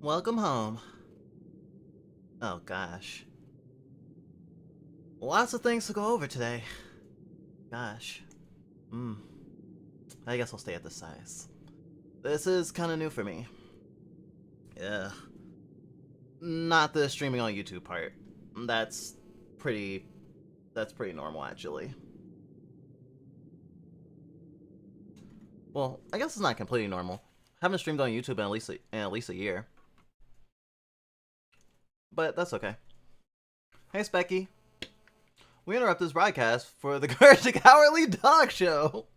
Welcome home. Oh gosh. Lots of things to go over today. Gosh. Hmm. I guess I'll stay at this size. This is kind of new for me. Yeah. Not the streaming on YouTube part. That's pretty that's pretty normal actually. Well, I guess it's not completely normal. I haven't streamed on YouTube in at least a year. But that's okay. Hey Specky. We interrupt this broadcast for the Courage Cowardly Dog Show.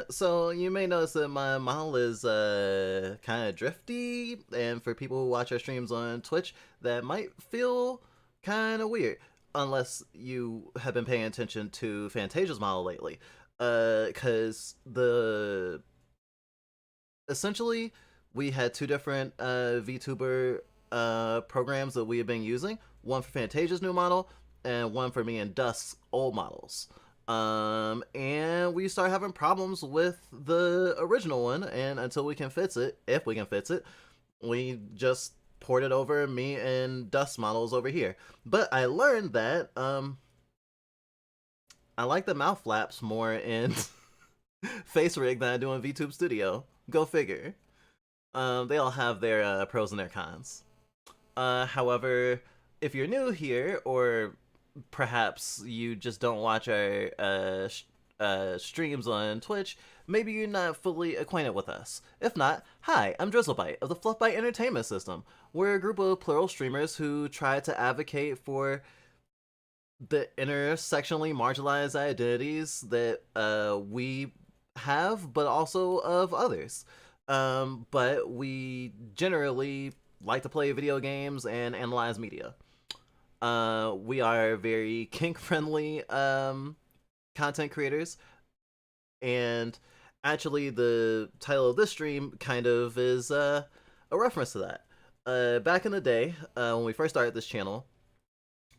So you may notice that my model is kind of drifty, and for people who watch our streams on Twitch, that might feel kind of weird, unless you have been paying attention to Fantasia's model lately. Because essentially we had two different VTuber programs that we have been using. One for Fantasia's new model, and one for me and Dusk's old models. And we start having problems with the original one, and until we can fix it, if we can fix it, we just ported over me and Dust's models over here. But I learned that, I like the mouth flaps more in Face Rig than I do in VTube Studio. Go figure. They all have their pros and their cons. However, if you're new here, or perhaps you just don't watch our streams on Twitch, maybe you're not fully acquainted with us. If not, hi, I'm Drizzle of the Fluffbite Entertainment System. We're a group of plural streamers who try to advocate for the intersectionally marginalized identities that we have, but also of others. But we generally like to play video games and analyze media. We are very kink-friendly content creators, and actually the title of this stream kind of is a reference to that. Back in the day, when we first started this channel,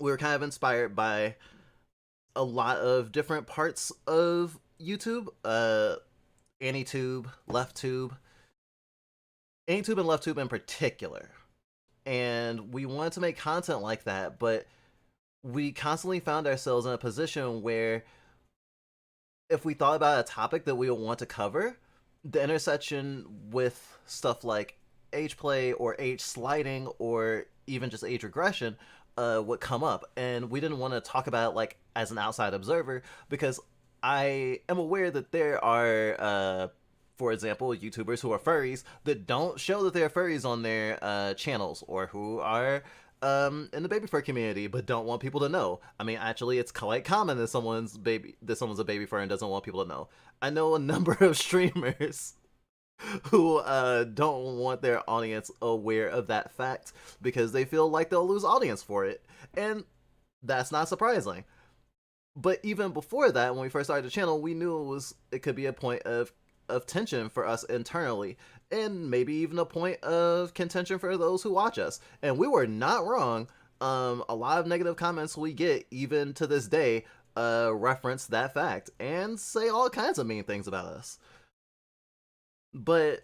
we were kind of inspired by a lot of different parts of YouTube. AnyTube, LeftTube. AnyTube and LeftTube in particular. And we wanted to make content like that, but we constantly found ourselves in a position where if we thought about a topic that we would want to cover, the intersection with stuff like age play or age sliding or even just age regression would come up, and we didn't want to talk about it like as an outside observer, because I am aware that there are for example, YouTubers who are furries that don't show that they're furries on their channels, or who are in the Babyfur community but don't want people to know. I mean, actually, it's quite common that someone's a Babyfur and doesn't want people to know. I know a number of streamers who don't want their audience aware of that fact because they feel like they'll lose audience for it, and that's not surprising. But even before that, when we first started the channel, we knew it could be a point of tension for us internally, and maybe even a point of contention for those who watch us. And we were not wrong. A lot of negative comments we get, even to this day, reference that fact and say all kinds of mean things about us. But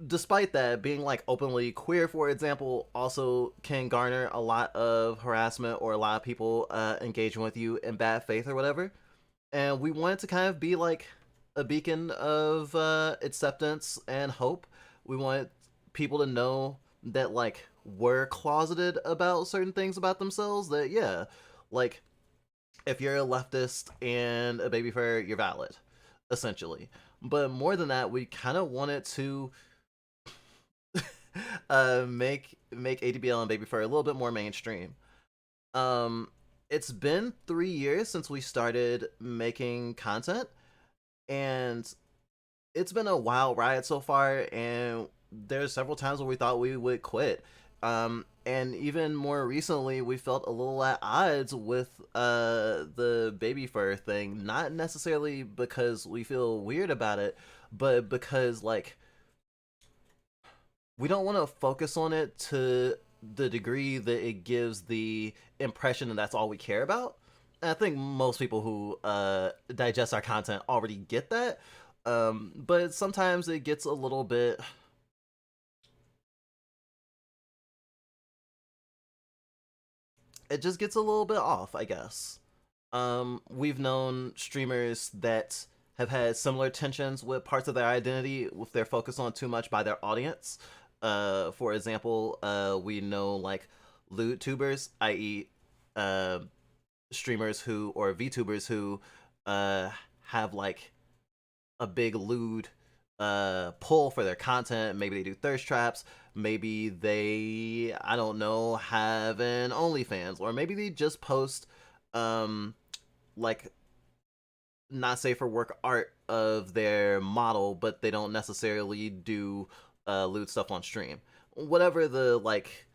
despite that, being like openly queer, for example, also can garner a lot of harassment or a lot of people engaging with you in bad faith or whatever. And we wanted to kind of be like a beacon of acceptance and hope. We wanted people to know that like we're closeted about certain things about themselves, that yeah, like if you're a leftist and a Babyfur, you're valid, essentially. But more than that, we kind of wanted to make ABDL and Babyfur a little bit more mainstream. It's been 3 years since we started making content, and it's been a wild ride so far, and there's several times where we thought we would quit. And even more recently, we felt a little at odds with the Babyfur thing. Not necessarily because we feel weird about it, but because like we don't want to focus on it to the degree that it gives the impression that that's all we care about. And I think most people who digest our content already get that. But sometimes it gets a little bit... It just gets a little bit off, I guess. We've known streamers that have had similar tensions with parts of their identity with their focus on too much by their audience. For example, we know like lewd tubers, i.e., uh, streamers who or VTubers who have like a big lewd pull for their content. Maybe they do thirst traps. Maybe they, I don't know, have an OnlyFans, or maybe they just post like not safe for work art of their model, but they don't necessarily do lewd stuff on stream. Whatever the like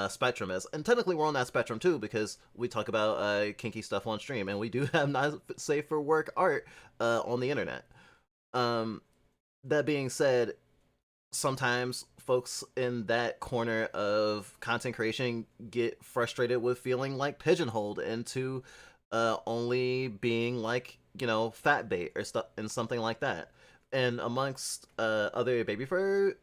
spectrum is, and technically we're on that spectrum too because we talk about kinky stuff on stream, and we do have not safe for work art on the internet. That being said, sometimes folks in that corner of content creation get frustrated with feeling like pigeonholed into only being like, you know, fat bait or stuff and something like that. And amongst other Babyfur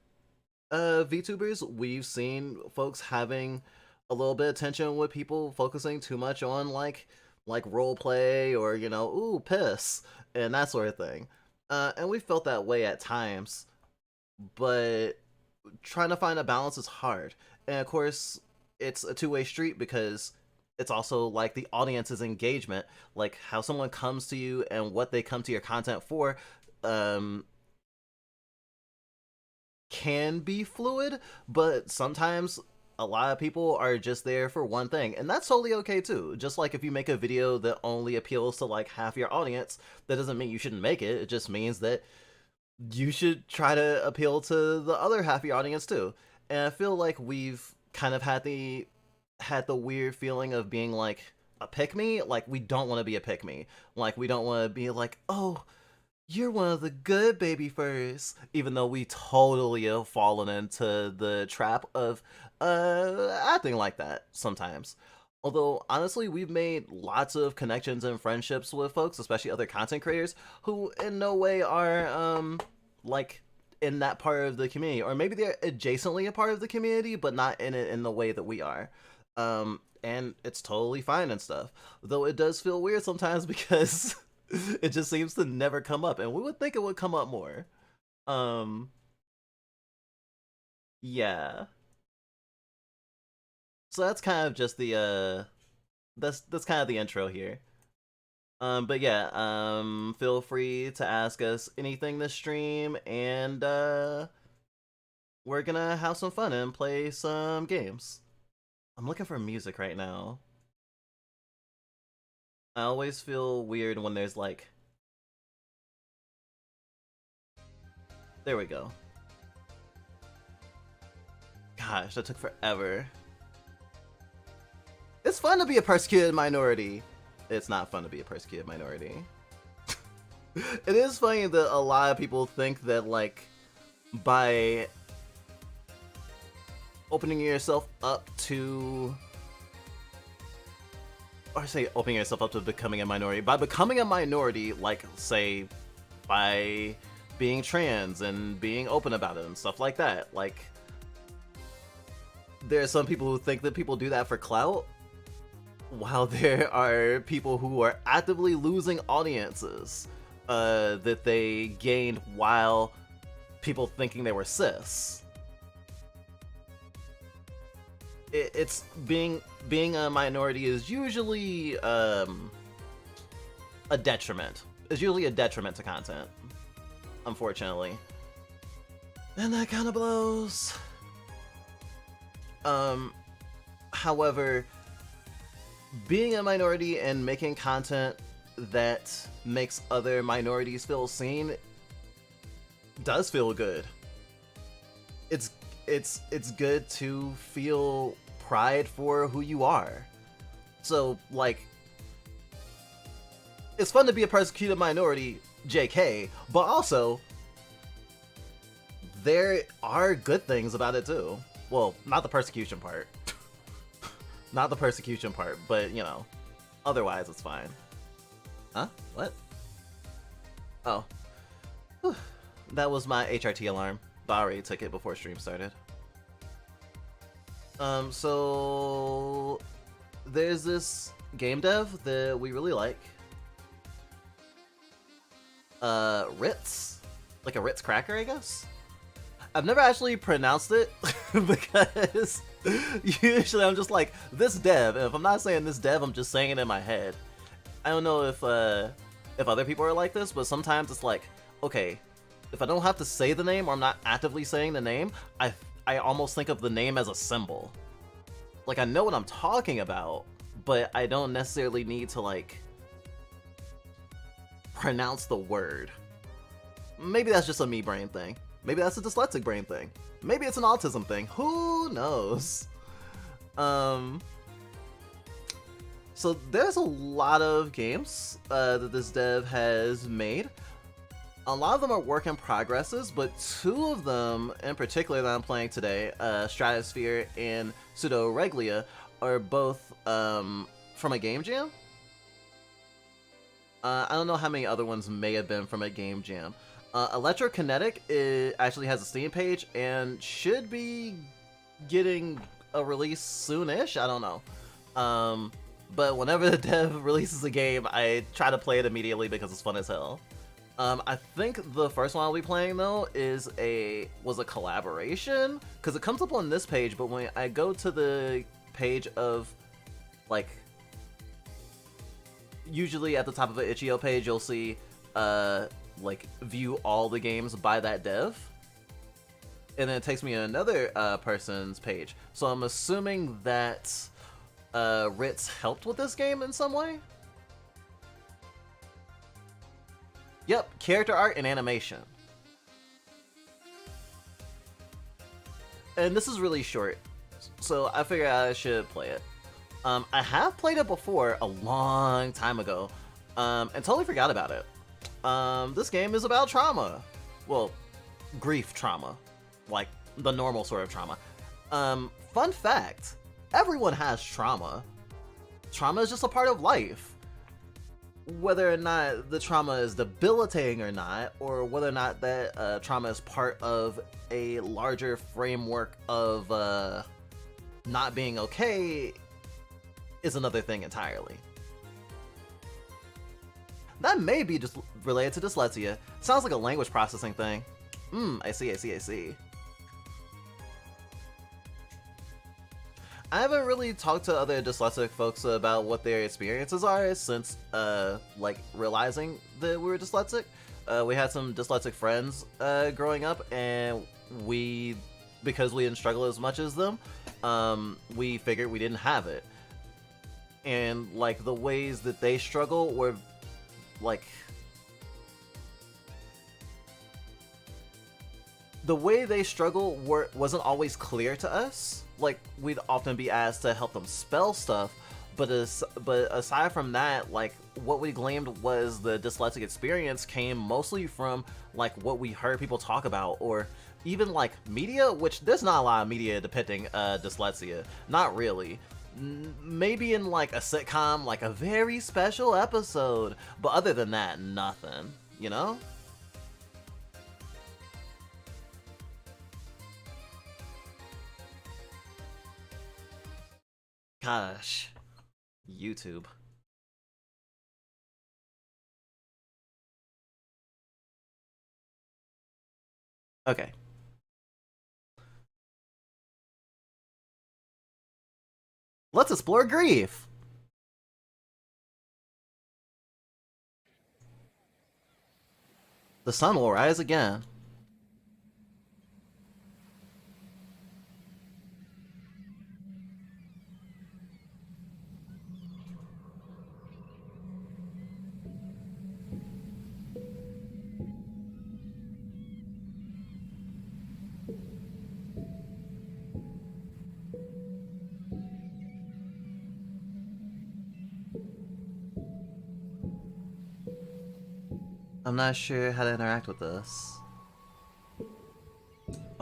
VTubers, we've seen folks having a little bit of tension with people focusing too much on like role play or, you know, ooh, piss and that sort of thing. And we felt that way at times, but trying to find a balance is hard. And of course, it's a two-way street because it's also like the audience's engagement, like how someone comes to you and what they come to your content for can be fluid, but sometimes a lot of people are just there for one thing, and that's totally okay too. Just like if you make a video that only appeals to like half your audience, that doesn't mean you shouldn't make it. It just means that you should try to appeal to the other half of your audience too. And I feel like we've kind of had the weird feeling of being like a pick me. Like we don't want to be a pick me. Like we don't want to be like, oh, you're one of the good baby furs, even though we totally have fallen into the trap of acting like that sometimes. Although, honestly, we've made lots of connections and friendships with folks, especially other content creators, who in no way are, like, in that part of the community. Or maybe they're adjacently a part of the community, but not in it in the way that we are. And it's totally fine and stuff. Though it does feel weird sometimes because it just seems to never come up. And we would think it would come up more. Yeah. So that's kind of just the that's kind of the intro here. But yeah, feel free to ask us anything this stream, and we're gonna have some fun and play some games. I'm looking for music right now. I always feel weird when there's like, there we go. Gosh, that took forever. It's fun to be a persecuted minority. It's not fun to be a persecuted minority. It is funny that a lot of people think that, like, by opening yourself up to, or say opening yourself up to becoming a minority, by becoming a minority, like, say, by being trans and being open about it and stuff like that, like, there are some people who think that people do that for clout, while there are people who are actively losing audiences that they gained while people thinking they were cis. It's being a minority is usually a detriment. It's usually a detriment to content, unfortunately. And that kind of blows. However, being a minority and making content that makes other minorities feel seen does feel good. It's good to feel pride for who you are. So, like, it's fun to be a persecuted minority, JK, but also there are good things about it too. Well, not the persecution part. Not the persecution part, but, you know, otherwise it's fine. Huh? What? Oh. Whew. That was my HRT alarm, but I already took it before stream started. So there's this game dev that we really like. Ritz? Like a Ritz cracker, I guess? I've never actually pronounced it because usually I'm just like, this dev, and if I'm not saying this dev, I'm just saying it in my head. I don't know if other people are like this, but sometimes it's like, okay, if I don't have to say the name or I'm not actively saying the name, I almost think of the name as a symbol. Like, I know what I'm talking about, but I don't necessarily need to, like, pronounce the word. Maybe that's just a me brain thing. Maybe that's a dyslexic brain thing. Maybe it's an autism thing. Who knows? So there's a lot of games that this dev has made. A lot of them are work in progresses, but two of them in particular that I'm playing today, Stratosphere and Pseudo Reglia, are both from a game jam. I don't know how many other ones may have been from a game jam. Electrokinetic actually has a Steam page and should be getting a release soonish. I don't know. But whenever the dev releases a game, I try to play it immediately because it's fun as hell. I think the first one I'll be playing though was a collaboration, because it comes up on this page, but when I go to the page of, like, usually at the top of an itch.io page, you'll see like, view all the games by that dev, and then it takes me to another person's page. So I'm assuming that Ritz helped with this game in some way. Yep, character art and animation. And this is really short, so I figured I should play it. I have played it before a long time ago, and totally forgot about it. This game is about trauma. Well, grief trauma. Like, the normal sort of trauma. Fun fact, everyone has trauma. Trauma is just a part of life. Whether or not the trauma is debilitating or not, or whether or not that trauma is part of a larger framework of not being okay, is another thing entirely. That may be just related to dyslexia. Sounds like a language processing thing. I see. I haven't really talked to other dyslexic folks about what their experiences are since, like, realizing that we were dyslexic. We had some dyslexic friends growing up, and because we didn't struggle as much as them, we figured we didn't have it. And, like, the ways that they struggle were, like, the way they struggle wasn't always clear to us. Like, we'd often be asked to help them spell stuff, but aside from that, like, what we gleaned was the dyslexic experience came mostly from, like, what we heard people talk about, or even, like, media, which there's not a lot of media depicting dyslexia. Not really. Maybe in, like, a sitcom, like a very special episode, but other than that, nothing, you know? Gosh, YouTube. Okay. Let's explore grief. The sun will rise again. I'm not sure how to interact with this.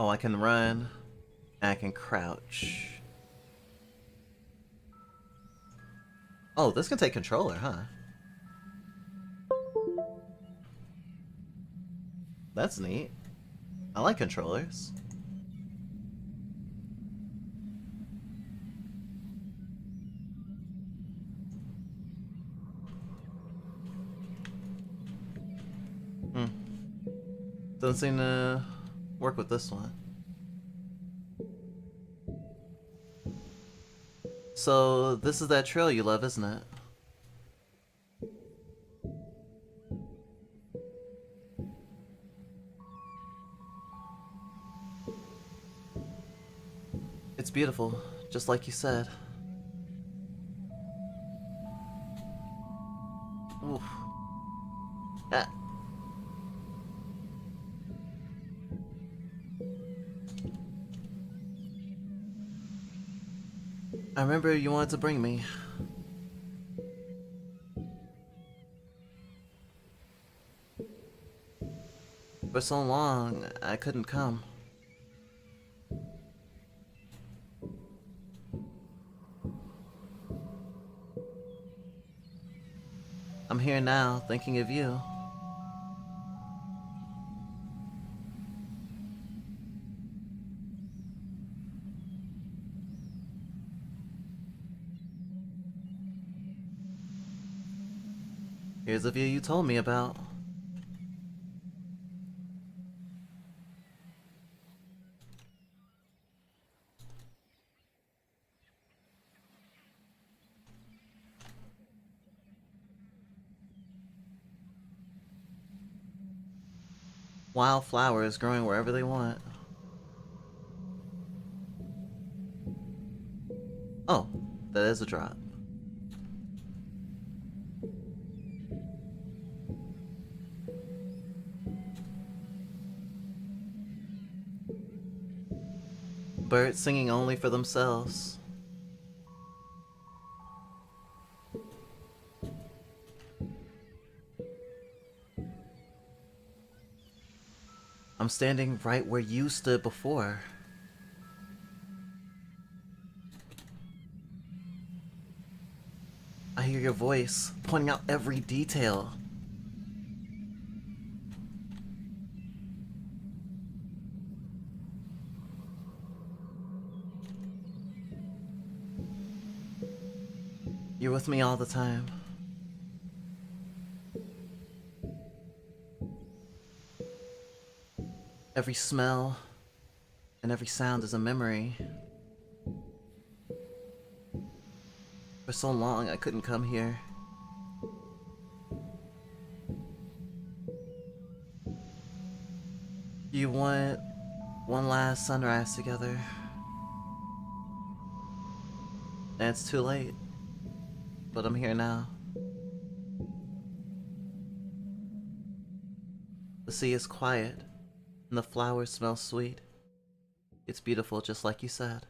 Oh, I can run, and I can crouch. Oh, this can take controller, huh? That's neat. I like controllers. Doesn't seem to work with this one. So, this is that trail you love, isn't it? It's beautiful, just like you said. Oof. Ah. I remember you wanted to bring me. For so long, I couldn't come. I'm here now, thinking of you. Here's a view you told me about. Wildflowers growing wherever they want. Oh, that is a drop. Birds singing only for themselves. I'm standing right where you stood before. I hear your voice, pointing out every detail. You're with me all the time. Every smell and every sound is a memory. For so long, I couldn't come here. You want one last sunrise together. And it's too late. But I'm here now. The sea is quiet, and the flowers smell sweet. It's beautiful just like you said.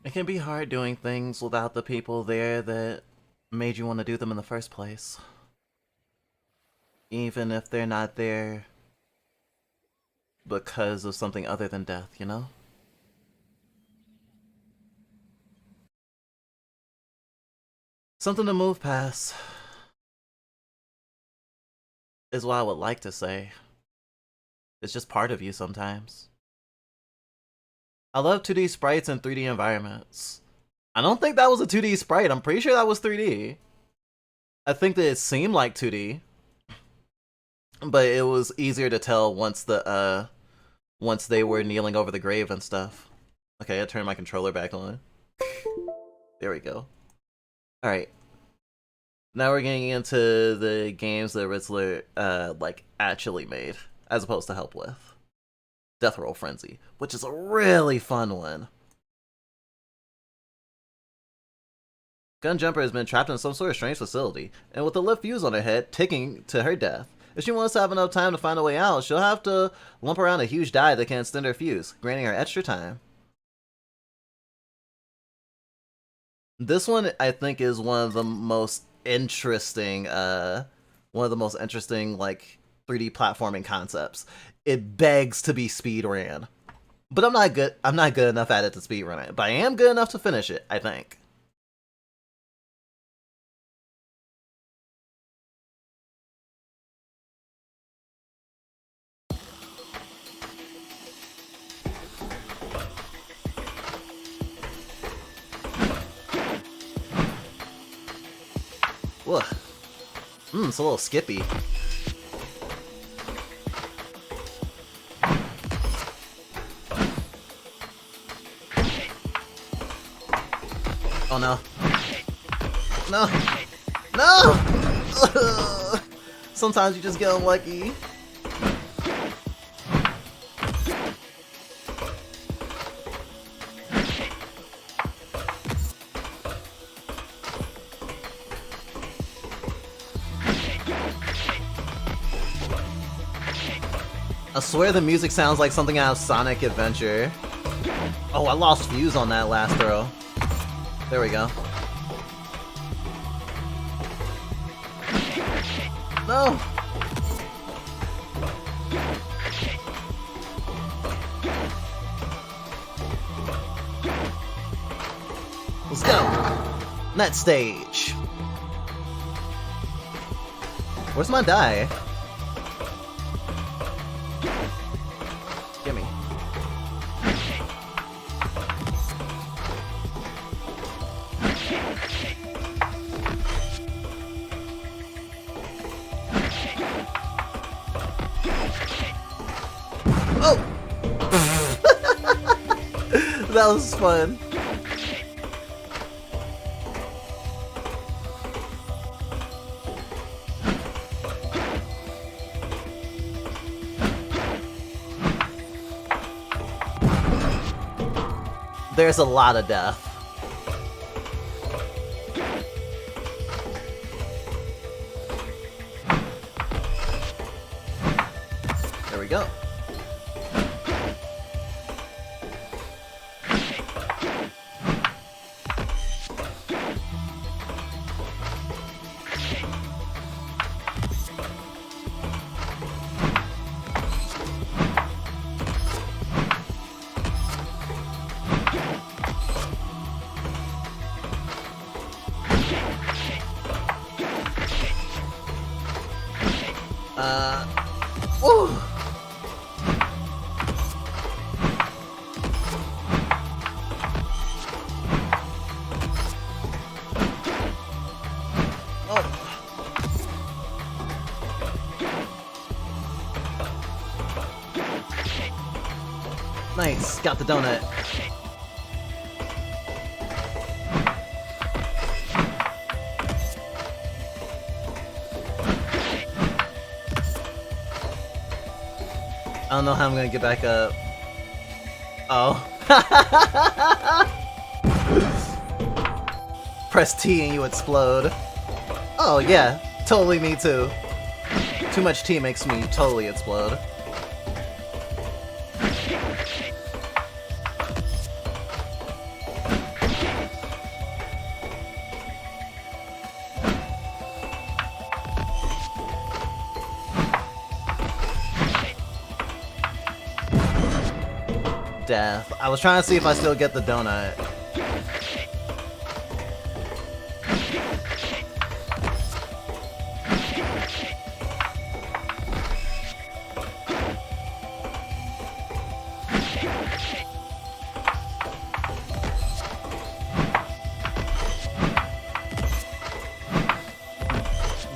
It can be hard doing things without the people there that made you want to do them in the first place. Even if they're not there because of something other than death, you know? Something to move past is what I would like to say. It's just part of you sometimes. I love 2D sprites and 3D environments. I don't think that was a 2D sprite. I'm pretty sure that was 3D. I think that it seemed like 2D. But it was easier to tell once once they were kneeling over the grave and stuff. Okay, I turned my controller back on. There we go. Alright. Now we're getting into the games that Rizzler, like, actually made, as opposed to help with. Death Roll Frenzy, which is a really fun one. Gun Jumper has been trapped in some sort of strange facility, and with a lit fuse on her head, ticking to her death. If she wants to have enough time to find a way out, she'll have to lump around a huge die that can extend her fuse, granting her extra time. This one, I think, is one of the most interesting, like, 3D platforming concepts. It begs to be speedran. But I'm not good enough at it to speedrun it. But I am good enough to finish it, I think. Ugh. It's a little skippy. Oh no. No! No! Sometimes you just get unlucky. I swear the music sounds like something out of Sonic Adventure. Oh, I lost fuse on that last throw. There we go. No! Let's go! Next stage. Where's my die? Gimme. Oh! That was fun. There's a lot of death. There we go. Woo! Oh. Nice, got the donut. I don't know how I'm gonna get back up. Oh. Press T and you explode. Oh yeah, totally me too. Too much T makes me totally explode. Death. I was trying to see if I still get the donut.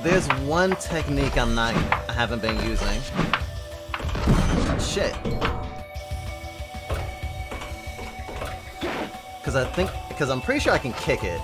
There's one technique I haven't been using. Shit. Because I'm pretty sure I can kick it.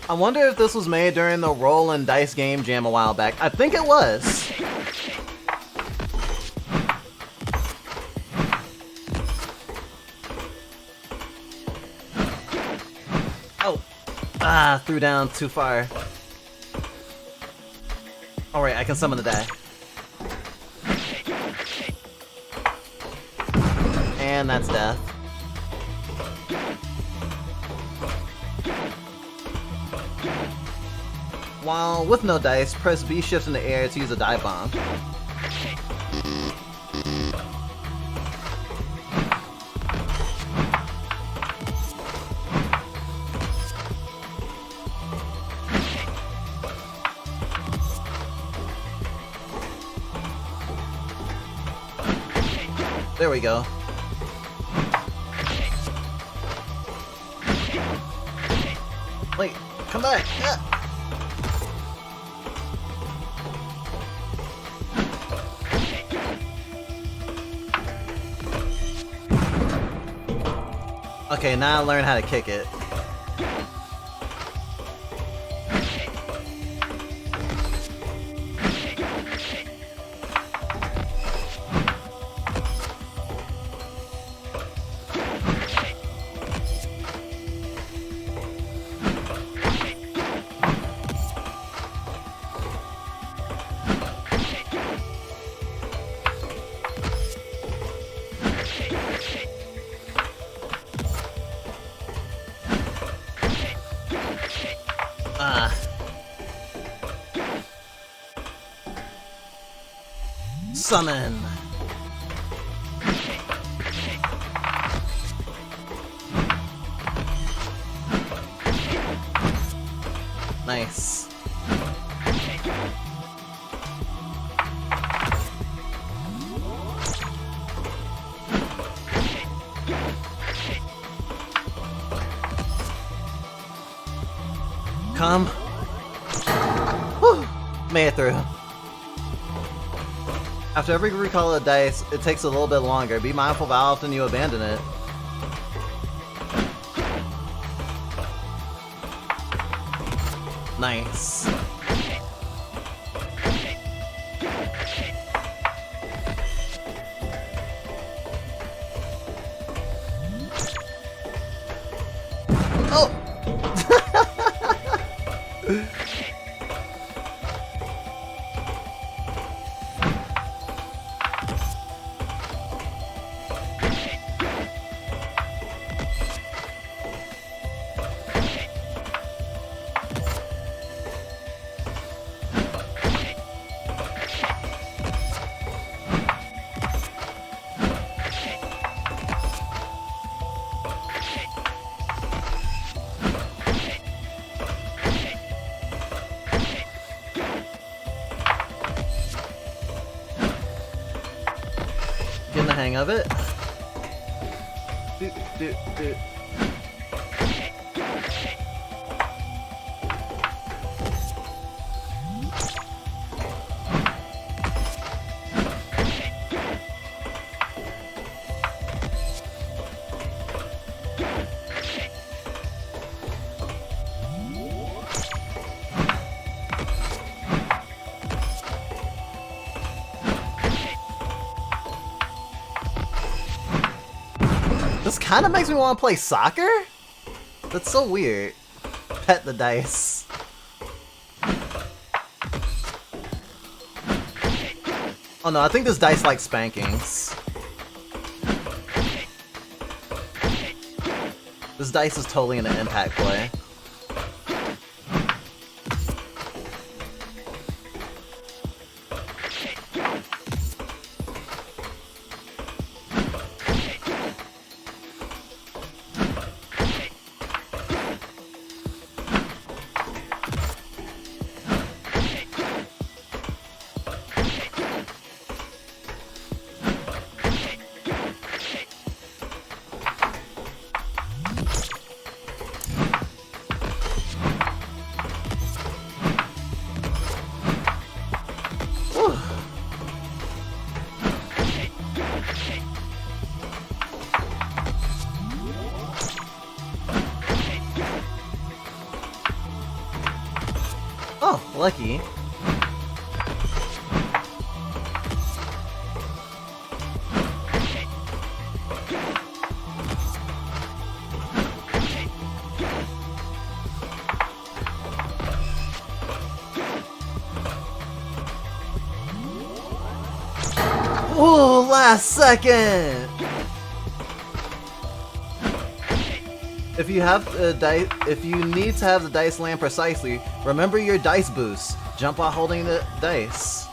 I wonder if this was made during the Roll and Dice game jam a while back. I think it was. Oh. Ah, threw down too far. Alright, I can summon the die. And that's death. While with no dice, press B shift in the air to use a dive bomb. There we go. Wait, come back! Yeah. Okay, now I learn how to kick it. Summon! Nice. Come. Whew. Made it through. After every recall of dice, it takes a little bit longer. Be mindful of how often you abandon it. Nice. Oh! Getting the hang of it. This kind of makes me want to play soccer? That's so weird. Pet the dice. Oh no, I think this dice likes spankings. This dice is totally an impact play. Oh, lucky. Ooh, last second! If you have the dice, if you need to have the dice land precisely, remember your dice boost. Jump while holding the dice.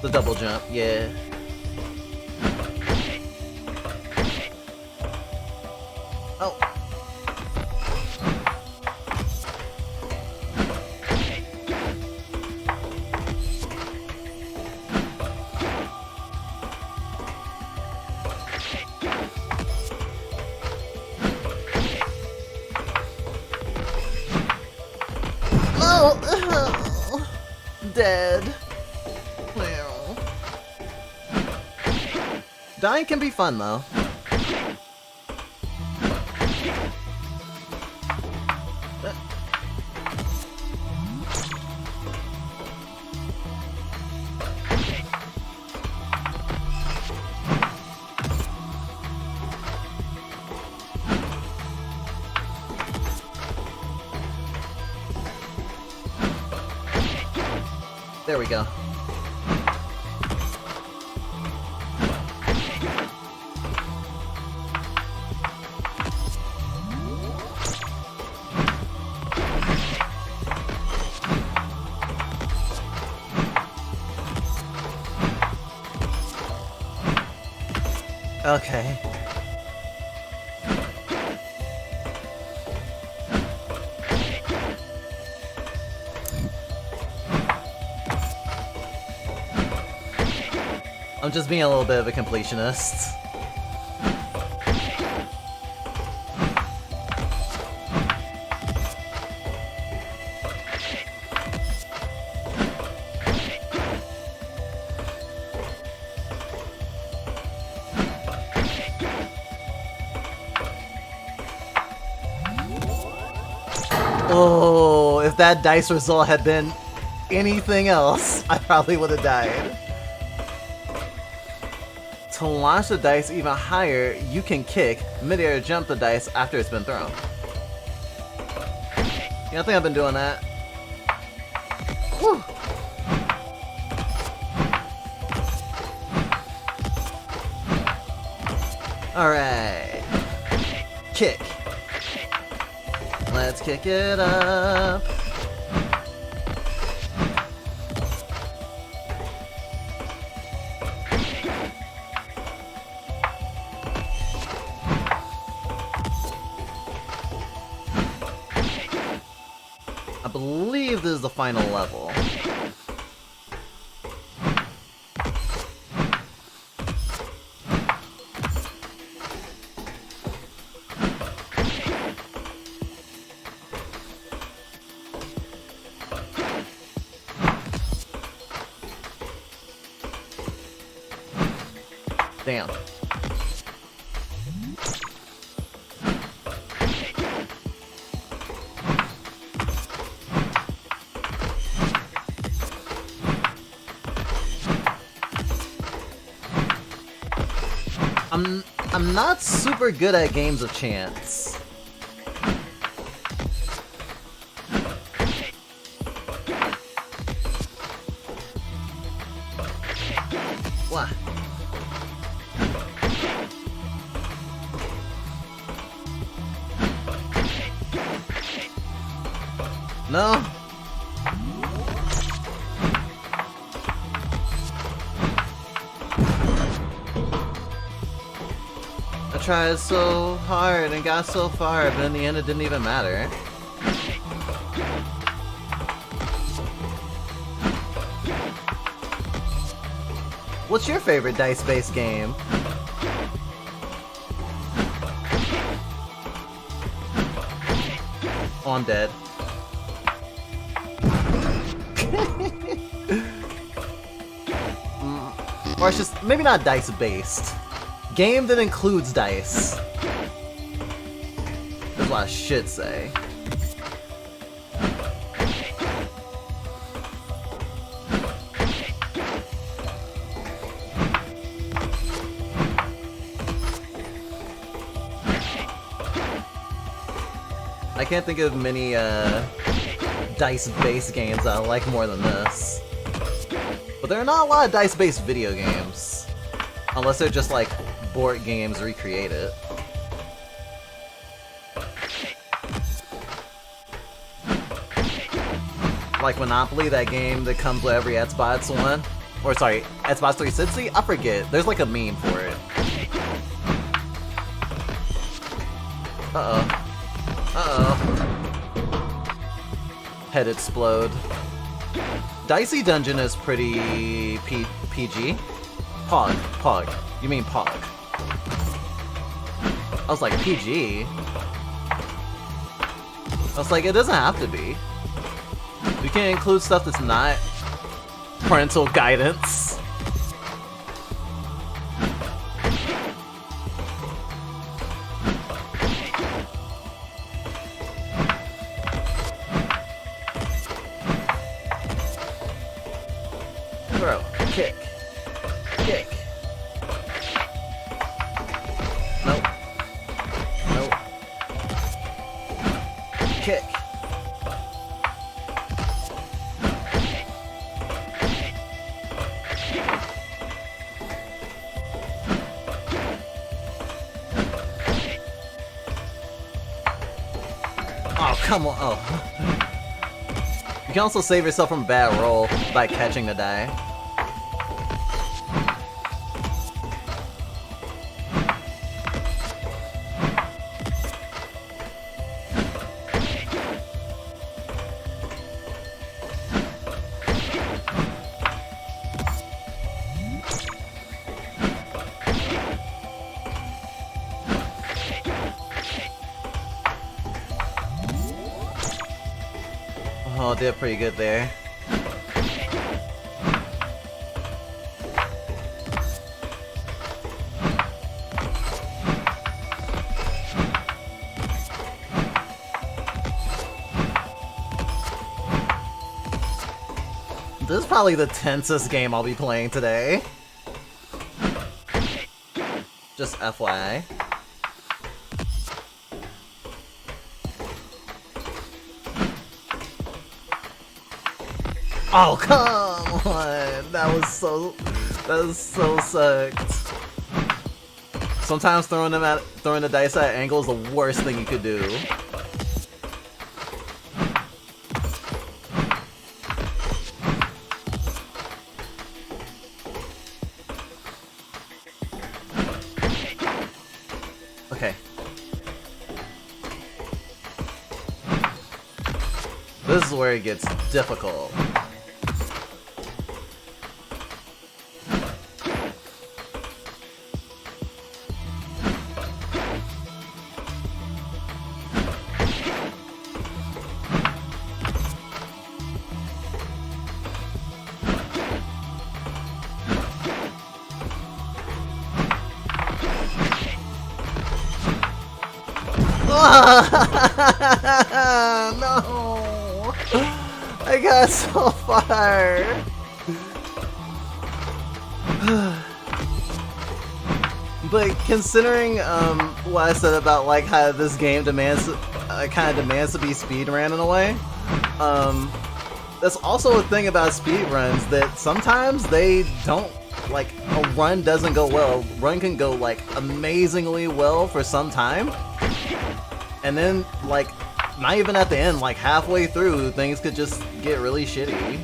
The double jump, yeah. Oh. Oh, dead. Dying can be fun though. There we go. Okay. I'm just being a little bit of a completionist. Oh, if that dice result had been anything else, I probably would have died. To launch the dice even higher, you can kick, mid-air jump the dice after it's been thrown. Yeah, I think I've been doing that. Whew. Alright. Kick. Let's kick it up. I believe this is the final level. Damn. I'm not super good at games of chance. What? No? I tried so hard and got so far, but in the end it didn't even matter. What's your favorite dice-based game? Oh, I'm dead. Or it's just, maybe not dice-based. Game that includes dice. That's what I should say. can't think of many dice-based games that I like more than this. But there are not a lot of dice-based video games. Unless they're just like board games recreated. Like Monopoly, that game that comes with every Xbox One. Or sorry, Xbox 360? I forget. There's like a meme for it. Uh-oh. Uh-oh. Head explode. Dicey Dungeon is pretty PG. Pog. You mean Pog. I was like, PG? I was like, it doesn't have to be. We can include stuff that's not parental guidance. Throw. Kick. Kick. Nope. Nope. Kick. Oh, come on. Oh. You can also save yourself from a bad roll by catching the die. Oh, did pretty good there. This is probably the tensest game I'll be playing today. Just FYI. Oh, come on! That was so sucked. Sometimes throwing the dice at angle is the worst thing you could do. Okay. This is where it gets difficult. No! I got so far! But considering what I said about like how this game demands kind of demands to be speedrun in a way, that's also a thing about speedruns that sometimes they don't, like, a run doesn't go well. A run can go like amazingly well for some time, and then like not even at the end, like halfway through, things could just get really shitty.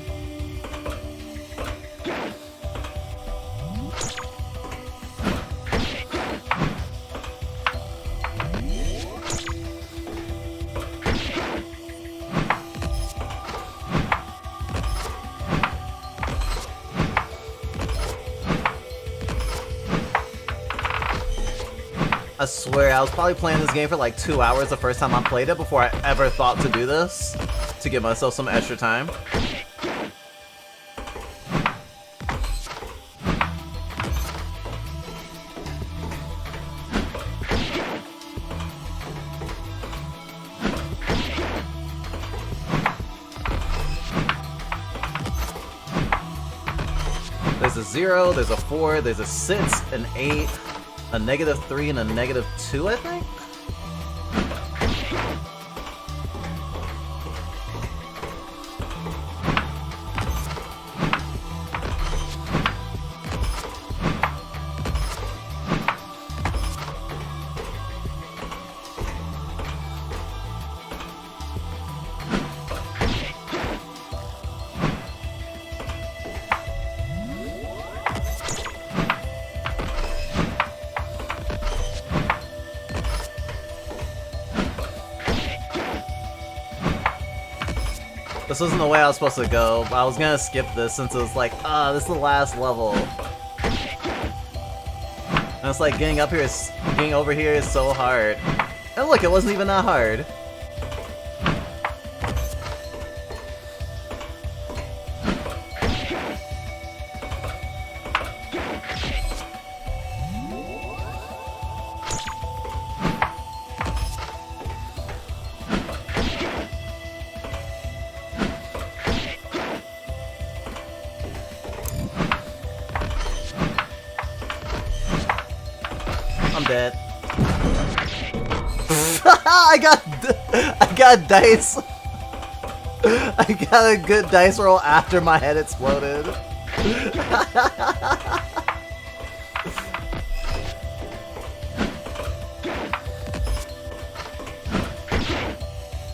I swear, I was probably playing this game for like 2 hours the first time I played it before I ever thought to do this, to give myself some extra time. There's a 0, there's a 4, there's a 6, an 8, a -3, and a -2, I think? This wasn't the way I was supposed to go, but I was gonna skip this since it was like, this is the last level. And it's like getting over here is so hard. And look, it wasn't even that hard. I'm dead. I got dice. I got a good dice roll after my head exploded.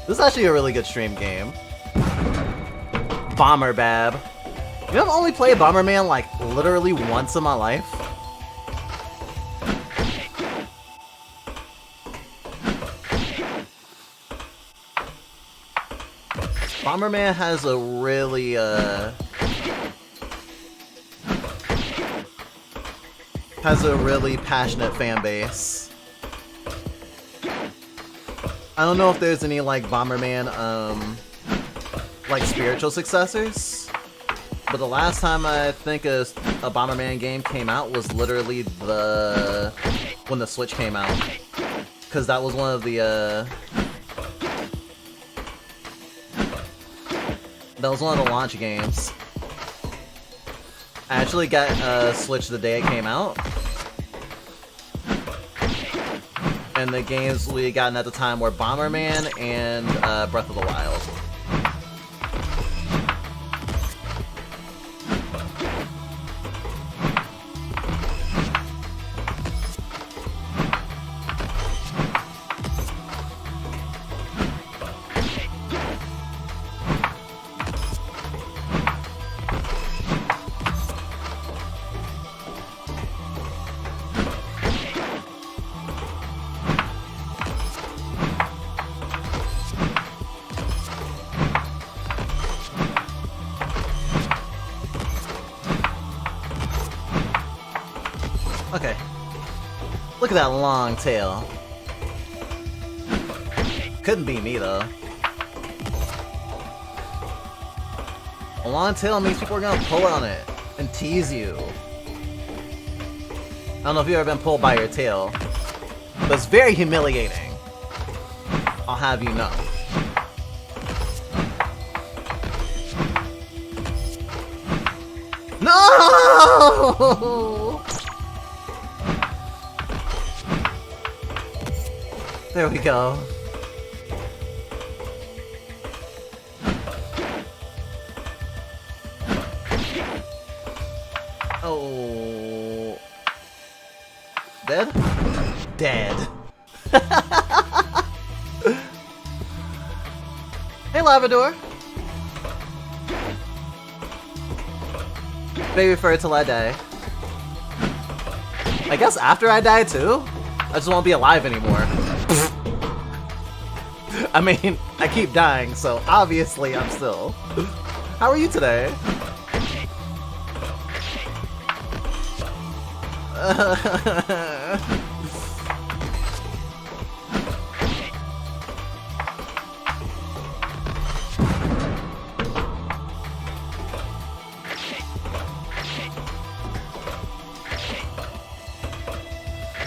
This is actually a really good stream game. Bomber Bab. You know, I've only played Bomberman like literally once in my life. Bomberman has a really passionate fan base. I don't know if there's any like Bomberman like spiritual successors, but the last time I think a Bomberman game came out was literally when the Switch came out, because that was one of the launch games. I actually got Switch the day it came out. And the games we had gotten at the time were Bomberman and Breath of the Wild. Okay. Look at that long tail. Couldn't be me, though. A long tail means people are gonna pull on it and tease you. I don't know if you've ever been pulled by your tail, but it's very humiliating. I'll have you know. No! There we go. Oh. Dead? Dead. Hey, Lavador. Babyfur till I die. I guess after I die too? I just won't be alive anymore. I mean, I keep dying, so obviously I'm still. How are you today?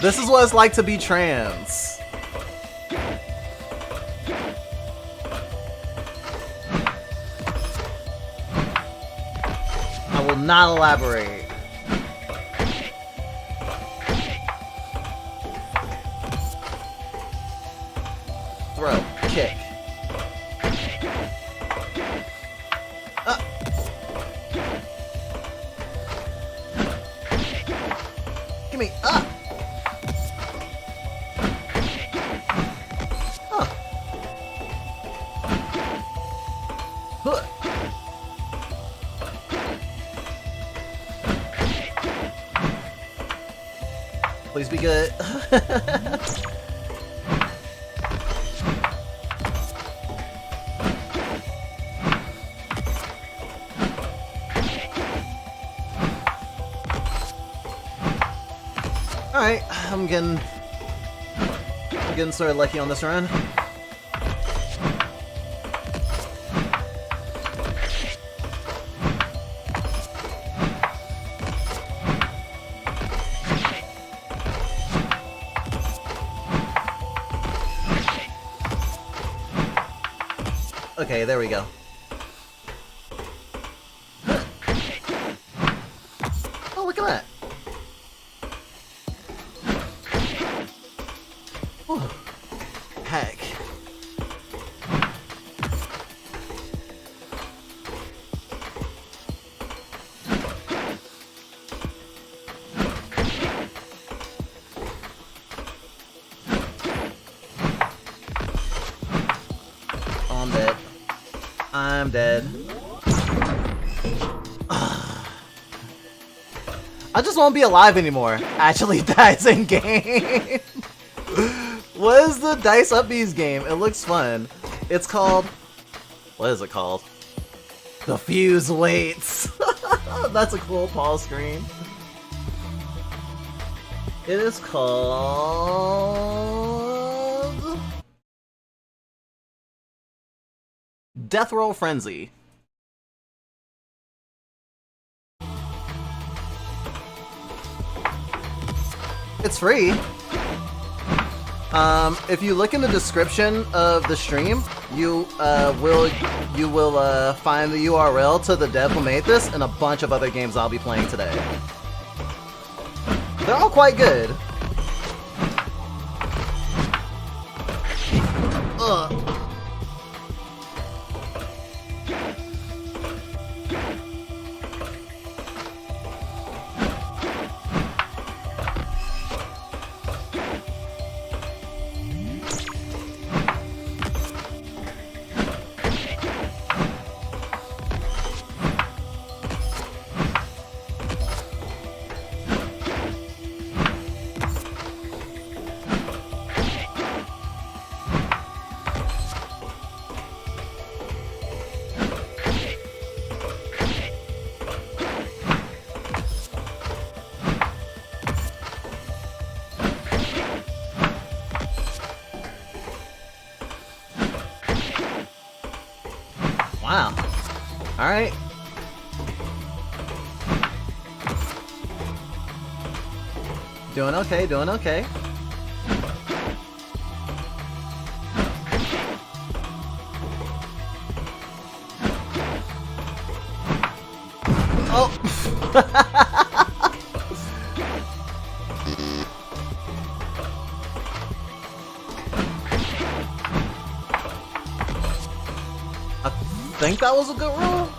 This is what it's like to be trans. I will not elaborate. Throw, kick. Give me up. Please be good. Alright, I'm getting sort of lucky on this run. Okay, there we go. Oh, look at that. Ooh. Heck. Oh, I'm dead. I'm dead. I just won't be alive anymore. Actually dies in game. What is the Dice Upbees game? It looks fun. It's called... What is it called? The Fuse Waits. That's a cool pause screen. It is called... Death Roll Frenzy. It's free. If you look in the description of the stream, you will find the URL to the dev who made this and a bunch of other games I'll be playing today. They're all quite good. Ugh. Wow. Alright. Doing okay, doing okay. Oh! I think that was a good roll.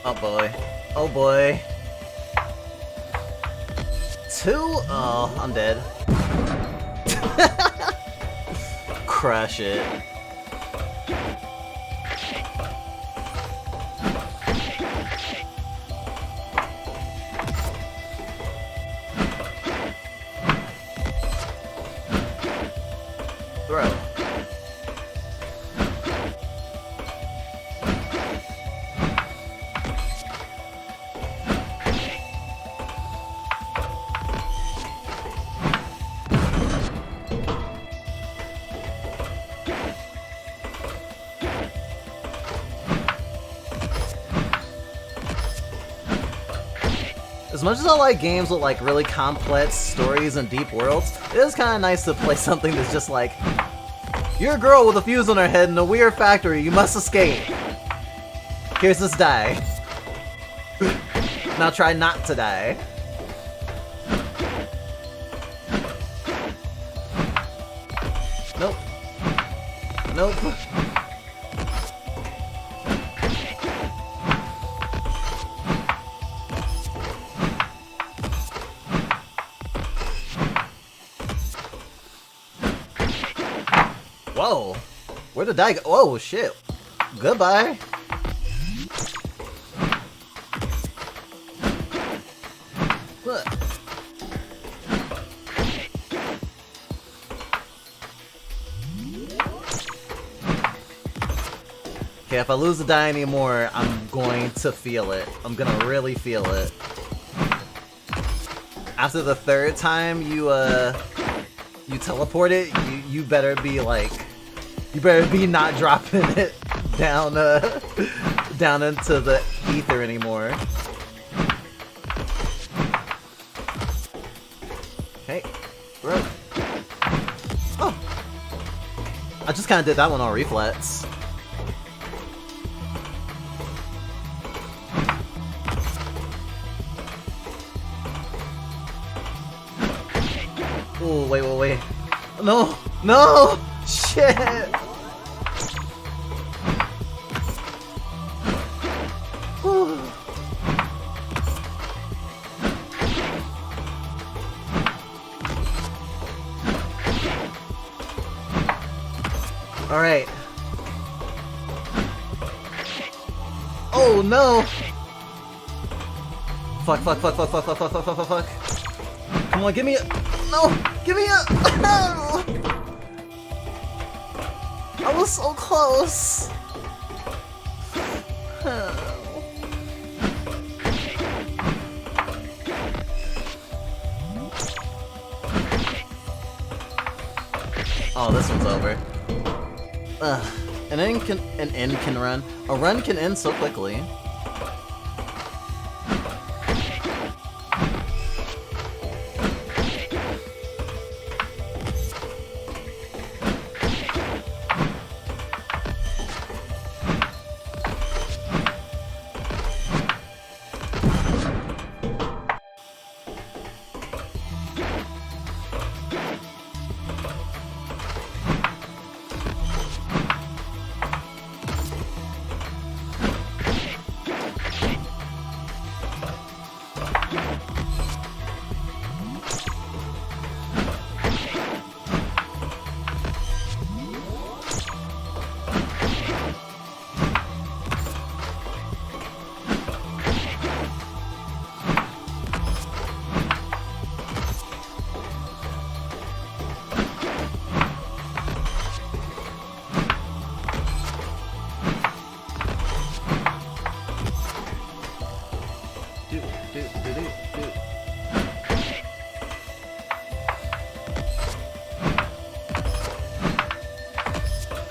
Oh boy. Oh boy. 2? Oh, I'm dead. Crush it. Throw. As much as I like games with like really complex stories and deep worlds, it is kind of nice to play something that's just like, you're a girl with a fuse on her head in a weird factory, you must escape. Here's this die. Now try not to die. Nope. Nope. Whoa! Where'd the die go? Whoa, shit. Goodbye. What? Okay, if I lose the die anymore, I'm going to feel it. I'm gonna really feel it. After the third time you teleport it, you better be like, you better be not dropping it down down into the ether anymore. Okay, bro. Oh, I just kind of did that one on reflex. Oh, wait. No! No! Shit! Whew. Alright. Oh no! Fuck. Come on, give me a... No! Give me a... No! I was so close! Oh, this one's over. Ugh. An end can run. A run can end so quickly.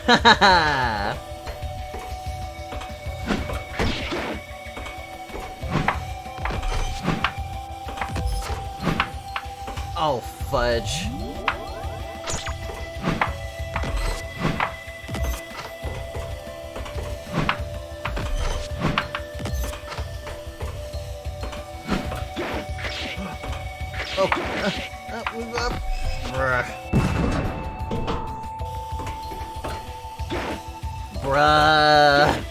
Hahaha! Oh, fudge. Oh, move up. Bruh. Bruh.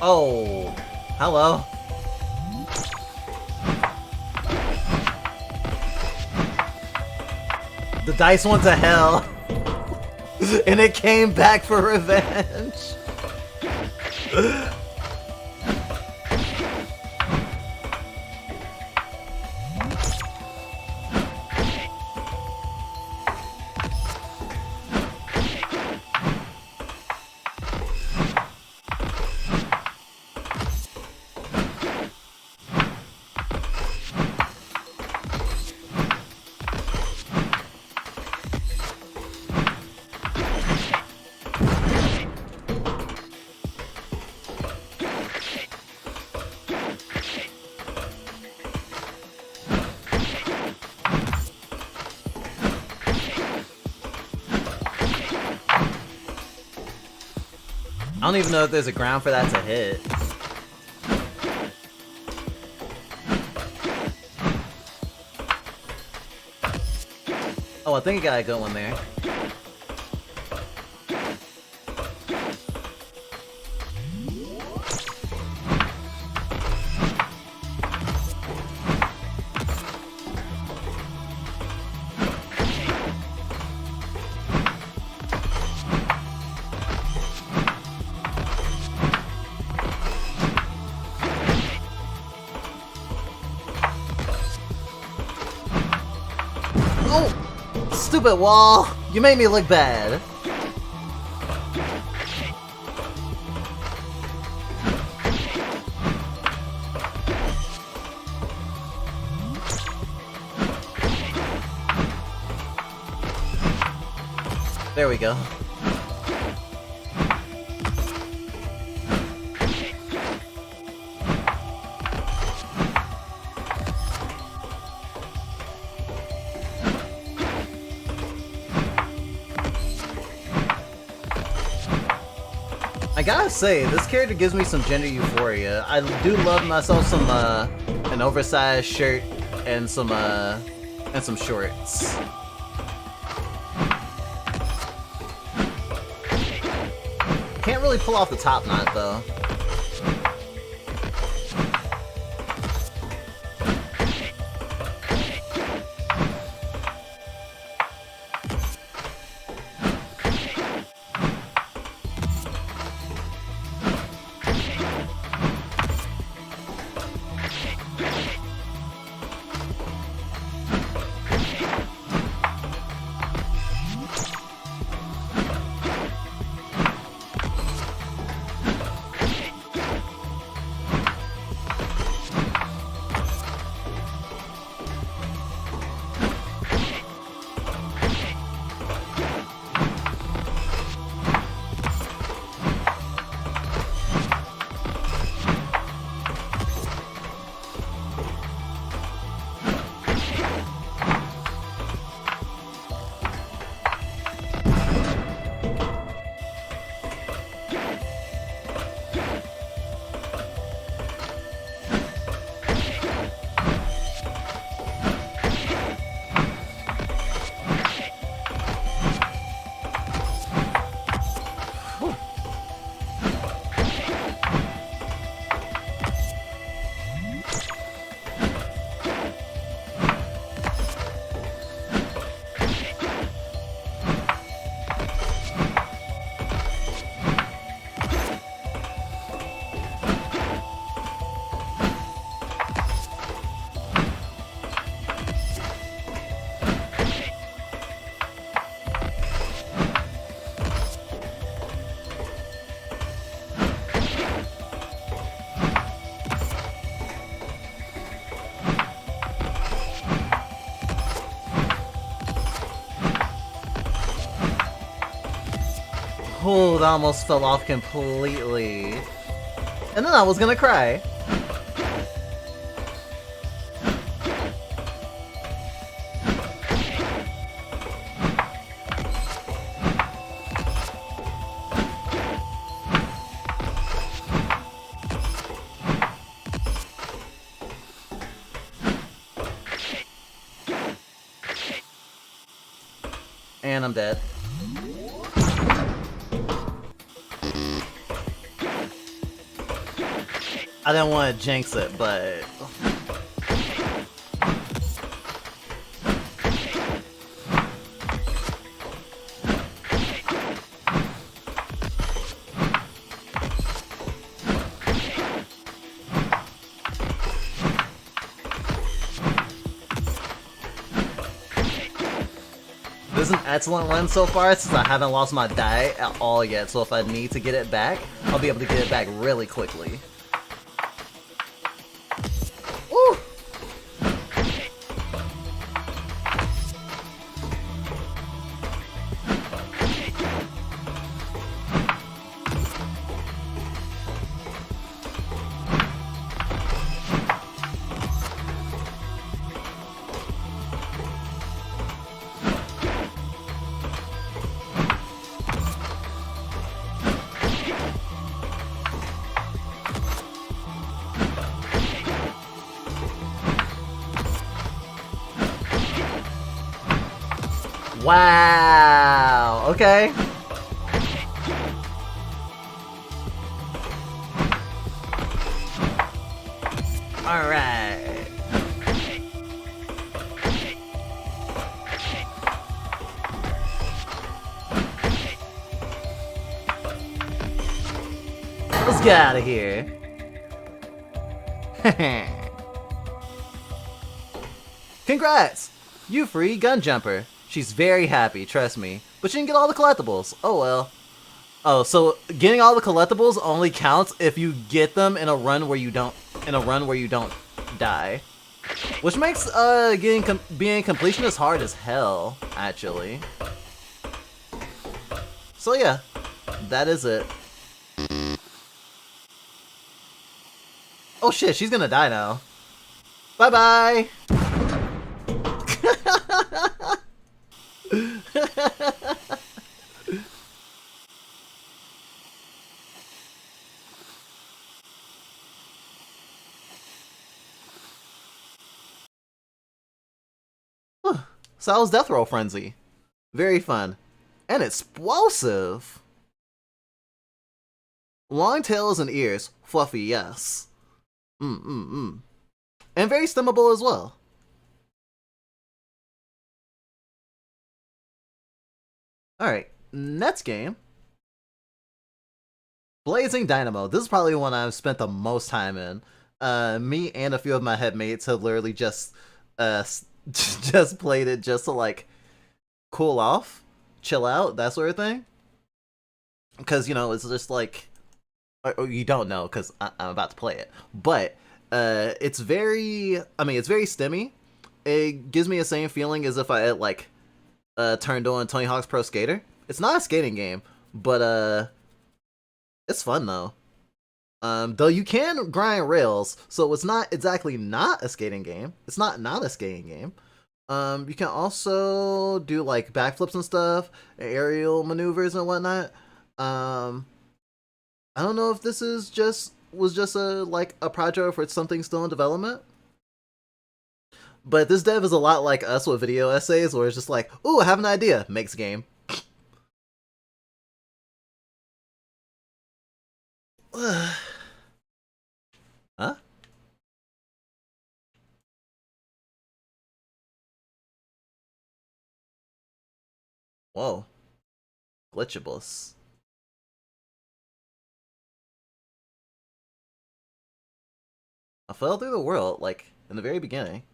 Oh, hello. The dice went to hell, and it came back for revenge. I don't even know if there's a ground for that to hit. Oh, I think I got a good one there. Oh! Stupid wall! You made me look bad. There we go. I gotta say, this character gives me some gender euphoria. I do love myself some an oversized shirt and some shorts. Can't really pull off the top knot though. Oh, that almost fell off completely. And then I was gonna cry. And I'm dead. I didn't want to jinx it, but... This is an excellent run so far since I haven't lost my die at all yet, so if I need to get it back, I'll be able to get it back really quickly. Wow, okay. Alright. Let's get out of here. Congrats! You free gun jumper. She's very happy, trust me. But she didn't get all the collectibles. Oh well. Oh, so getting all the collectibles only counts if you get them in a run where you don't die. Which makes being completionist hard as hell, actually. So yeah, that is it. Oh shit, she's gonna die now. Bye bye. Sal's Death Roll Frenzy. Very fun. And explosive. Long tails and ears. Fluffy, yes. And very stimmable as well. Alright, next game. Blazing Dynamo. This is probably one I've spent the most time in. Me and a few of my headmates have literally just just played it just to like cool off, chill out, that sort of thing. Because, you know, it's just like, or you don't know because I'm about to play it. But it's very, it's very stimmy. It gives me the same feeling as if I had like turned on Tony Hawk's Pro Skater. It's not a skating game, but it's fun though. Though you can grind rails, so it's not exactly not a skating game. It's not a skating game. You can also do like backflips and stuff, aerial maneuvers and whatnot. I don't know if this was just a project for something still in development. But this dev is a lot like us with video essays, where it's just like, ooh, I have an idea, makes game. Huh? Whoa. Glitchables. I fell through the world, like, in the very beginning.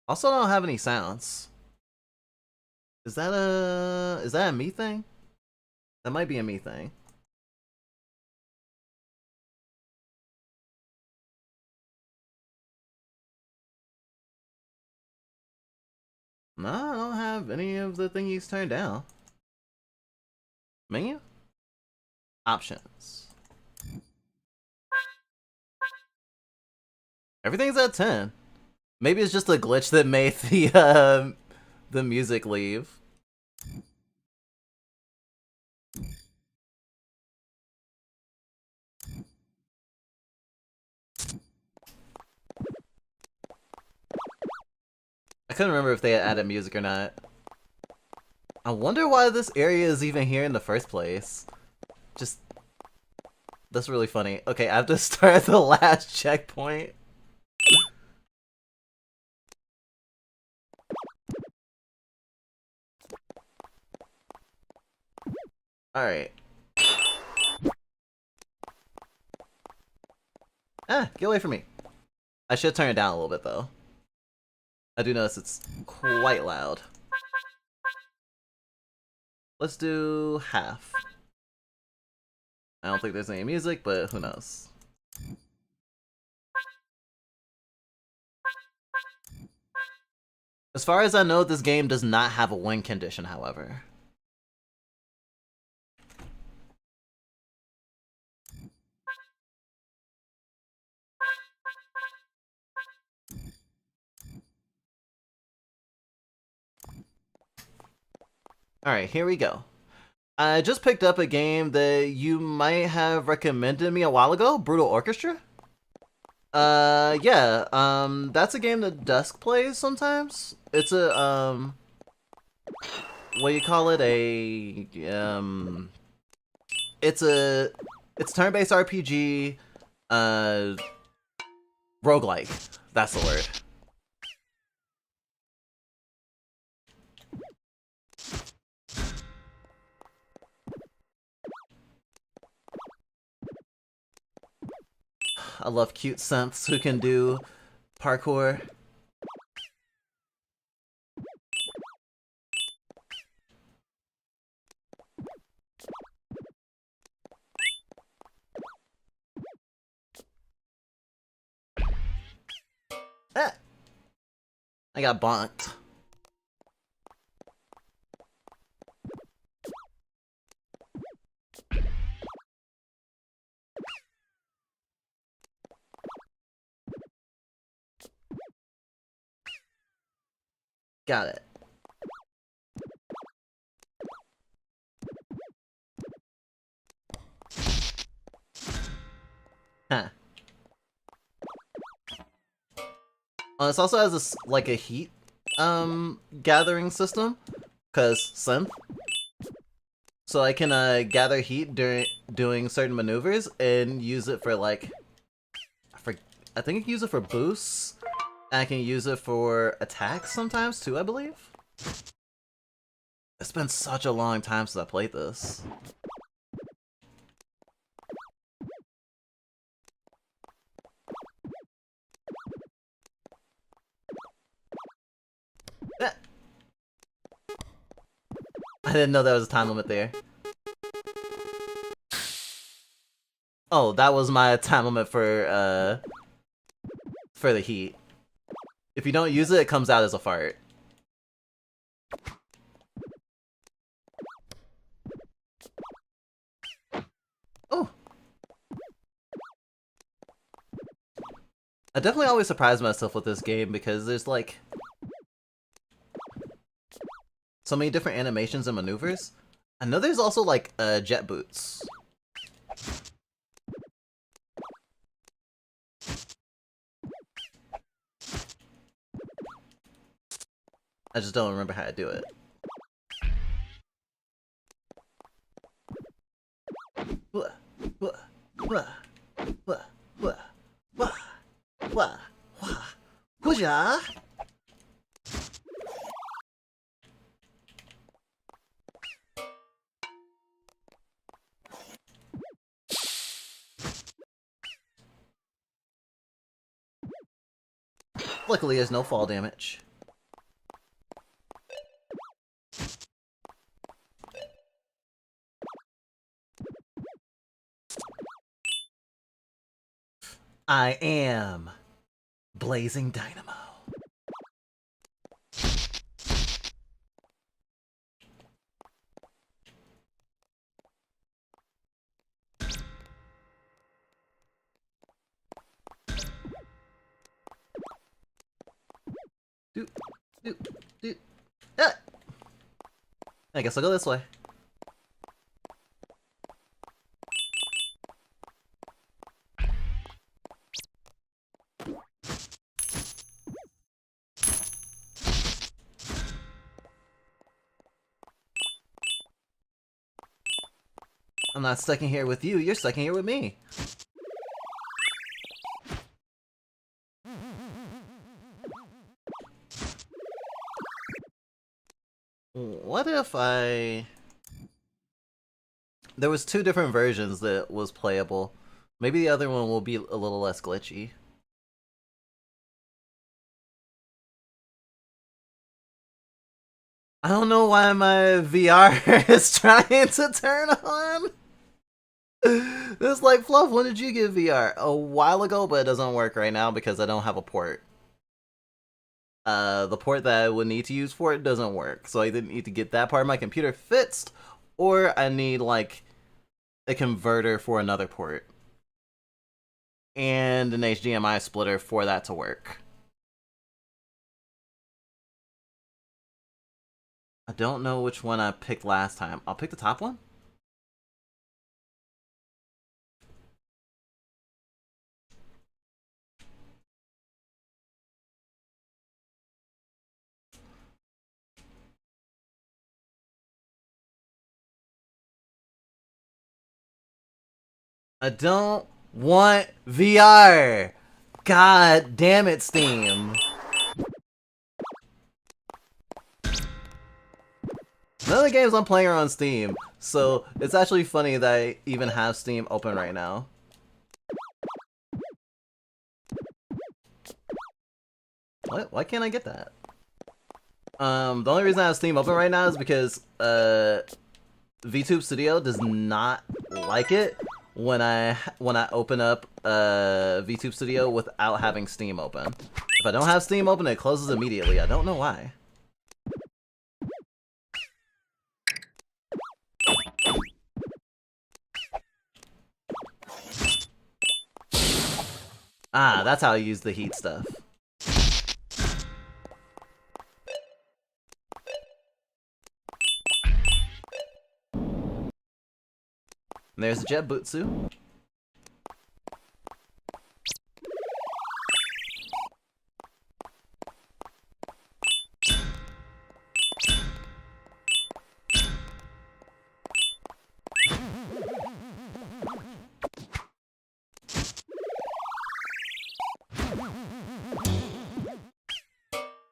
Also don't have any sounds. Is that a me thing? That might be a me thing. No, I don't have any of the thingies turned down. Menu? Options. Everything's at 10. Maybe it's just a glitch that made the music leave. I couldn't remember if they had added music or not. I wonder why this area is even here in the first place. Just... That's really funny. Okay, I have to start at the last checkpoint. Alright. Ah, get away from me. I should turn it down a little bit, though. I do notice it's quite loud. Let's do half. I don't think there's any music, but who knows. As far as I know, this game does not have a win condition, however. Alright, here we go. I just picked up a game that you might have recommended me a while ago, Brutal Orchestra. Yeah, that's a game that Dusk plays sometimes. It's a, what do you call it? It's turn-based RPG, roguelike. That's the word. I love cute synths who can do parkour. Ah! I got bonked. Got it. Huh. This also has this, like, a heat, gathering system, cause synth. So I can, gather heat during doing certain maneuvers and use it for, like, I think I can use it for boosts, and I can use it for attacks sometimes, too, I believe? It's been such a long time since I played this. I didn't know there was a time limit there. Oh, that was my time limit for the heat. If you don't use it, it comes out as a fart. Oh! I definitely always surprise myself with this game because there's, like, so many different animations and maneuvers. I know there's also, like, jet boots. I just don't remember how to do it. Luckily, there's no fall damage. I am Blazing Dynamo. Ah! I guess I'll go this way. I'm not stuck in here with you, you're stuck in here with me. What if I... There was 2 different versions that was playable. Maybe the other one will be a little less glitchy. I don't know why my VR is trying to turn on. It's like, Fluff, when did you get VR? A while ago, but it doesn't work right now because I don't have a port. The port that I would need to use for it doesn't work, so I didn't need to get that part of my computer fixed, or I need, like, a converter for another port. And an HDMI splitter for that to work. I don't know which one I picked last time. I'll pick the top one? I don't want VR! God damn it, Steam! None of the games I'm playing are on Steam, so it's actually funny that I even have Steam open right now. What? Why can't I get that? The only reason I have Steam open right now is because, VTube Studio does not like it when I open up VTube Studio without having Steam open. If I don't have Steam open, it closes immediately. I don't know why. Ah, that's how I use the heat stuff. And there's the jet butsu.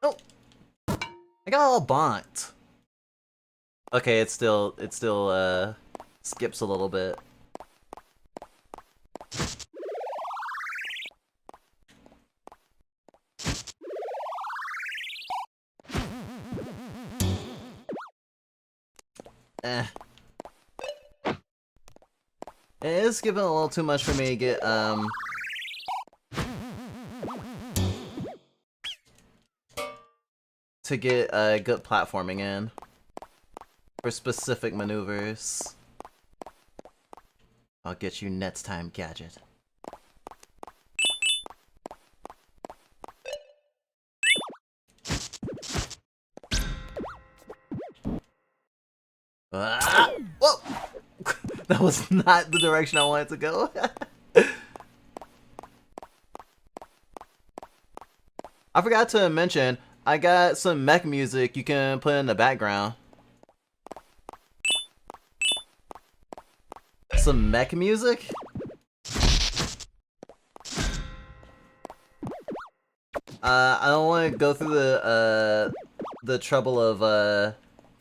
Oh, I got all bonked. Okay, it still skips a little bit. Eh. It is skipping a little too much for me to get good platforming in for specific maneuvers. I'll get you next time, Gadget. Ah! Whoa! That was not the direction I wanted to go. I forgot to mention, I got some mech music you can put in the background. Some mech music? I don't want to go through the trouble of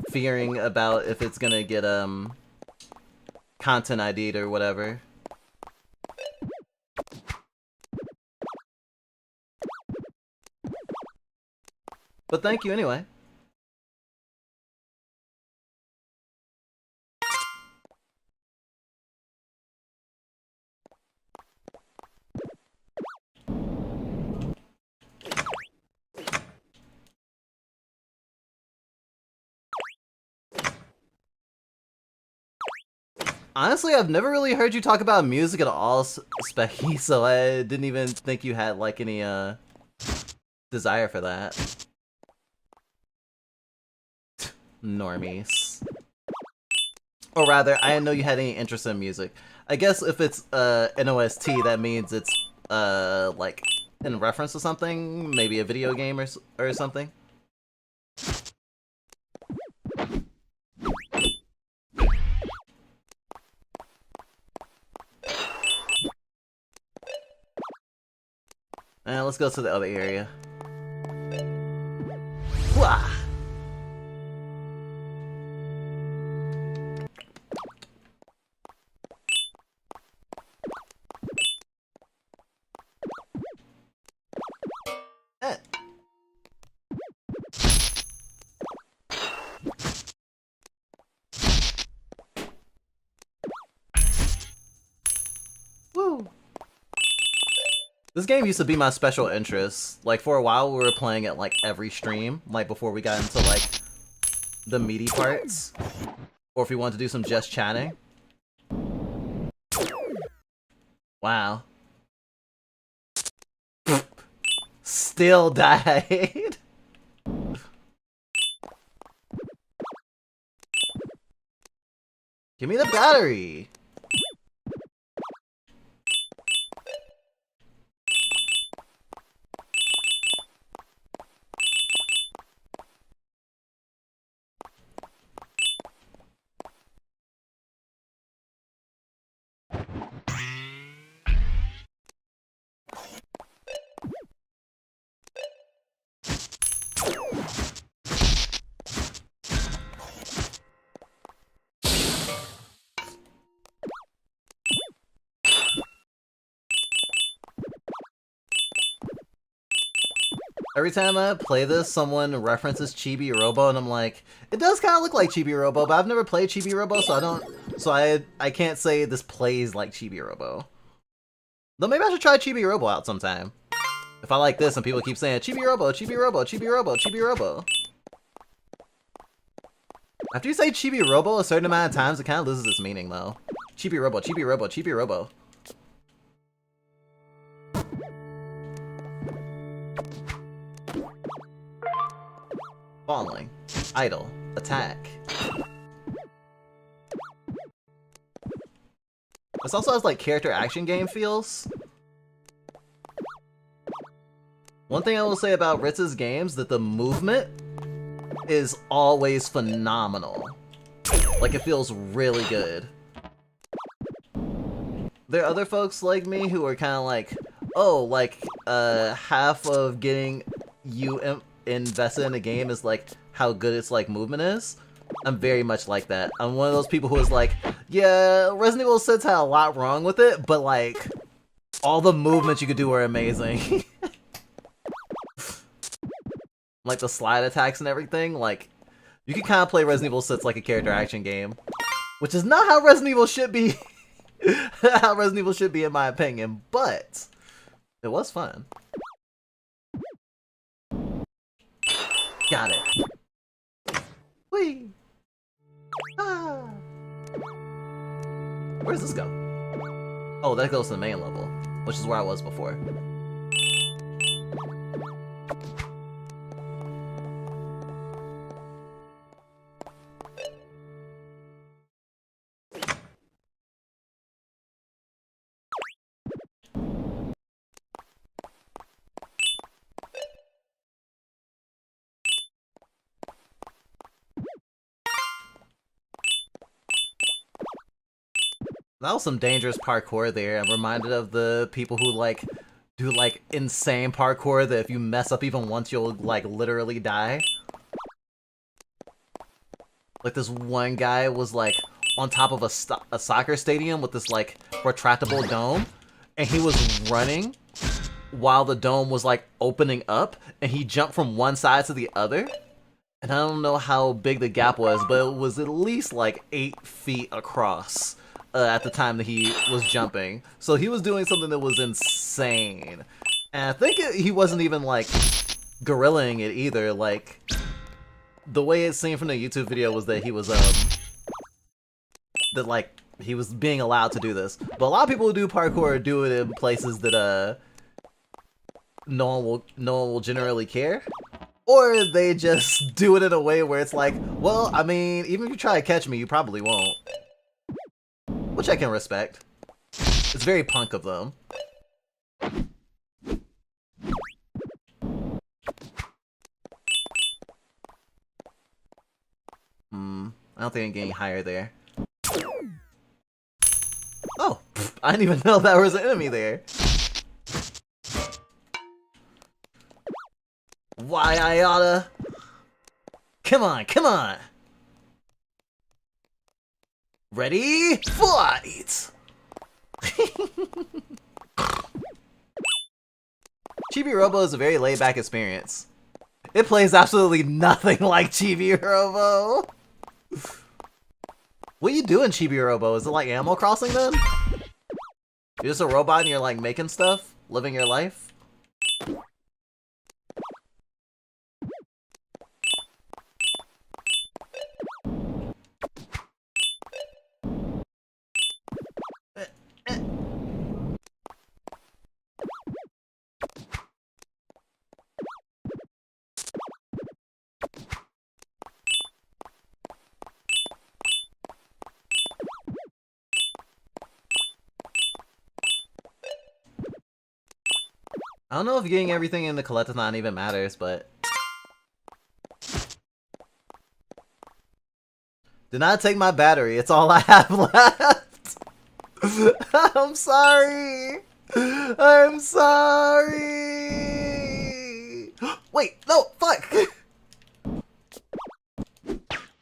fearing about if it's gonna get content ID'd or whatever. But thank you anyway. Honestly, I've never really heard you talk about music at all, Specky, so I didn't even think you had, like, any, desire for that. Normies. Or rather, I didn't know you had any interest in music. I guess if it's, an OST, that means it's, like, in reference to something? Maybe a video game or something? Let's go to the other area. Wah! Eh. Woo! This game used to be my special interest. Like, for a while we were playing it, like, every stream. Like, before we got into, like, the meaty parts. Or if we wanted to do some just chatting. Wow. Still died. Give me the battery. Every time I play this, someone references Chibi Robo, and I'm like, it does kind of look like Chibi Robo, but I've never played Chibi Robo, so I don't So I can't say this plays like Chibi Robo. Though maybe I should try Chibi Robo out sometime. If I like this and people keep saying Chibi Robo, Chibi Robo, Chibi Robo, Chibi Robo. After you say Chibi Robo a certain amount of times, it kind of loses its meaning though. Chibi Robo, Chibi Robo, Chibi Robo. Falling. Idle. Attack. This also has like character action game feels. One thing I will say about Ritz's games that the movement is always phenomenal. Like it feels really good. There are other folks like me who are kind of like, oh, like half of getting you invested in a game is like how good its like movement is. I'm very much like that. I'm one of those people who is like, yeah, Resident Evil 6 had a lot wrong with it, but like all the movements you could do were amazing. Like the slide attacks and everything, like you can kind of play Resident Evil 6 like a character action game, which is not how Resident Evil should be. How Resident Evil should be in my opinion, but it was fun. Got it. Whee! Ah! Where does this go? Oh, that goes to the main level, which is where I was before. That was some dangerous parkour there. I'm reminded of the people who like do like insane parkour that if you mess up even once you'll like literally die. Like this one guy was like on top of a soccer stadium with this like retractable dome, and he was running while the dome was like opening up, and he jumped from one side to the other. And I don't know how big the gap was, but it was at least like 8 feet across. At the time that he was jumping. So he was doing something that was insane. And I think he wasn't even, like, gorillaing it either. Like, the way it seemed from the YouTube video was that he was, that, like, he was being allowed to do this. But a lot of people who do parkour do it in places that, no one will generally care. Or they just do it in a way where it's like, well, I mean, even if you try to catch me, you probably won't. Which I can respect. It's very punk of them. I don't think I'm getting higher there. Oh, I didn't even know there was an enemy there. Why I oughta? Come on, come on! Ready? Fight! Chibi Robo is a very laid-back experience. It plays absolutely nothing like Chibi Robo. What do you do in Chibi Robo? Is it like Animal Crossing then? You're just a robot and you're like making stuff? Living your life? I don't know if getting everything in the collectathon even matters, but... Do not take my battery, it's all I have left! I'm sorry! I'm sorry! Wait, no, fuck!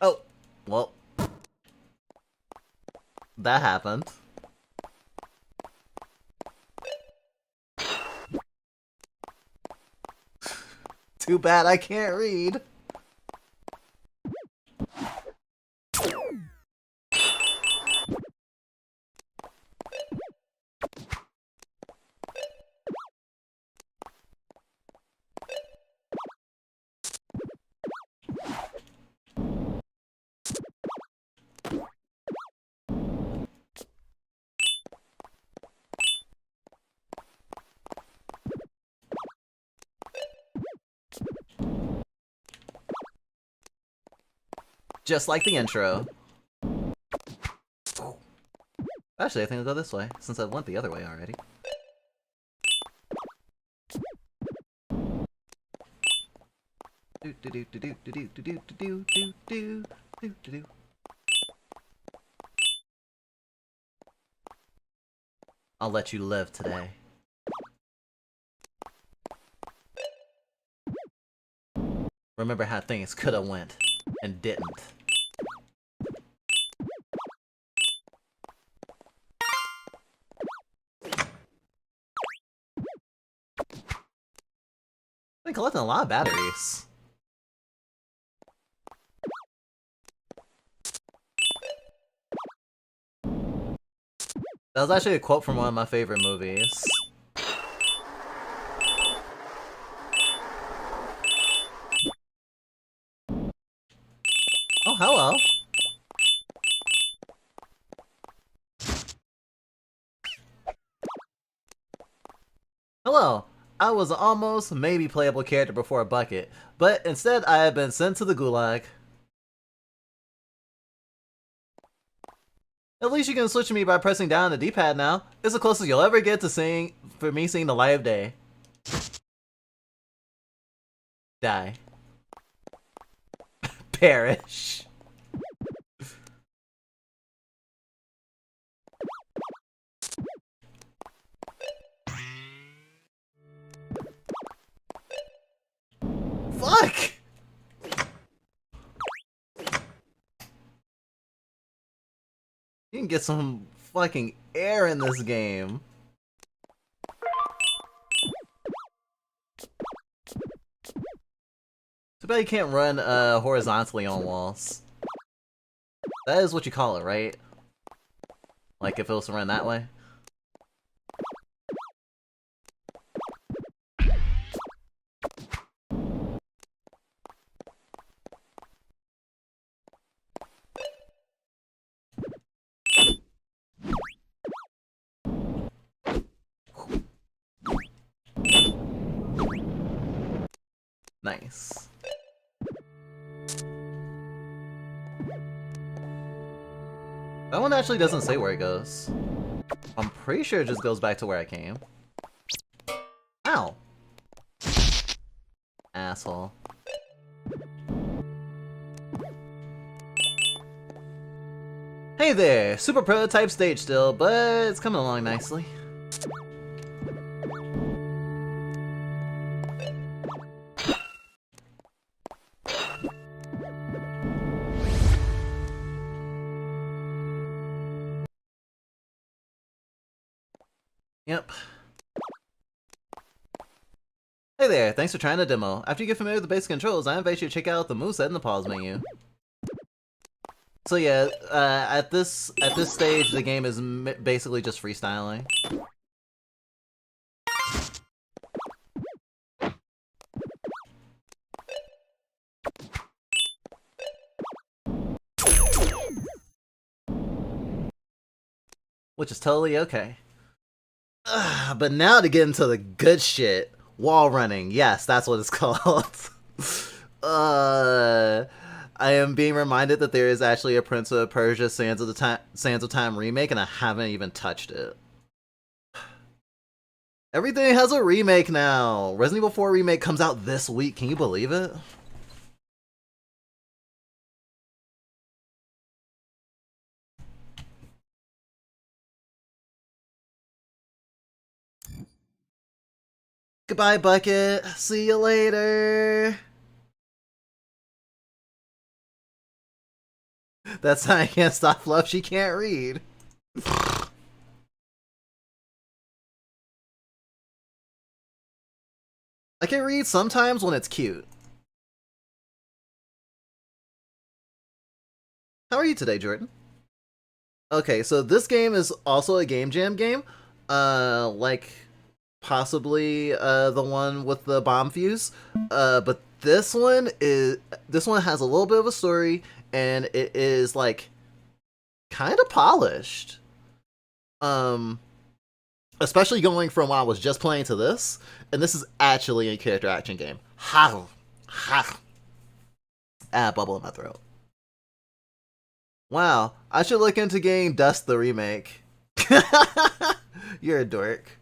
Oh, well. That happened. Too bad I can't read. Just like the intro. Actually, I think I'll go this way, since I went the other way already. I'll let you live today. Remember how things coulda went and didn't. Been collecting a lot of batteries. That was actually a quote from one of my favorite movies. Oh, hello. Hello. I was an almost maybe playable character before a bucket, but instead I have been sent to the gulag. At least you can switch me by pressing down on the D-pad now. It's the closest you'll ever get to seeing the light of day. Die. Perish. Fuck! You can get some fucking air in this game. Too bad you can't run horizontally on walls. That is what you call it, right? Like if it was to run that way? Nice. That one actually doesn't say where it goes. I'm pretty sure it just goes back to where I came. Ow! Asshole. Hey there! Super prototype stage still, but it's coming along nicely. Yep. Hey there, thanks for trying the demo. After you get familiar with the basic controls, I invite you to check out the moveset in the pause menu. So yeah, at this stage, the game is basically just freestyling. Which is totally okay. But now to get into the good shit. Wall running. Yes, that's what it's called. I am being reminded that there is actually a Prince of Persia Sands of Time remake, and I haven't even touched it. Everything has a remake now. Resident Evil 4 remake comes out this week. Can you believe it? Goodbye, Bucket. See you later. That's how I can't stop love. She can't read. I can read sometimes when it's cute. How are you today, Jordan? Okay, so this game is also a Game Jam game. Like possibly the one with the bomb fuse. But this one has a little bit of a story, and it is like kind of polished. Especially going from when I was just playing to this, and this is actually a character action game. Ha! Bubble in my throat. Wow, I should look into getting Dust the remake. You're a dork.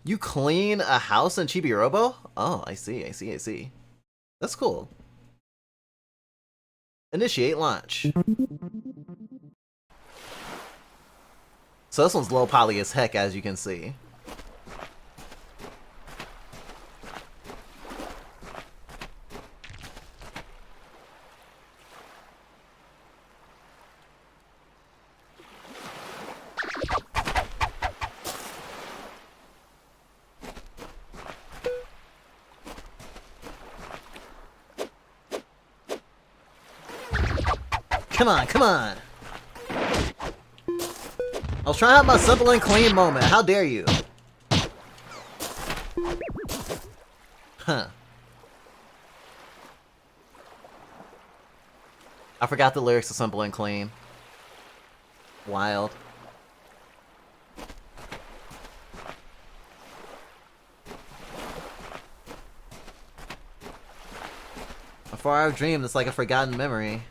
You clean a house in Chibi-Robo? Oh, I see. That's cool. Initiate launch. So this one's low poly as heck, as you can see. Come on! I was trying to have my simple and clean moment. How dare you? Huh. I forgot the lyrics to Simple and Clean. Wild. A far-off dream that's like a forgotten memory.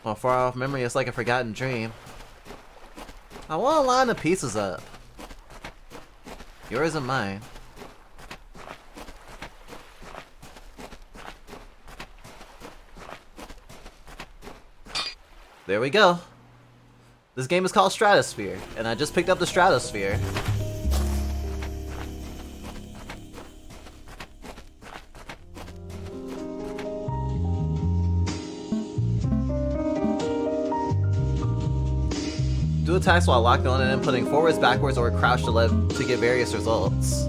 A far-off memory is like a forgotten dream. I want to line the pieces up. Yours and mine. There we go. This game is called Stratosphere, and I just picked up the Stratosphere. Do attacks while locked on and inputting forwards, backwards, or crouch to left to get various results.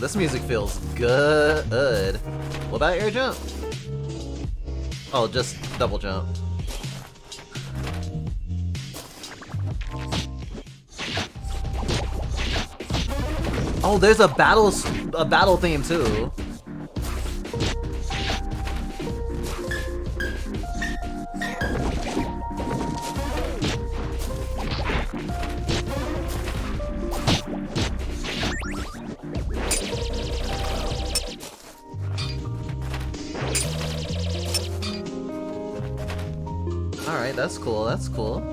This music feels good. What about air jump? Oh, just double jump. Oh, there's a battle theme too. All right, that's cool. That's cool.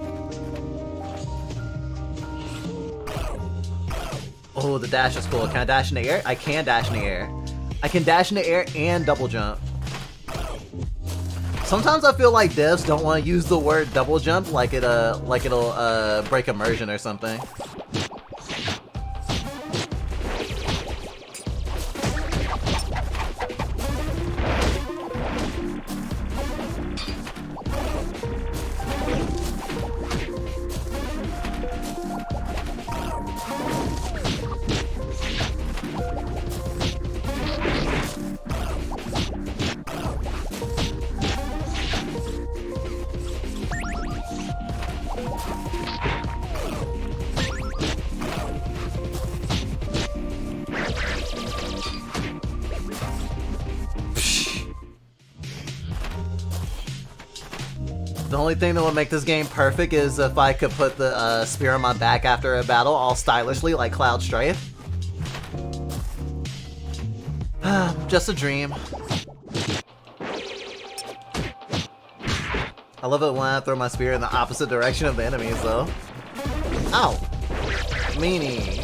Oh, the dash is cool. Can I dash in the air? I can dash in the air. I can dash in the air and double jump. Sometimes I feel like devs don't want to use the word double jump like it'll break immersion or something. The only thing that would make this game perfect is if I could put the spear on my back after a battle all stylishly like Cloud Strafe. Just a dream. I love it when I throw my spear in the opposite direction of the enemies though. Ow! Meanie.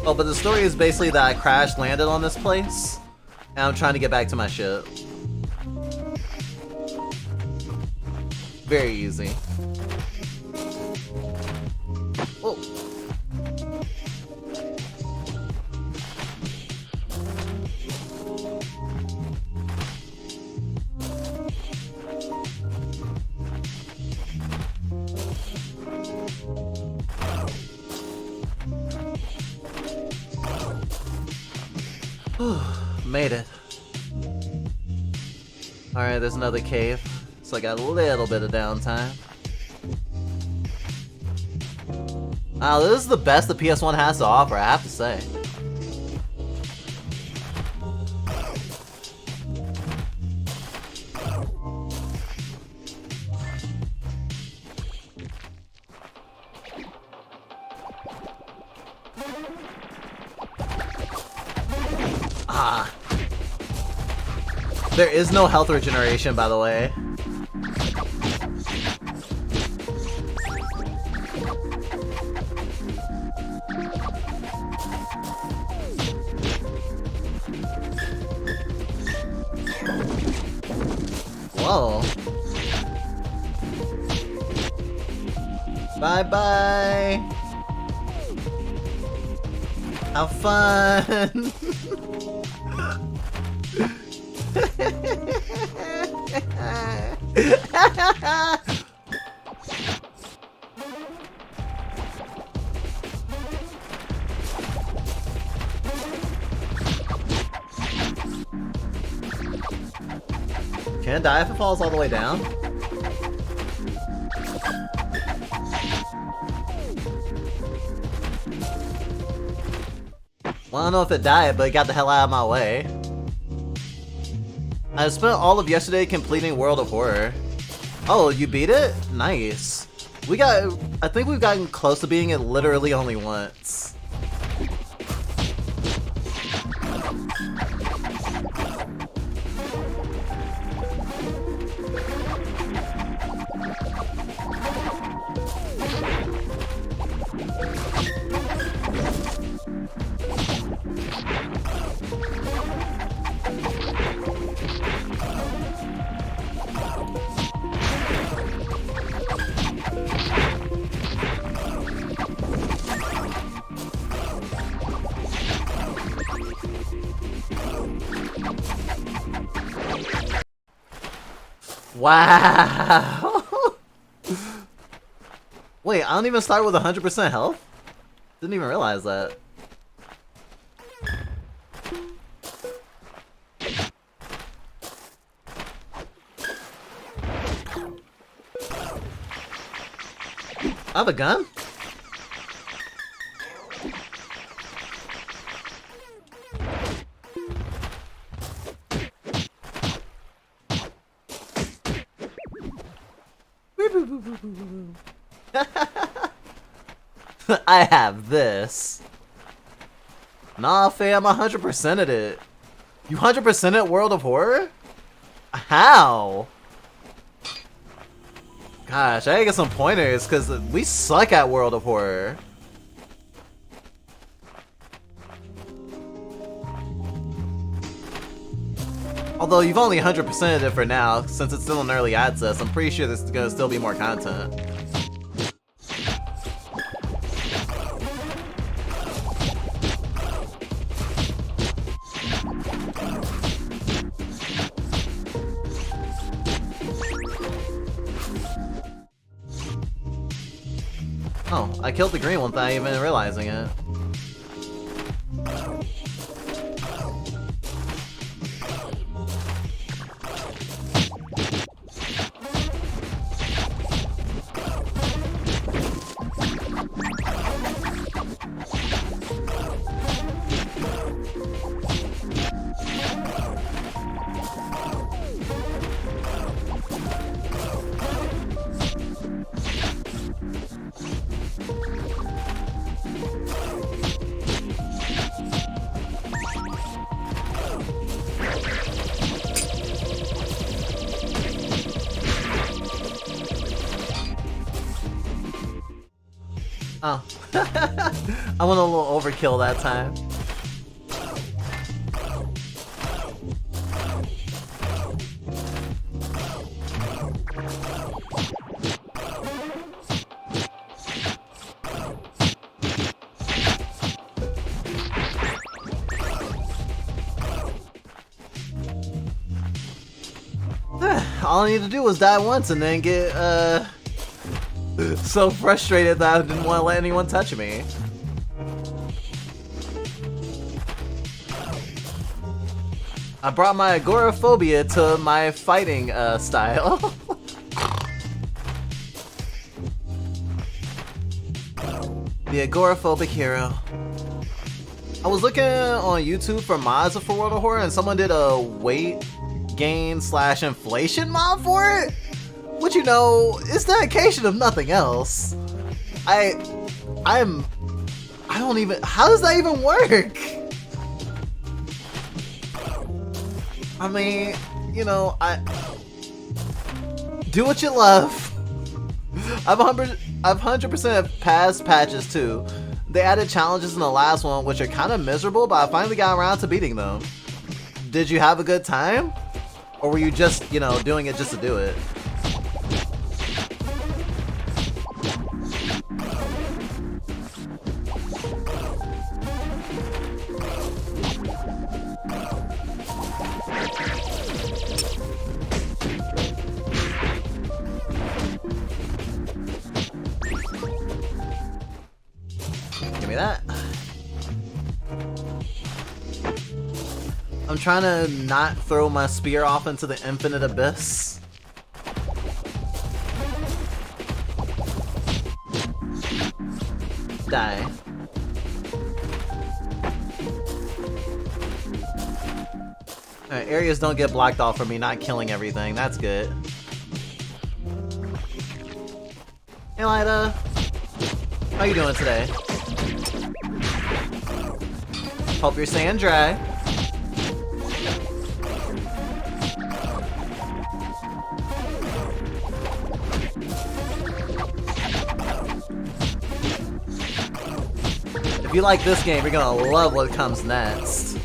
Oh, but the story is basically that I crash landed on this place, and I'm trying to get back to my ship. Very easy. Oh. Made it. Alright, there's another cave. So I got a little bit of downtime. Wow, this is the best the PS1 has to offer, I have to say. Ah. There is no health regeneration, by the way. Whoa. Bye-bye. Have fun. Can it die if it falls all the way down? Well, I don't know if it died, but it got the hell out of my way. I spent all of yesterday completing World of Horror. Oh, you beat it? Nice. I think we've gotten close to beating it literally only once. Wow! Wait, I don't even start with 100% health? Didn't even realize that. I have a gun? I have this. Nah, fam, 100%ed it. You 100%ed World of Horror? How? Gosh, I gotta get some pointers, because we suck at World of Horror. Although you've only 100%ed it for now, since it's still in early access, I'm pretty sure there's gonna still be more content. Oh, I killed the green one without even realizing it. Oh. I went a little overkill that time. All I need to do was die once and then get, so frustrated that I didn't want to let anyone touch me. I brought my agoraphobia to my fighting style. The agoraphobic hero. I was looking on YouTube for mods for World of Horror and someone did a weight gain / inflation mod for it? Which, you know, is dedication of nothing else. I don't even, how does that even work? I mean, you know, do what you love. I've 100% past patches too. They added challenges in the last one, which are kind of miserable, but I finally got around to beating them. Did you have a good time? Or were you just, you know, doing it just to do it? That. I'm trying to not throw my spear off into the infinite abyss. Die. Alright, areas don't get blocked off for me not killing everything. That's good. Hey, Lida. How you doing today? Hope you're staying dry. If you like this game, you're gonna love what comes next.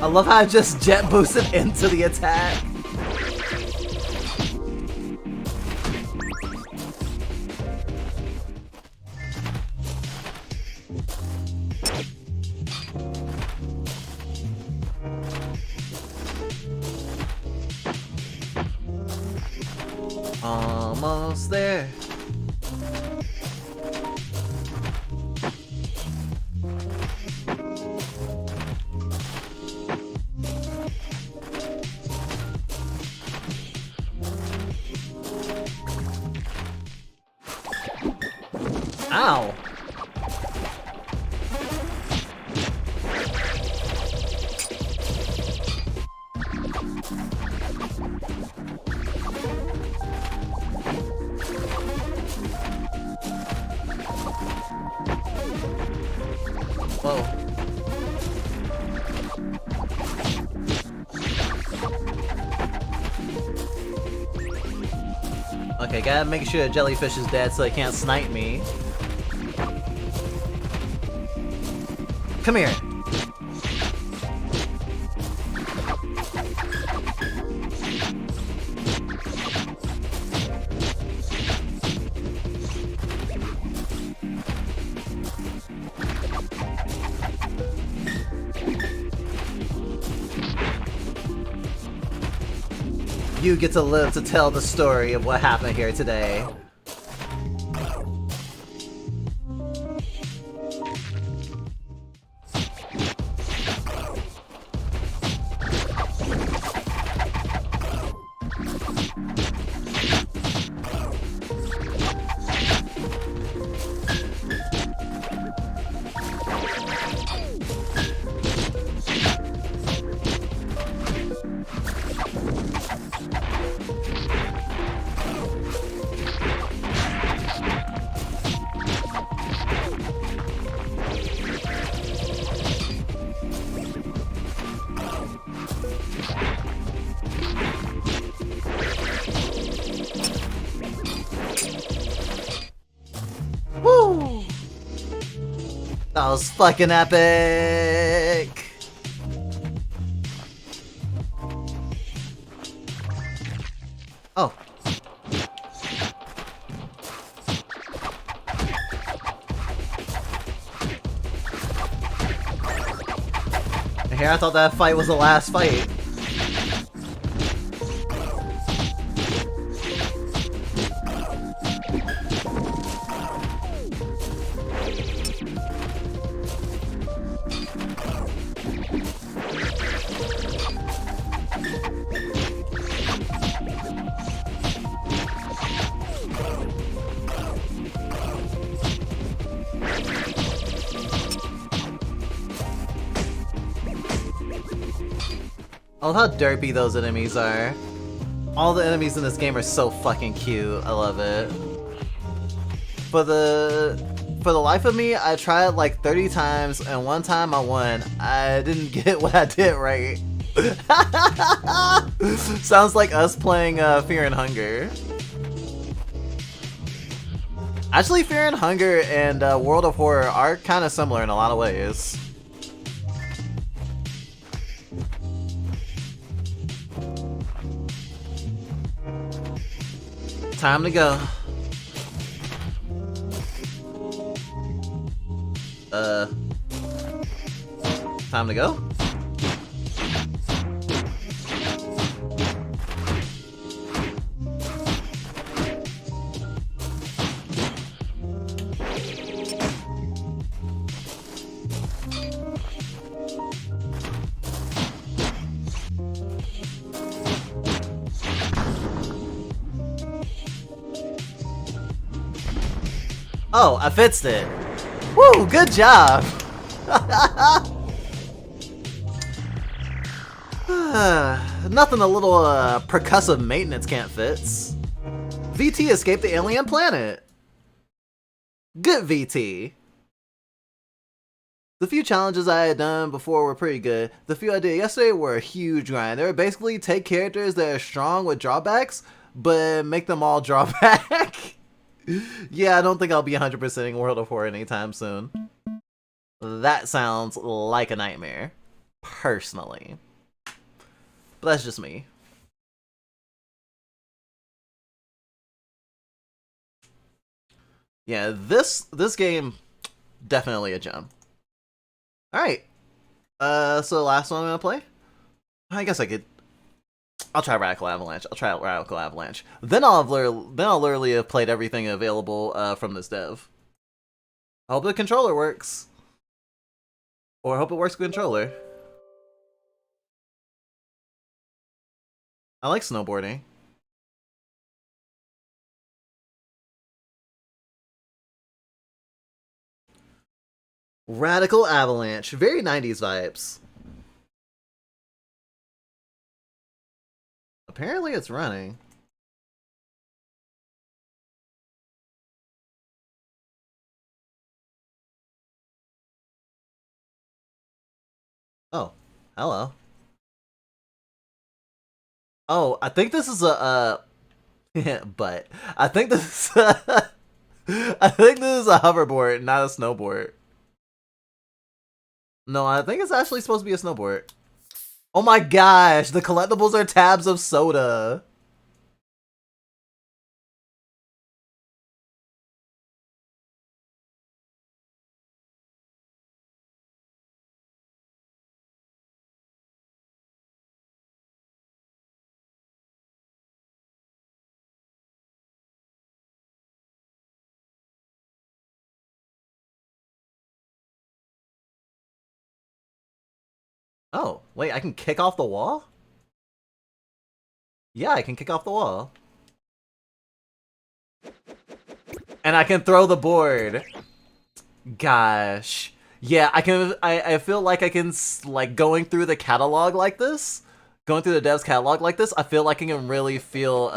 I love how I just jet boosted into the attack. Almost there. Ow. Whoa. Okay, gotta make sure the jellyfish is dead so it can't snipe me. Come here. You get to live to tell the story of what happened here today. Woo! That was fucking epic! Oh. Here, I thought that fight was the last fight. I love how derpy those enemies are. All the enemies in this game are so fucking cute. I love it. For the life of me, I tried like 30 times, and one time I won. I didn't get what I did right. Sounds like us playing Fear and Hunger. Actually, Fear and Hunger and World of Horror are kind of similar in a lot of ways. Time to go. Time to go? Oh, I fixed it. Woo, good job. Nothing a little percussive maintenance can't fix. VT escaped the alien planet. Good VT. The few challenges I had done before were pretty good. The few I did yesterday were a huge grind. They were basically take characters that are strong with drawbacks, but make them all draw back. Yeah, I don't think I'll be 100%ing World of Horror anytime soon. That sounds like a nightmare, personally. But that's just me. Yeah, this game, definitely a gem. Alright. So the last one I'm gonna play? I guess I could... I'll try Radical Avalanche. I'll try out Radical Avalanche. Then I'll literally have played everything available from this dev. I hope the controller works. Or I hope it works with controller. I like snowboarding. Radical Avalanche. Very 90s vibes. Apparently it's running. Oh, hello. Oh, I think this is a but I think this is I think this is a hoverboard, not a snowboard. No, I think it's actually supposed to be a snowboard. Oh my gosh, the collectibles are tabs of soda. Oh, wait, I can kick off the wall? Yeah, I can kick off the wall. And I can throw the board. Gosh. Yeah, I feel like I can, like, going through the catalog like this, going through the dev's catalog like this, I feel like I can really feel,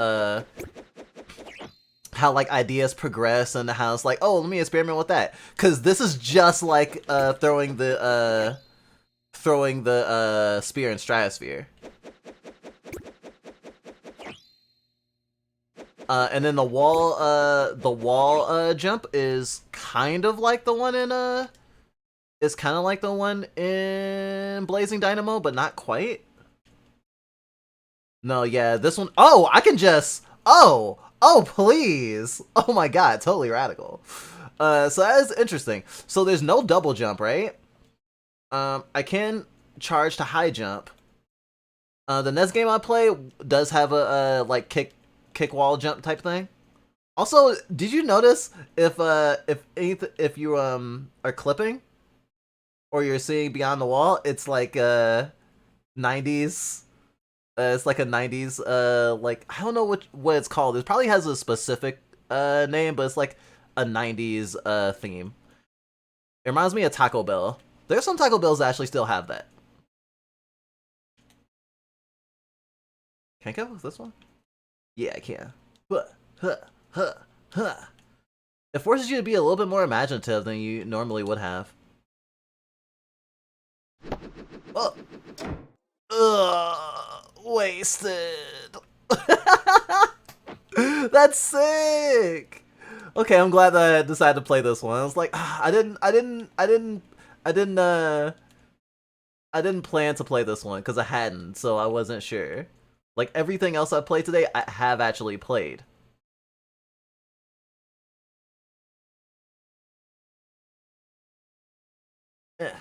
how, like, ideas progress and how it's like, oh, let me experiment with that. Because this is just like, throwing the spear in Stratosphere. And then the wall jump is kind of like the one in Blazing Dynamo, but not quite. No, yeah, this one. Oh, I can just. Oh, please. Oh my god, totally radical. So that is interesting. So there's no double jump, right? I can charge to high jump. The next game I play does have a like kick wall jump type thing. Also, did you notice if you are clipping or you're seeing beyond the wall, it's like 90s. It's like a 90s like I don't know what it's called. It probably has a specific name, but it's like a 90s theme. It reminds me of Taco Bell. There's some Taco Bells that actually still have that. Can I go with this one? Yeah, I can. Huh, huh, huh, huh. It forces you to be a little bit more imaginative than you normally would have. Oh. Wasted. That's sick. Okay, I'm glad that I decided to play this one. I was like, I didn't plan to play this one because I hadn't, so I wasn't sure. Like everything else I played today, I have actually played. Eh.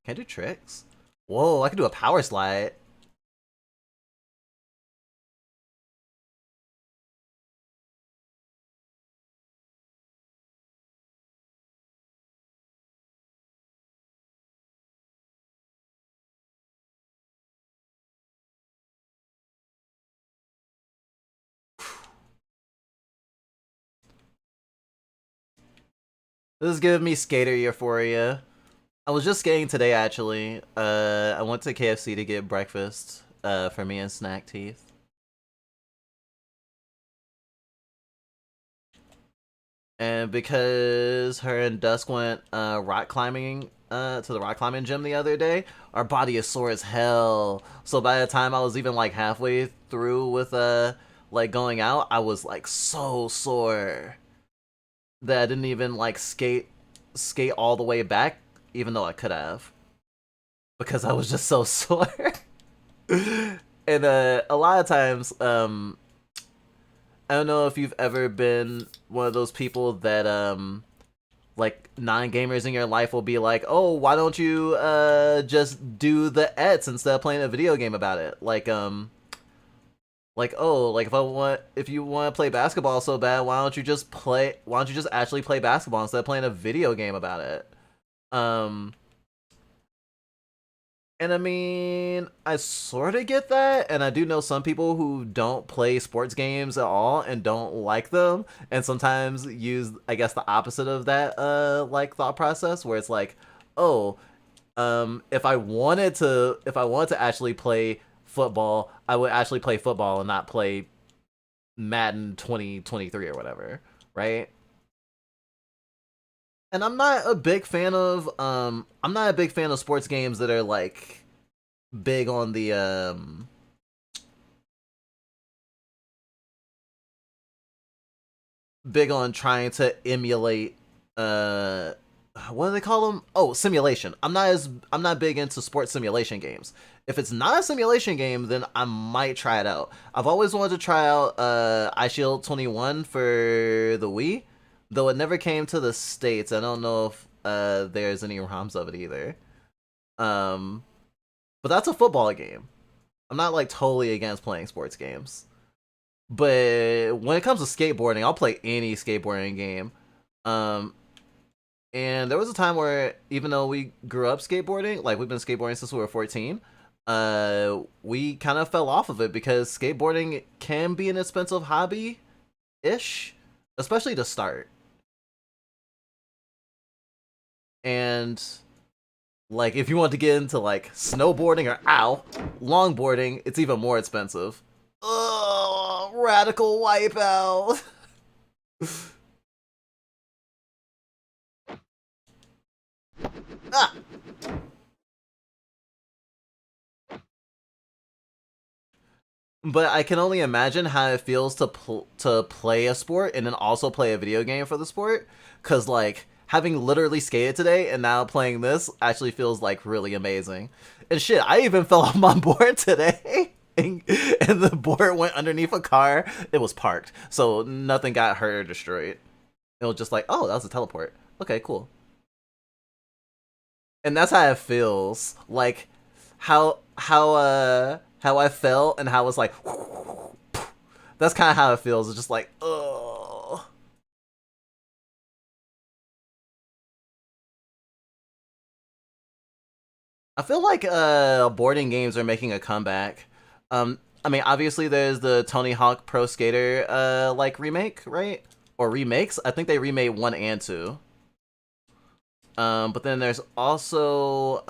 Can I do tricks? Whoa, I can do a power slide. This is giving me skater euphoria. I was just skating today, actually. I went to KFC to get breakfast for me and Snack Teeth. And because her and Dusk went rock climbing to the rock climbing gym the other day, our body is sore as hell. So by the time I was even like halfway through with like going out, I was like so sore that I didn't even like skate all the way back, even though I could have, because I was just so sore. And a lot of times, I don't know if you've ever been one of those people that like non-gamers in your life will be like, oh, why don't you just do the ets instead of playing a video game about it? Like, oh, like if you want to play basketball so bad, why don't you just actually play basketball instead of playing a video game about it? Um and I mean, I sort of get that, and I do know some people who don't play sports games at all and don't like them, and sometimes use, I guess, the opposite of that, like thought process, where it's like, oh, if I wanted to actually play football, I would actually play football and not play Madden 2023 or whatever, right? And I'm not a big fan of sports games that are like big on the big on trying to emulate what do they call them? Oh, simulation. I'm not big into sports simulation games. If it's not a simulation game, then I might try it out. I've always wanted to try out iShield 21 for the Wii, though it never came to the States. I don't know if there's any ROMs of it either. Um, but that's a football game. I'm not like totally against playing sports games. But when it comes to skateboarding, I'll play any skateboarding game. Um, and there was a time where even though we grew up skateboarding, like we've been skateboarding since we were 14, we kind of fell off of it because skateboarding can be an expensive hobby-ish, especially to start. And like if you want to get into like snowboarding or longboarding, it's even more expensive. Ugh, radical wipeout. Ah. But I can only imagine how it feels to play a sport and then also play a video game for the sport. Cause like having literally skated today and now playing this actually feels like really amazing. And shit, I even fell off my board today. And the board went underneath a car. It was parked, so nothing got hurt or destroyed. It was just like, oh, that was a teleport. Okay, cool. And that's how it feels. Like how I felt and how it's like that's kind of how it feels. It's just like, oh. I feel like boarding games are making a comeback. I mean, obviously there's the Tony Hawk Pro Skater like remake, right? Or remakes. I think they remade 1 and 2. But then there's also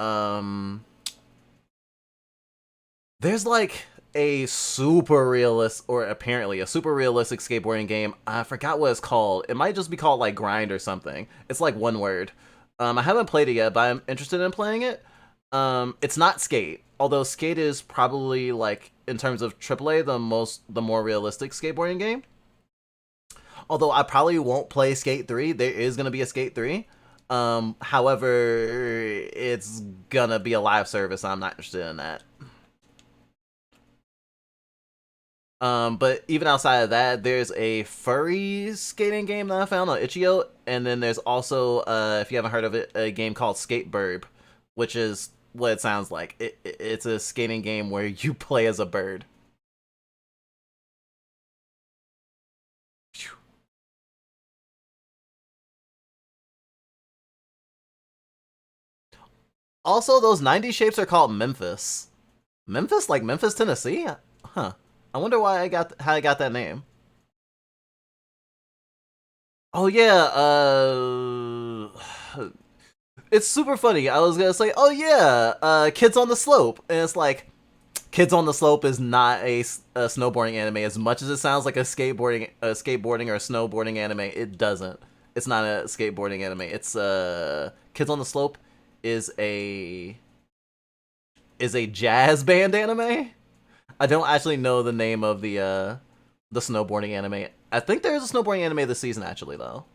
there's like a super realist, or apparently a super realistic skateboarding game. I forgot what it's called. It might just be called like Grind or something. It's like one word. I haven't played it yet, but I'm interested in playing it. It's not Skate, although Skate is probably like in terms of AAA the more realistic skateboarding game. Although I probably won't play Skate 3. There is gonna be a Skate 3. However, it's gonna be a live service. I'm not interested in that. But even outside of that, there's a furry skating game that I found on itch.io, and then there's also, if you haven't heard of it, a game called Skatebird, which is what it sounds like. It's a skating game where you play as a bird. Also, those 90 shapes are called Memphis. Memphis? Like Memphis, Tennessee? Huh. I wonder why how I got that name. Oh yeah, it's super funny. I was gonna say, oh yeah, Kids on the Slope, and it's like, Kids on the Slope is not a snowboarding anime. As much as it sounds like a skateboarding or snowboarding anime, it doesn't. It's not a skateboarding anime. It's Kids on the Slope is a jazz band anime. I don't actually know the name of the snowboarding anime. I think there is a snowboarding anime this season actually though.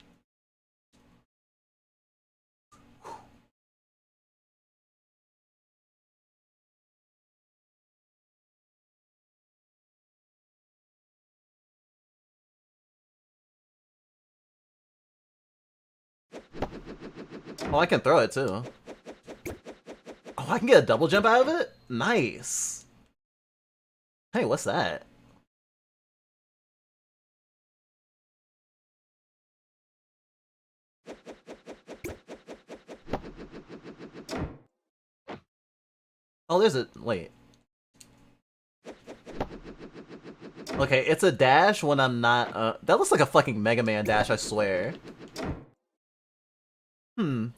Oh, I can throw it too. Oh, I can get a double jump out of it? Nice. Hey, what's that? Oh, there's a... wait. Okay, it's a dash when I'm not... that looks like a fucking Mega Man dash, I swear.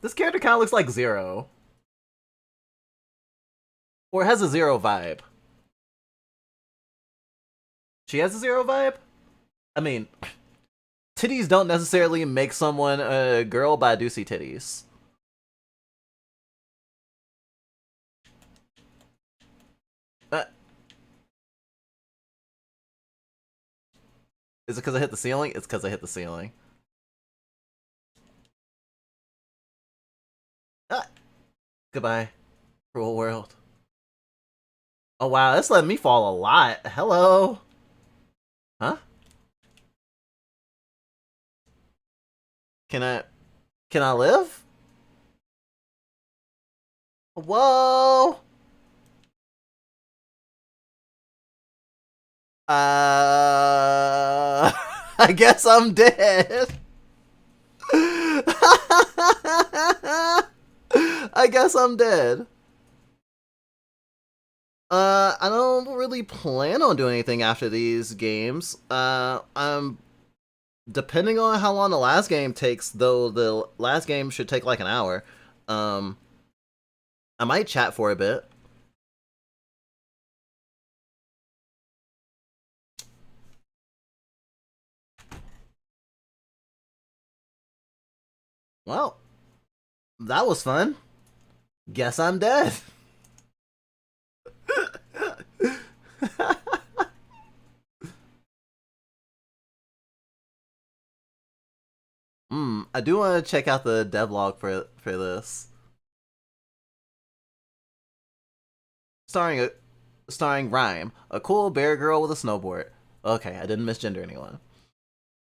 This character kind of looks like Zero. Or it has a Zero vibe. She has a Zero vibe? I mean, titties don't necessarily make someone a girl, but I do see titties. Is it because I hit the ceiling? It's because I hit the ceiling. Ah! Goodbye, cruel world. Oh wow, that's letting me fall a lot. Hello? Huh? Can I live? Whoa! I guess I'm dead. I guess I'm dead. I don't really plan on doing anything after these games. I'm depending on how long the last game takes, though the last game should take like an hour. I might chat for a bit. Well, that was fun. Guess I'm dead. I do want to check out the devlog for this. Starring Rhyme, a cool bear girl with a snowboard. Okay, I didn't misgender anyone.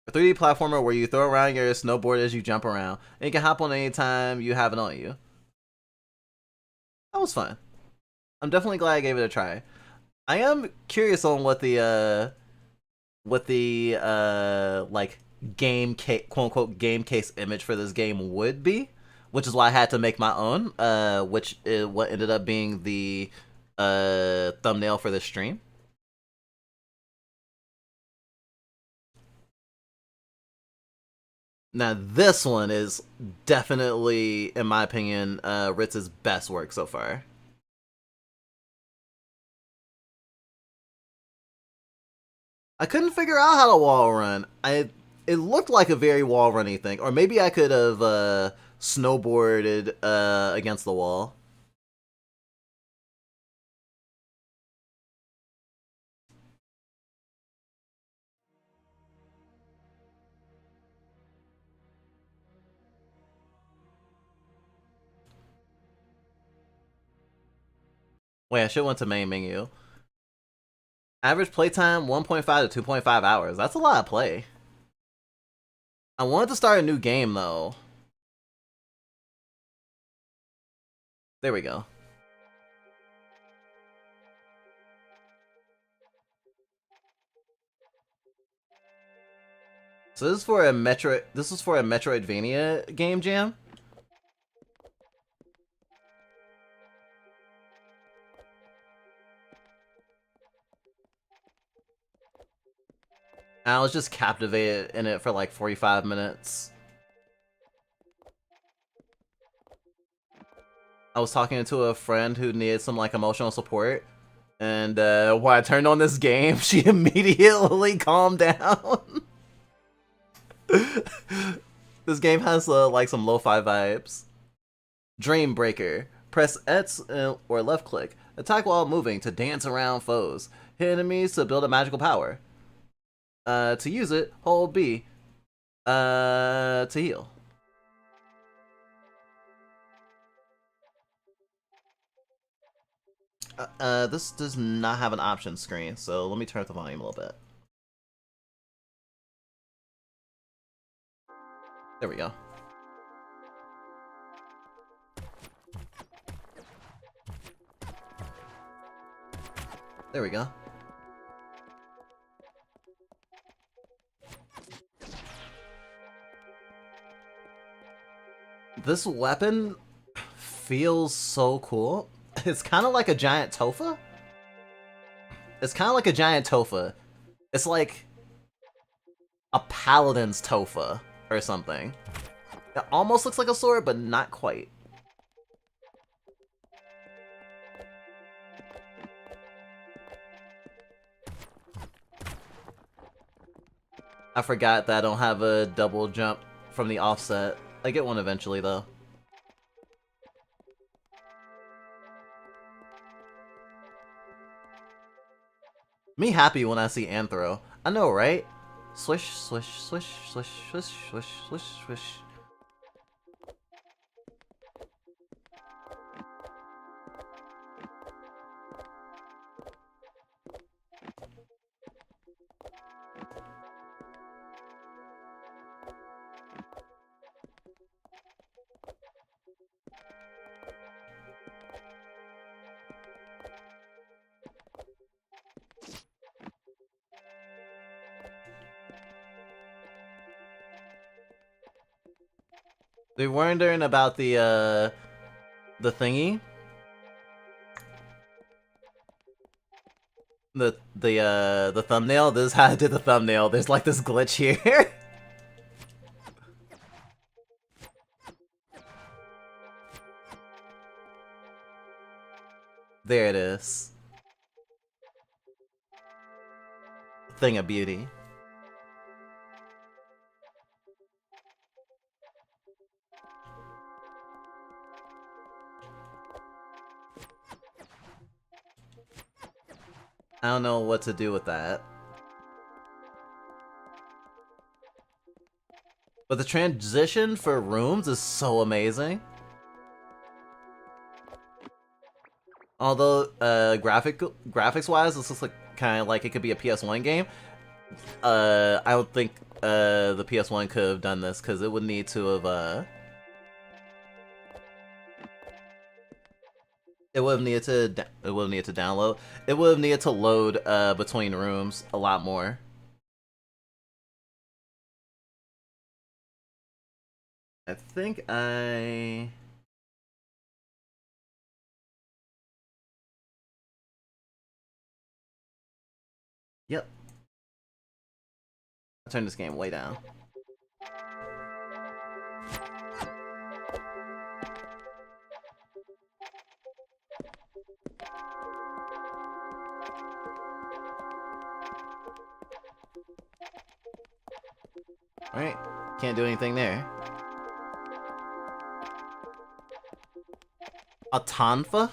A 3D platformer where you throw around your snowboard as you jump around, and you can hop on any time you have it on you. That was fun. I'm definitely glad I gave it a try. I am curious on what the like game case, quote unquote game case image for this game would be, which is why I had to make my own, which is what ended up being the thumbnail for this stream. Now this one is definitely, in my opinion, Ritz's best work so far. I couldn't figure out how to wall run. It looked like a very wall runny thing, or maybe I could have snowboarded against the wall. Wait, I should have went to main menu. Average playtime 1.5 to 2.5 hours. That's a lot of play. I wanted to start a new game though. There we go. So this is for a Metroidvania game jam. I was just captivated in it for like 45 minutes. I was talking to a friend who needed some like emotional support, and when I turned on this game, she immediately calmed down. This game has like some lo-fi vibes. Dream Breaker. Press X or left click. Attack while moving to dance around foes. Hit enemies to build a magical power. To use it, hold B. To heal. This does not have an option screen, so let me turn up the volume a little bit. There we go. There we go. This weapon feels so cool. It's kind of like a giant tofa. It's like a paladin's tofa or something. It almost looks like a sword, but not quite. I forgot that I don't have a double jump from the offset. I get one eventually, though. Me happy when I see Anthro. I know, right? Swish, swish, swish, swish, swish, swish, swish, swish. They're wondering about the thingy. The thumbnail. This is how I did the thumbnail. There's like this glitch here. There it is. Thing of beauty. I don't know what to do with that. But the transition for rooms is so amazing. Although, graphics-wise, this looks like kind of like it could be a PS1 game. I don't think the PS1 could have done this because it would need to have it would have needed to download. It would have needed to load between rooms a lot more. I think I... Yep. I'll turn this game way down. Alright, can't do anything there. A tonfa?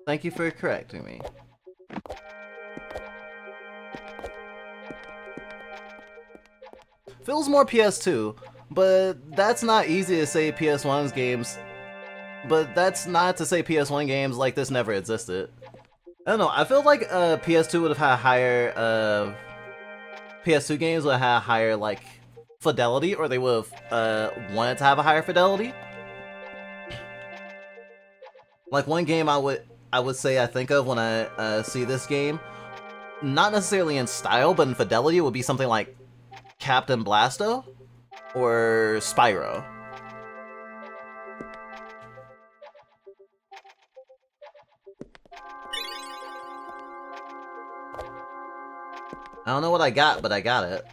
Thank you for correcting me. Feels more PS2, but that's not easy to say PS1's games. But that's not to say PS1 games like this never existed. I don't know, I feel like PS2 would have had higher, PS2 games would have had higher, like, fidelity, or they would have wanted to have a higher fidelity. Like, one game I would say I think of when I see this game, not necessarily in style, but in fidelity, would be something like Captain Blasto or Spyro. I don't know what I got, but I got it.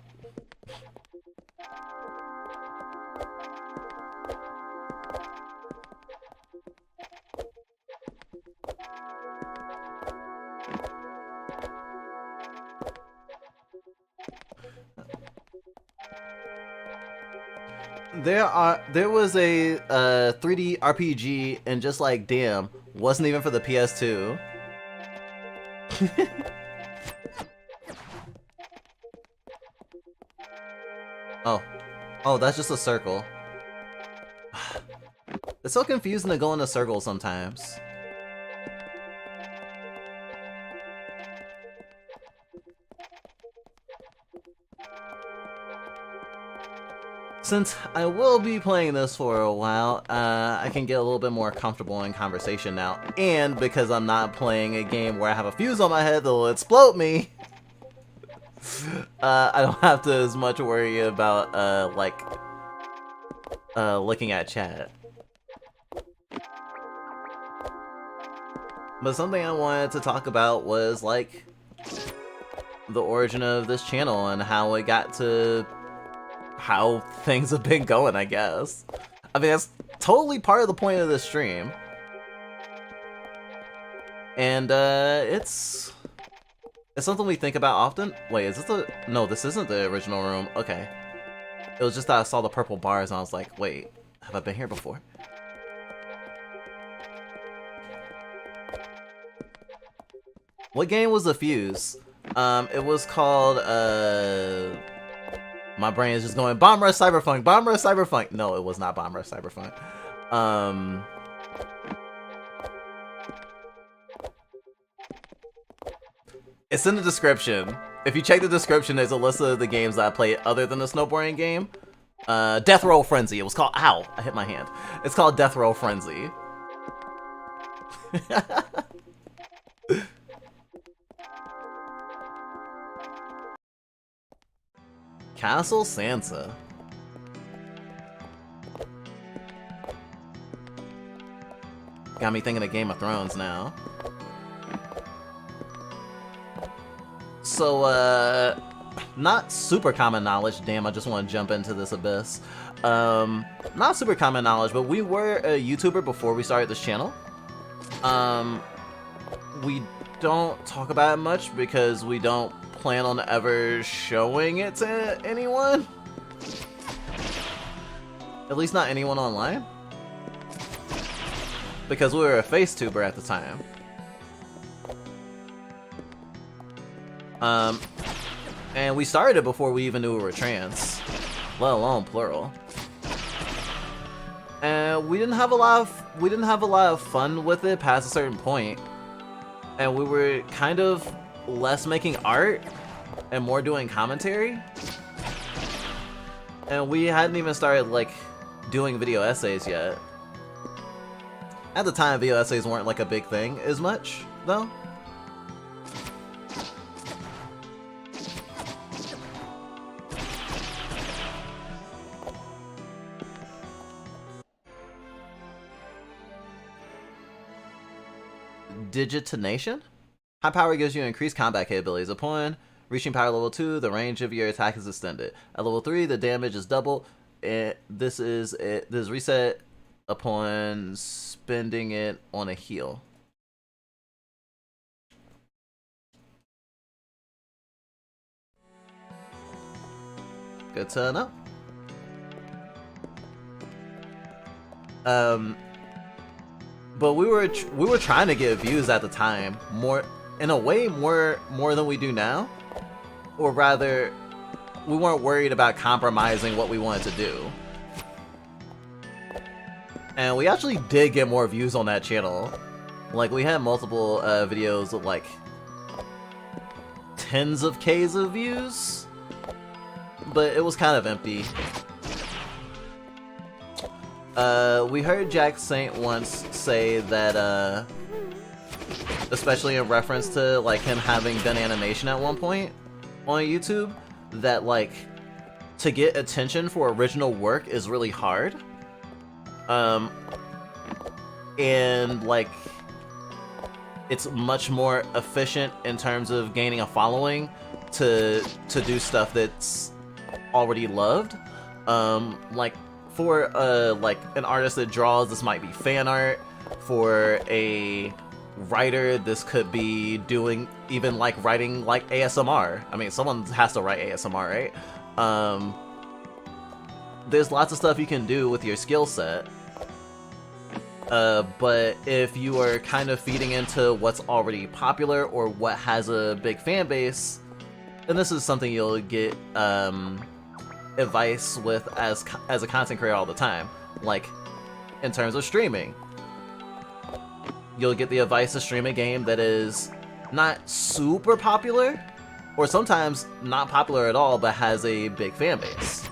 There was a 3D RPG, and just like, damn, wasn't even for the PS2. Oh, that's just a circle. It's so confusing to go in a circle sometimes. Since I will be playing this for a while, I can get a little bit more comfortable in conversation now. And because I'm not playing a game where I have a fuse on my head that'll explode me, I don't have to as much worry about, looking at chat. But something I wanted to talk about was, like, the origin of this channel and how it got to how things have been going, I guess. I mean, that's totally part of the point of this stream. And, it's something we think about often. Wait, is this the... No, this isn't the original room. Okay. It was just that I saw the purple bars and I was like, wait, have I been here before? What game was the fuse? It was called, my brain is just going, Bomb Rush Cyberpunk, Bomb Rush Cyberpunk! No, it was not Bomb Rush Cyberpunk. It's in the description. If you check the description, there's a list of the games that I played other than the snowboarding game. Death Roll Frenzy. It was called... Ow! I hit my hand. It's called Death Roll Frenzy. Castle Sansa. Got me thinking of Game of Thrones now. So, not super common knowledge. Damn, I just want to jump into this abyss. Not super common knowledge, but we were a YouTuber before we started this channel. We don't talk about it much because we don't plan on ever showing it to anyone. At least not anyone online. Because we were a FaceTuber at the time. And we started it before we even knew we were trans, let alone plural. And we didn't have a lot of fun with it past a certain point. And we were kind of less making art and more doing commentary. And we hadn't even started like doing video essays yet. At the time, video essays weren't like a big thing as much, though. digitination. High power gives you increased combat capabilities. Upon reaching power level 2, the range of your attack is extended. At level 3, the damage is double. This is reset upon spending it on a heal. Good to know. But we were trying to get views at the time, more than we do now, or rather, we weren't worried about compromising what we wanted to do. And we actually did get more views on that channel. Like, we had multiple videos with like tens of Ks of views, but it was kind of empty. We heard Jack Saint once say that, especially in reference to like him having done animation at one point on YouTube, that like to get attention for original work is really hard. And like it's much more efficient in terms of gaining a following to do stuff that's already loved. Like for like an artist that draws, this might be fan art. For a writer, this could be doing even like writing like ASMR. I mean, someone has to write ASMR, right? There's lots of stuff you can do with your skill set. But if you are kind of feeding into what's already popular or what has a big fan base, then this is something you'll get advice with as a content creator all the time. Like, in terms of streaming, you'll get the advice to stream a game that is not super popular, or sometimes not popular at all, but has a big fan base.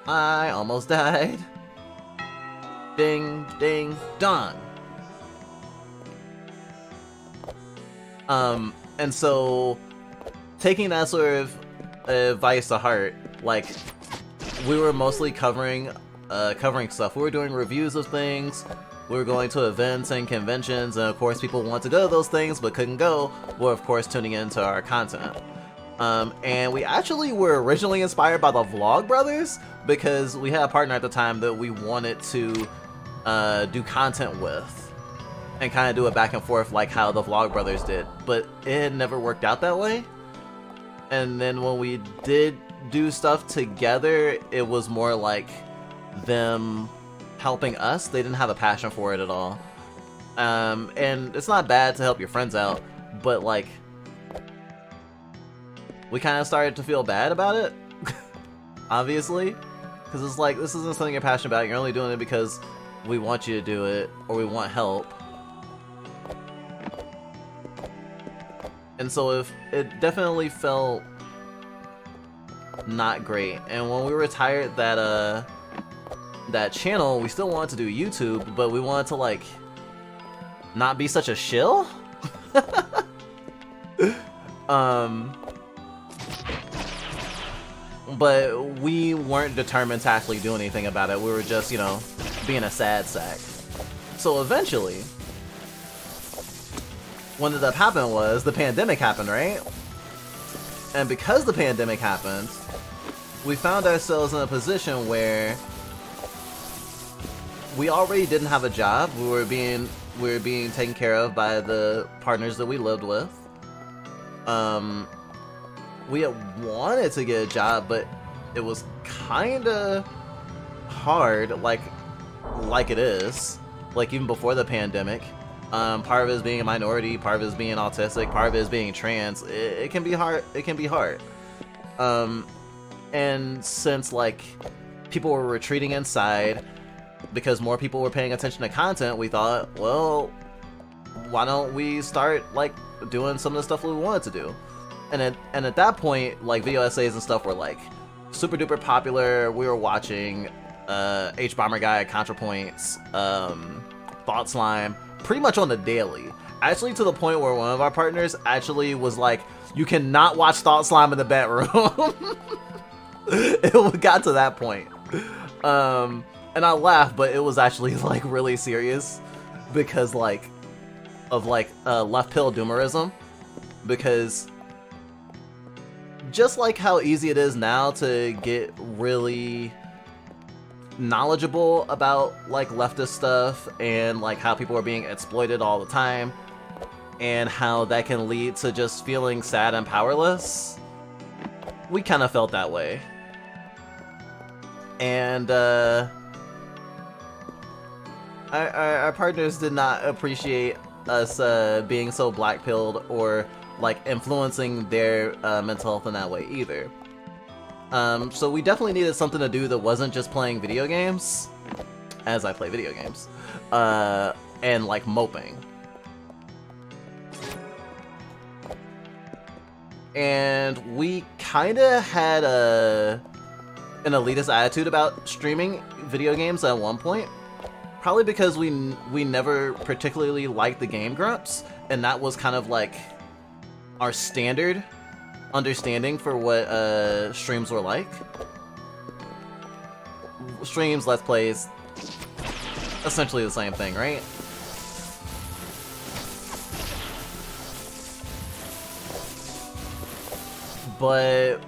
I almost died. Ding, ding, dong. And so, taking that sort of advice to heart, like, we were mostly covering stuff. We were doing reviews of things, we were going to events and conventions, and of course people want to go to those things but couldn't go, were of course tuning into our content. And we actually were originally inspired by the Vlog Brothers, because we had a partner at the time that we wanted to do content with, and kind of do it back and forth like how the Vlog Brothers did, but it had never worked out that way. And then when we did do stuff together, it was more like them helping us. They didn't have a passion for it at all. And it's not bad to help your friends out, but like, we kind of started to feel bad about it, obviously, because it's like, this isn't something you're passionate about. You're only doing it because we want you to do it, or we want help. And so if it definitely felt not great. And when we retired that channel, we still wanted to do YouTube, but we wanted to like not be such a shill. But we weren't determined to actually do anything about it. We were just, you know, being a sad sack. So eventually, what ended up happening was the pandemic happened, right? And because the pandemic happened, we found ourselves in a position where we already didn't have a job. We were being taken care of by the partners that we lived with. We had wanted to get a job, but it was kinda hard, like it is, like even before the pandemic. Part of it is being a minority, part of it is being autistic, part of it is being trans. It can be hard. It can be hard. And since like people were retreating inside because more people were paying attention to content, we thought, well, why don't we start like doing some of the stuff we wanted to do? And at that point, like video essays and stuff were like super duper popular. We were watching H Bomber Guy, ContraPoints, Thought Slime pretty much on the daily. Actually, to the point where one of our partners actually was like, "You cannot watch Thought Slime in the bedroom." It got to that point. And I laughed, but it was actually like really serious because like of like left pill doomerism, because just like how easy it is now to get really knowledgeable about like leftist stuff and like how people are being exploited all the time and how that can lead to just feeling sad and powerless, we kind of felt that way. And our partners did not appreciate us being so black-pilled or like influencing their mental health in that way either. So we definitely needed something to do that wasn't just playing video games, as I play video games, and like moping. And we kind of had an elitist attitude about streaming video games at one point, probably because we never particularly liked the game grumps, and that was kind of like our standard understanding for what streams were like. Streams, let's plays, essentially the same thing, right? But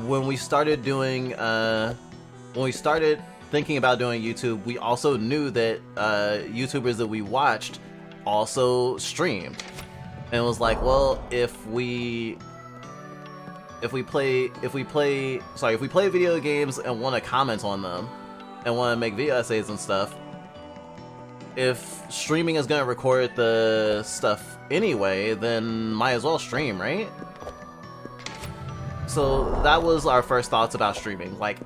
when we started doing, when we started thinking about doing YouTube, we also knew that YouTubers that we watched also streamed, and it was like, well, if we play video games and want to comment on them and want to make video essays and stuff, if streaming is going to record the stuff anyway, then might as well stream, right? So that was our first thoughts about streaming. Like,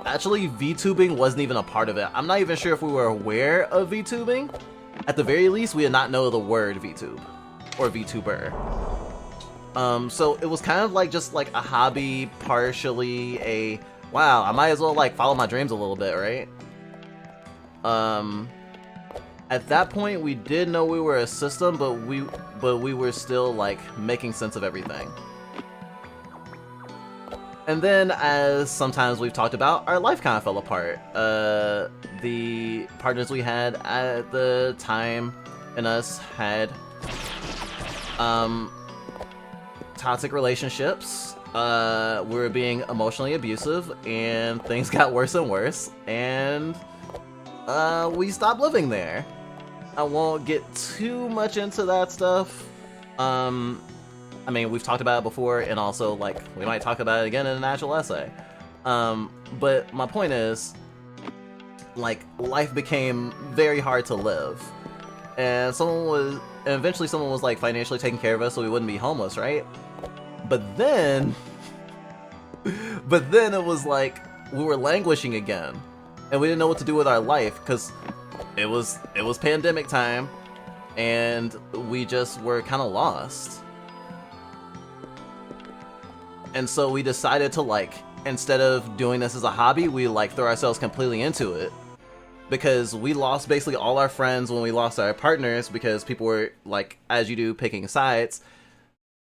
actually, VTubing wasn't even a part of it. I'm not even sure if we were aware of VTubing. At the very least, we did not know the word VTube or VTuber. So it was kind of like just like a hobby, partially a, wow, I might as well like follow my dreams a little bit, right? At that point, we did know we were a system, but we were still like making sense of everything. And then, as sometimes we've talked about, our life kind of fell apart. The partners we had at the time and us had toxic relationships. We were being emotionally abusive, and things got worse and worse, and we stopped living there. I won't get too much into that stuff. I mean, we've talked about it before, and also, like, we might talk about it again in an actual essay. But my point is, like, life became very hard to live. And eventually someone was, like, financially taking care of us so we wouldn't be homeless, right? But then it was like, we were languishing again. And we didn't know what to do with our life, because it was pandemic time, and we just were kind of lost. And so we decided to, like, instead of doing this as a hobby, we like throw ourselves completely into it. Because we lost basically all our friends when we lost our partners, because people were, like, as you do, picking sides.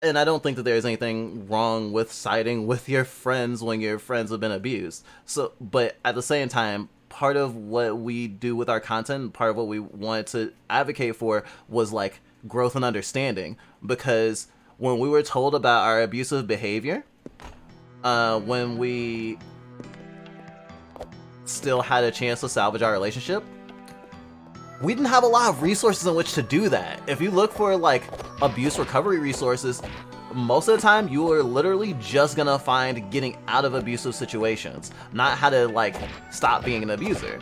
And I don't think that there's anything wrong with siding with your friends when your friends have been abused. So, but at the same time, part of what we do with our content, part of what we wanted to advocate for was, like, growth and understanding. Because when we were told about our abusive behavior, when we still had a chance to salvage our relationship, we didn't have a lot of resources in which to do that. If you look for like abuse recovery resources, most of the time you are literally just gonna find getting out of abusive situations, not how to like stop being an abuser.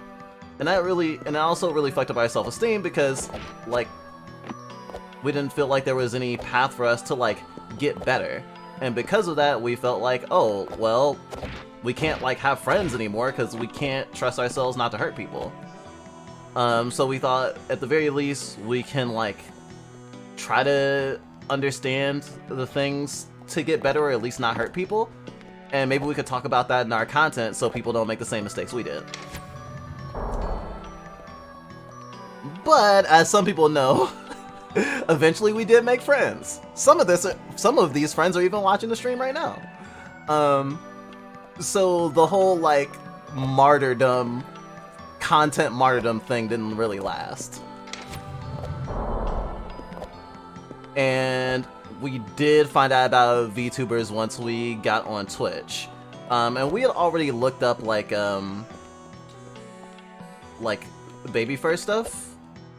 And that also really fucked up our self-esteem, because like we didn't feel like there was any path for us to like get better. And because of that, we felt like, oh, well, we can't like have friends anymore because we can't trust ourselves not to hurt people. So we thought at the very least we can like try to understand the things to get better, or at least not hurt people. And maybe we could talk about that in our content so people don't make the same mistakes we did. But as some people know, eventually we did make friends. Some of these friends are even watching the stream right now. So the whole like martyrdom, content martyrdom thing didn't really last. And we did find out about VTubers once we got on Twitch. And we had already looked up like Babyfur stuff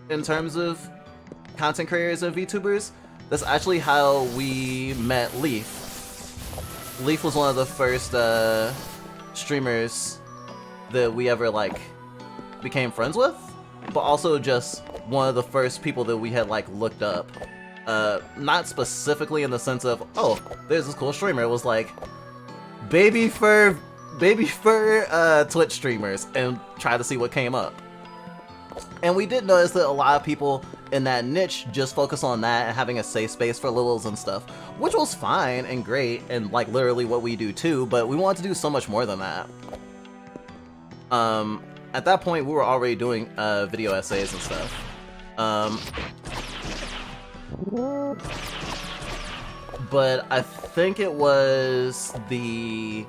in terms of content creators and VTubers. That's actually how we met Leaf. Leaf was one of the first streamers that we ever like became friends with, but also just one of the first people that we had like looked up. Not specifically in the sense of, oh, there's this cool streamer. It was like Babyfur Twitch streamers, and try to see what came up. And we did notice that a lot of people in that niche just focus on that and having a safe space for littles and stuff, which was fine and great and like literally what we do too, but we wanted to do so much more than that. At that point we were already doing video essays and stuff. But I think it was the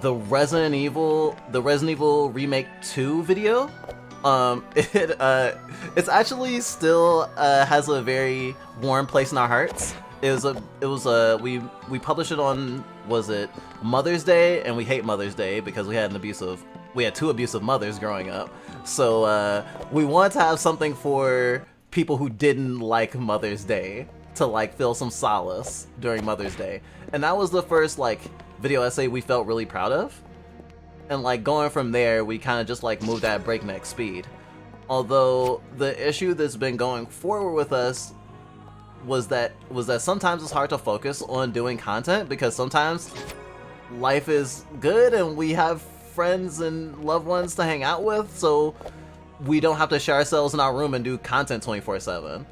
Resident Evil Remake 2 video. It's actually still has a very warm place in our hearts. We published it on, was it Mother's Day, and we hate Mother's Day because we had two abusive mothers growing up. So we wanted to have something for people who didn't like Mother's Day to like feel some solace during Mother's Day. And that was the first like video essay we felt really proud of. And like going from there, we kind of just like moved at breakneck speed. Although the issue that's been going forward with us was that sometimes it's hard to focus on doing content because sometimes life is good and we have friends and loved ones to hang out with, so we don't have to shut ourselves in our room and do content 24/7.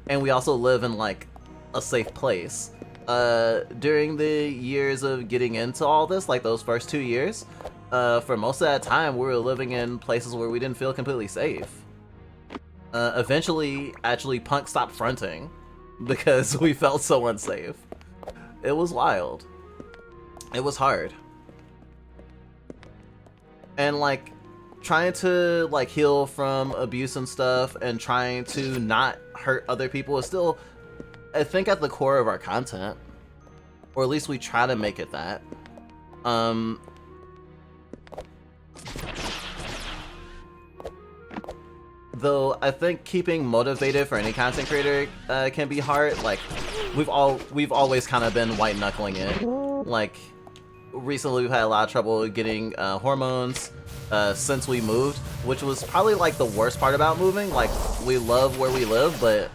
And we also live in like a safe place. During the years of getting into all this, like those first 2 years, for most of that time we were living in places where we didn't feel completely safe. Eventually, actually, Punk stopped fronting because we felt so unsafe. It was wild. It was hard. And like, trying to like heal from abuse and stuff and trying to not hurt other people is still, I think, at the core of our content. Or at least we try to make it that. Though I think keeping motivated for any content creator can be hard. Like, we've always kind of been white knuckling it. Like, recently we've had a lot of trouble getting hormones since we moved, which was probably like the worst part about moving. Like, we love where we live, but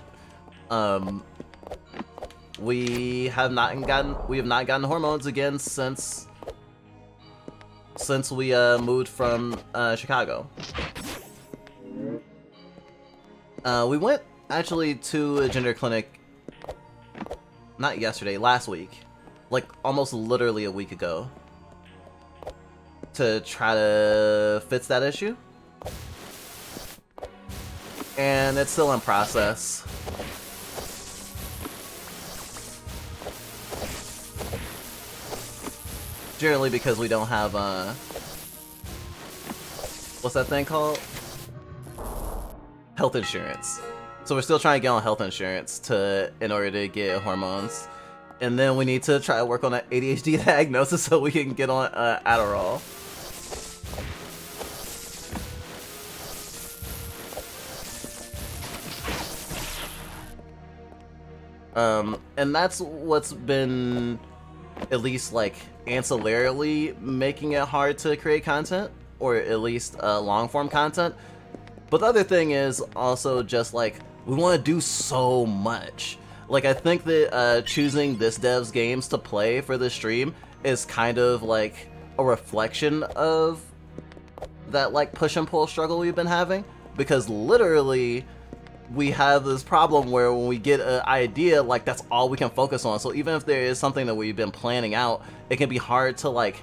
we have not gotten hormones again since we moved from Chicago. We went actually to a gender clinic, not yesterday, last week, like almost literally a week ago, to try to fix that issue. And it's still in process. Generally because we don't have, what's that thing called? Health insurance. So we're still trying to get on health insurance in order to get hormones. And then we need to try to work on that ADHD diagnosis so we can get on Adderall. And that's what's been, at least like ancillarily, making it hard to create content, or at least long form content. But the other thing is also just like, we want to do so much. Like, I think that choosing this dev's games to play for the stream is kind of like a reflection of that like push and pull struggle we've been having. Because literally, we have this problem where when we get an idea, like that's all we can focus on. So even if there is something that we've been planning out, it can be hard to like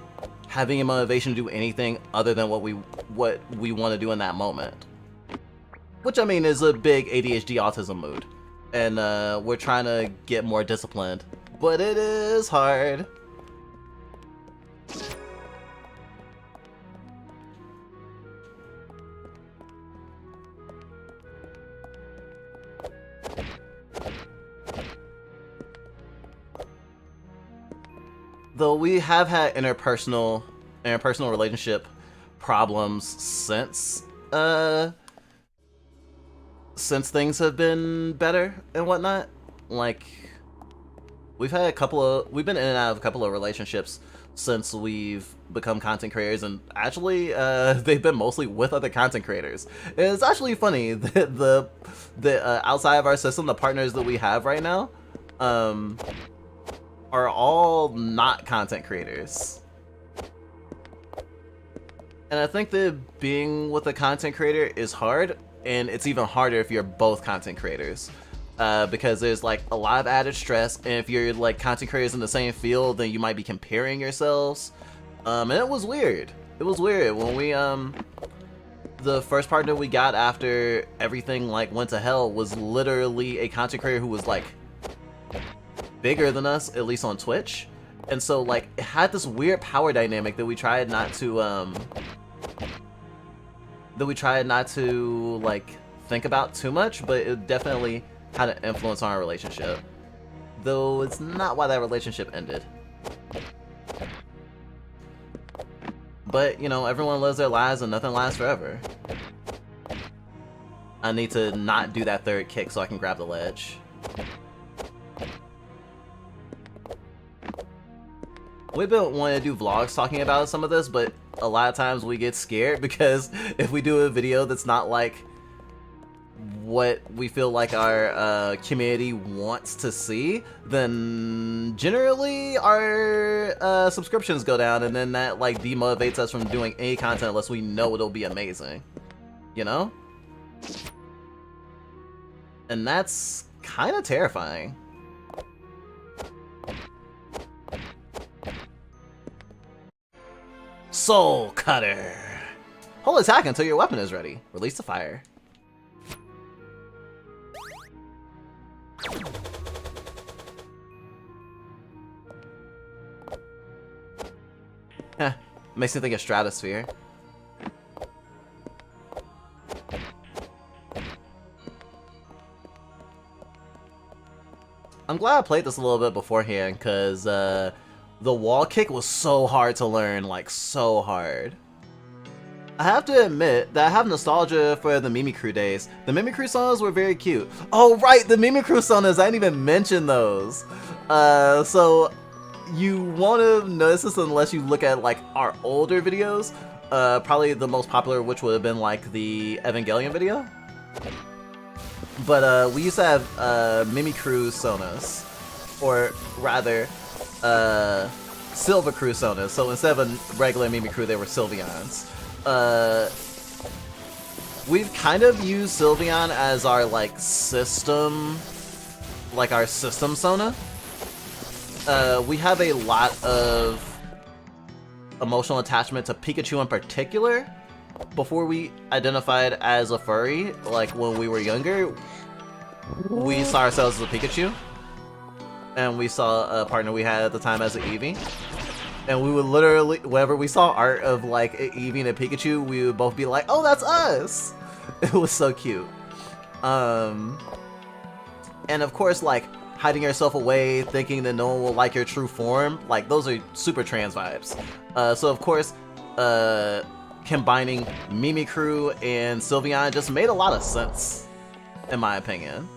having a motivation to do anything other than what we want to do in that moment. Which, I mean, is a big ADHD autism mood. And we're trying to get more disciplined but it is hard. Though we have had interpersonal relationship problems since things have been better and whatnot. Like, we've been in and out of a couple of relationships since we've become content creators, and actually they've been mostly with other content creators. It's actually funny that the outside of our system, the partners that we have right now are all not content creators. And I think that being with a content creator is hard, and it's even harder if you're both content creators. Because there's like a lot of added stress, and if you're like content creators in the same field, then you might be comparing yourselves. And it was weird. It was weird when we the first partner we got after everything like went to hell was literally a content creator who was like bigger than us, at least on Twitch. And so like it had this weird power dynamic that we tried not to like think about too much, but it definitely had an influence on our relationship. Though it's not why that relationship ended. But, you know, everyone lives their lives and nothing lasts forever. I need to not do that third kick so I can grab the ledge. We've been wanting to do vlogs talking about some of this, but a lot of times we get scared because if we do a video that's not like what we feel like our community wants to see, then generally our subscriptions go down, and then that like demotivates us from doing any content unless we know it'll be amazing, you know? And that's kind of terrifying. Soul Cutter. Hold attack until your weapon is ready. Release the fire. Heh, makes me think of Stratosphere. I'm glad I played this a little bit beforehand, because the wall kick was so hard to learn, like so hard. I have to admit that I have nostalgia for the Mimikru days. The Mimikru sonas were very cute. Oh right, the Mimikru sonas, I didn't even mention those. So you won't have noticed this unless you look at like our older videos. Probably the most popular, which would have been like the Evangelion video. But we used to have Mimikru sonas, or rather Silver Crew sonas. So instead of a regular Mimikru, they were Sylveons. We've kind of used Sylveon as our like system, sona. We have a lot of emotional attachment to Pikachu in particular. Before we identified as a furry, like when we were younger, we saw ourselves as a Pikachu. And we saw a partner we had at the time as an Eevee. And we would literally, whenever we saw art of like an Eevee and a Pikachu, we would both be like, oh, that's us! It was so cute. And of course, like, hiding yourself away, thinking that no one will like your true form, like, those are super trans vibes. So of course, combining Mimikru and Sylveon just made a lot of sense, in my opinion.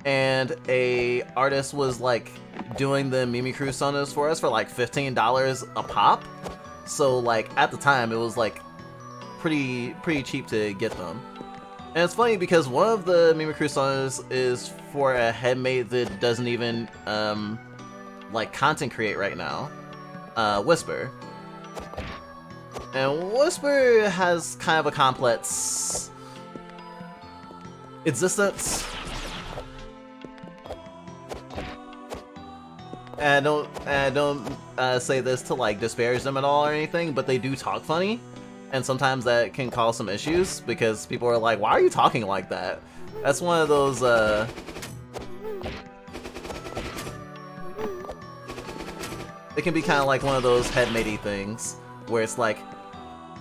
And a artist was like doing the Mimikru sonas for us for like $15 a pop. So like at the time it was like pretty cheap to get them. And it's funny because one of the Mimikru sonas is for a headmate that doesn't even like content create right now, Whisper. And Whisper has kind of a complex existence. And I don't say this to like disparage them at all or anything, but they do talk funny, and sometimes that can cause some issues because people are like, "Why are you talking like that?" That's one of those can be kind of like one of those headmatey things where it's like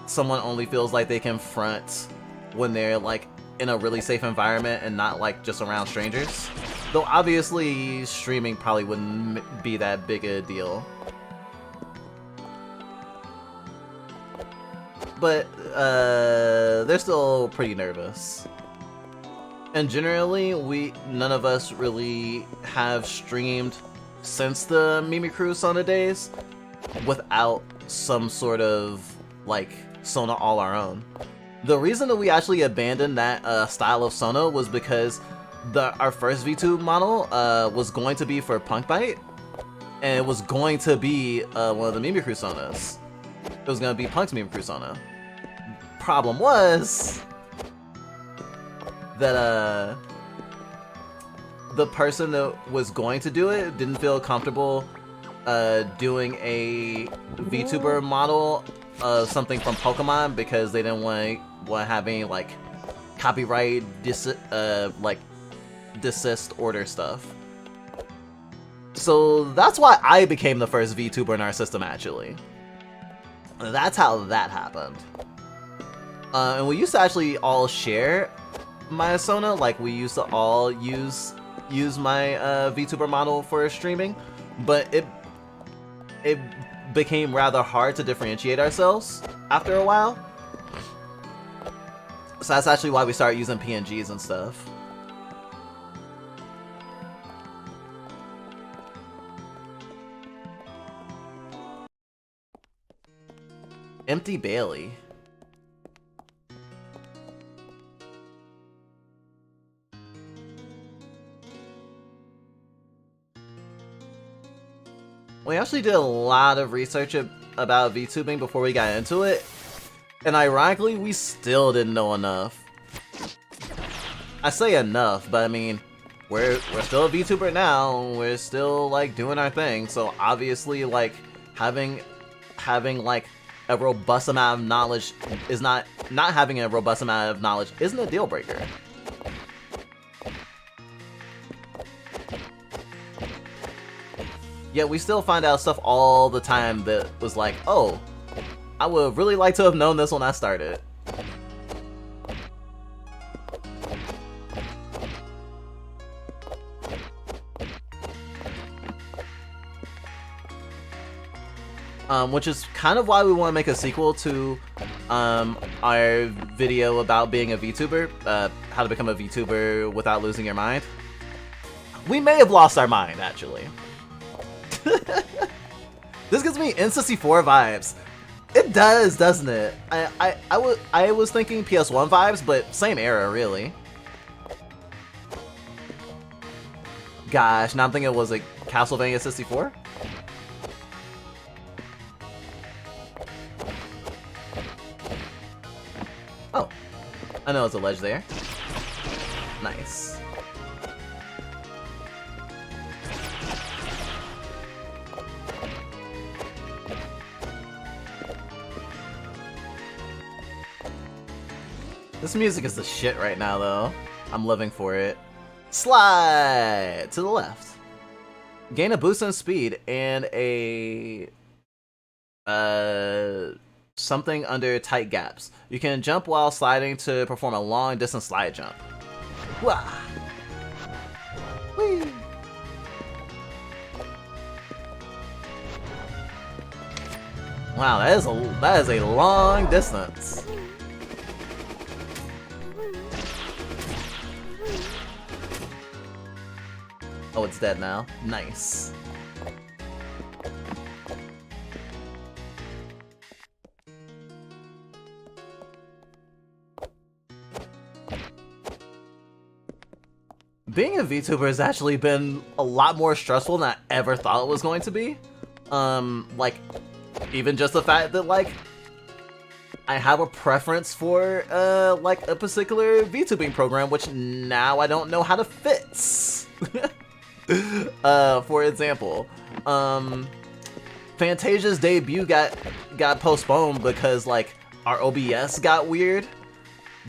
someone only feels like they can front when they're like in a really safe environment and not like just around strangers. Though obviously streaming probably wouldn't be that big a deal. But they're still pretty nervous. And generally, none of us really have streamed since the Mimikyu Sona days without some sort of like Sona all our own. The reason that we actually abandoned that style of Sona was because our first VTube model was going to be for Punk Bite, and it was going to be one of the Mimikyu Sonas. It was going to be Punk's Mimikyu Sona. Problem was that the person that was going to do it didn't feel comfortable doing a VTuber model of something from Pokemon because they didn't want to have any like copyright desist order stuff. So that's why I became the first VTuber in our system actually. That's how that happened. And we used to actually all share my Sona, like we used to all use my VTuber model for streaming, but it became rather hard to differentiate ourselves after a while. So that's actually why we started using PNGs and stuff. Empty Bailey. We actually did a lot of research about VTubing before we got into it, and ironically, we still didn't know enough. I say enough, but I mean, we're still a VTuber now. We're still like doing our thing, so obviously, like having like a robust amount of knowledge is not having a robust amount of knowledge isn't a deal breaker. Yet we still find out stuff all the time that was like, oh, I would really like to have known this when I started. Which is kind of why we want to make a sequel to our video about being a VTuber, how to become a VTuber without losing your mind. We may have lost our mind, actually. This gives me N64 vibes. It does, doesn't it? I was thinking PS1 vibes, but same era, really. Gosh, now I'm thinking it was like Castlevania 64. Oh, I know it's a ledge there. Nice. This music is the shit right now, though. I'm living for it. Slide to the left. Gain a boost in speed and a something under tight gaps. You can jump while sliding to perform a long distance slide jump. Wah! Whee! Wow, that is a long distance. Oh, it's dead now. Nice. Being a VTuber has actually been a lot more stressful than I ever thought it was going to be. Like, even just the fact that, like, I have a preference for, like, a particular VTubing program, which now I don't know how to fix. For example, Fantasia's debut got postponed because like our OBS got weird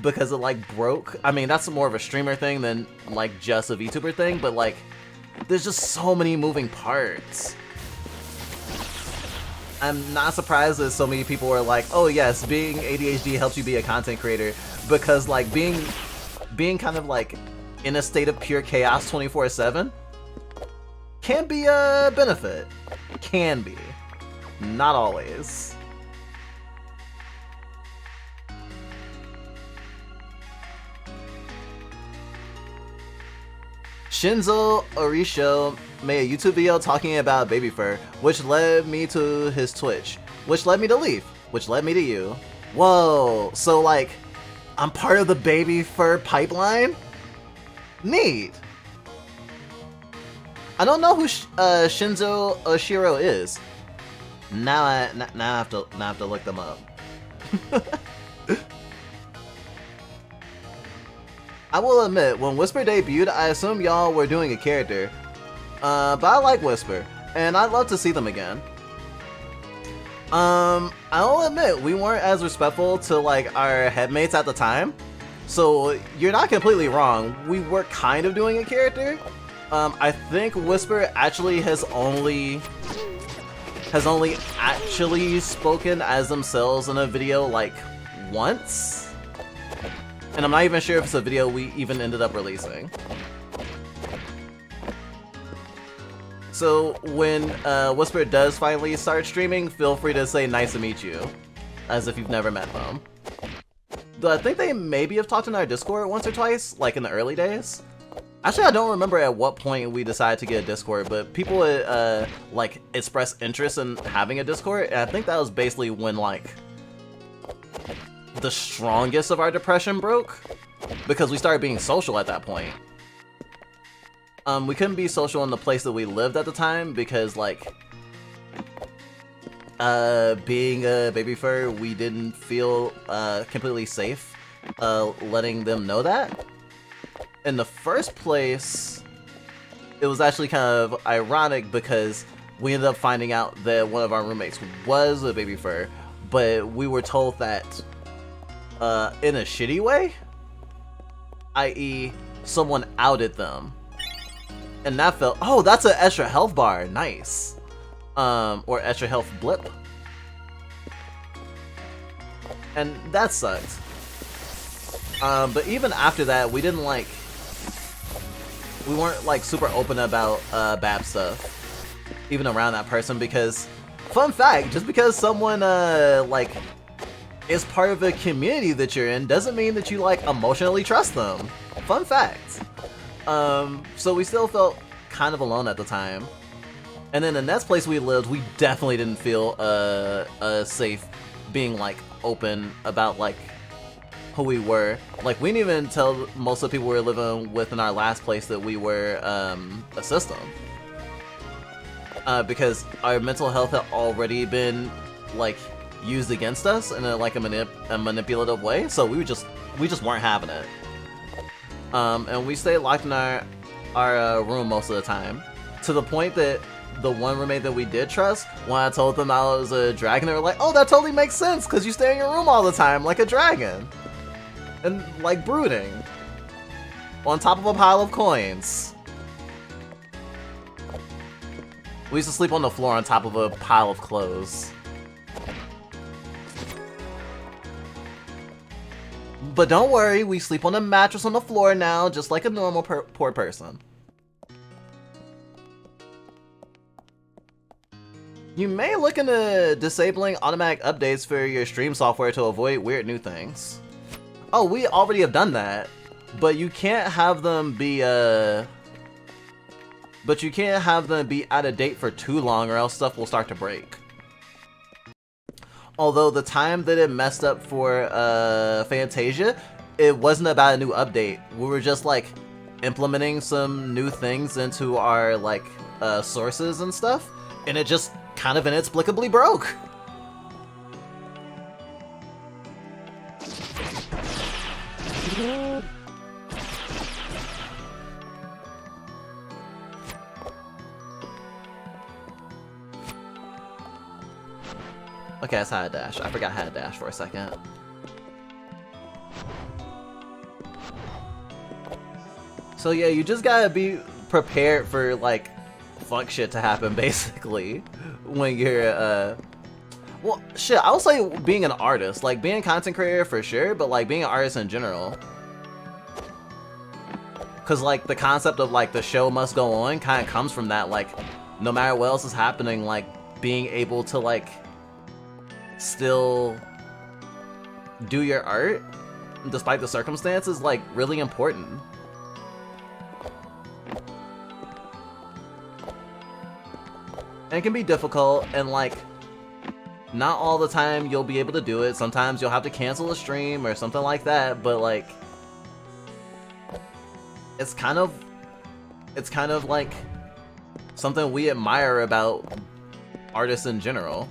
because it like broke. I mean, that's more of a streamer thing than like just a VTuber thing, but like there's just so many moving parts. I'm not surprised that so many people are like, oh yes, being ADHD helps you be a content creator, because like being kind of like in a state of pure chaos 24/7 can be a benefit. Can be. Not always. Shinzo Orisho made a YouTube video talking about Babyfur, which led me to his Twitch, which led me to Leaf, which led me to you. Whoa, so like, I'm part of the Babyfur pipeline? Neat. I don't know who Shinzo Oshiro is. Now I have to look them up. I will admit, when Whisper debuted, I assumed y'all were doing a character. But I like Whisper, and I'd love to see them again. I'll admit, we weren't as respectful to like our headmates at the time. So you're not completely wrong. We were kind of doing a character. I think Whisper actually has only actually spoken as themselves in a video like once. And I'm not even sure if it's a video we even ended up releasing. So when Whisper does finally start streaming, feel free to say nice to meet you, as if you've never met them. Though I think they maybe have talked in our Discord once or twice, like in the early days. Actually, I don't remember at what point we decided to get a Discord, but people like expressed interest in having a Discord, and I think that was basically when like the strongest of our depression broke, because we started being social at that point. We couldn't be social in the place that we lived at the time because like being a Babyfur, we didn't feel completely safe letting them know that. In the first place, it was actually kind of ironic because we ended up finding out that one of our roommates was a Babyfur, but we were told that in a shitty way, i.e. someone outed them. And that felt, oh, that's an extra health bar, nice. Or extra health blip. And that sucked. But even after that, we weren't like super open about bad stuff, even around that person, because, fun fact, just because someone like is part of a community that you're in doesn't mean that you like emotionally trust them. Fun fact. So we still felt kind of alone at the time. And then the next place we lived, we definitely didn't feel safe being like open about like who we were. Like we didn't even tell most of the people we were living with in our last place that we were a system. Because our mental health had already been like used against us in a manipulative way, so we just weren't having it. And we stayed locked in our room most of the time, to the point that the one roommate that we did trust, when I told them I was a dragon, they were like, oh, that totally makes sense because you stay in your room all the time like a dragon and like brooding on top of a pile of coins. We used to sleep on the floor on top of a pile of clothes. But don't worry, we sleep on a mattress on the floor now, just like a normal poor person. You may look into disabling automatic updates for your stream software to avoid weird new things. Oh, we already have done that, but you can't have them be out of date for too long, or else stuff will start to break. Although the time that it messed up for Fantasia, it wasn't about a new update. We were just like implementing some new things into our like sources and stuff, and it just kind of inexplicably broke. Okay, that's how I dash. I forgot how to dash for a second. So yeah, you just gotta be prepared for like fuck shit to happen basically when you're Well, shit, I would say being an artist. Like, being a content creator for sure, but, like, being an artist in general. Because, like, the concept of, like, the show must go on kind of comes from that. Like, no matter what else is happening, like, being able to, like, still do your art, despite the circumstances, like, really important. And it can be difficult, and, like, not all the time you'll be able to do it. Sometimes you'll have to cancel a stream or something like that, but, like, it's kind of like something we admire about artists in general.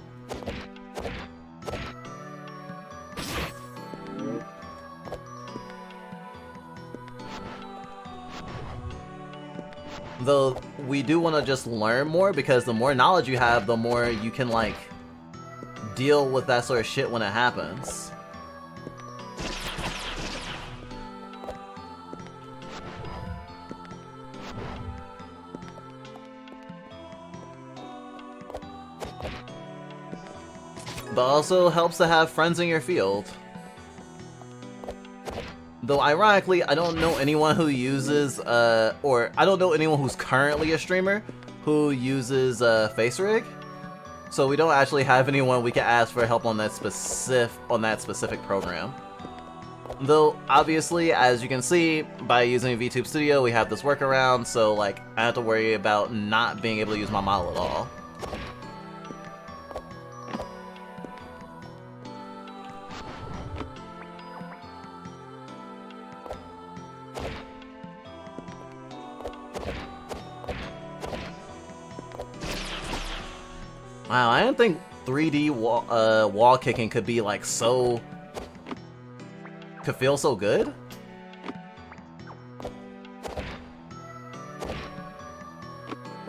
Though we do want to just learn more, because the more knowledge you have, the more you can, like, deal with that sort of shit when it happens. But also helps to have friends in your field. Though ironically, I don't know anyone who uses, or I don't know anyone who's currently a streamer who uses face rig. So we don't actually have anyone we can ask for help on that specific program. Though obviously, as you can see, by using VTube Studio, we have this workaround, so like I don't have to worry about not being able to use my model at all. Wow, I didn't think 3D wall kicking could be like could feel so good.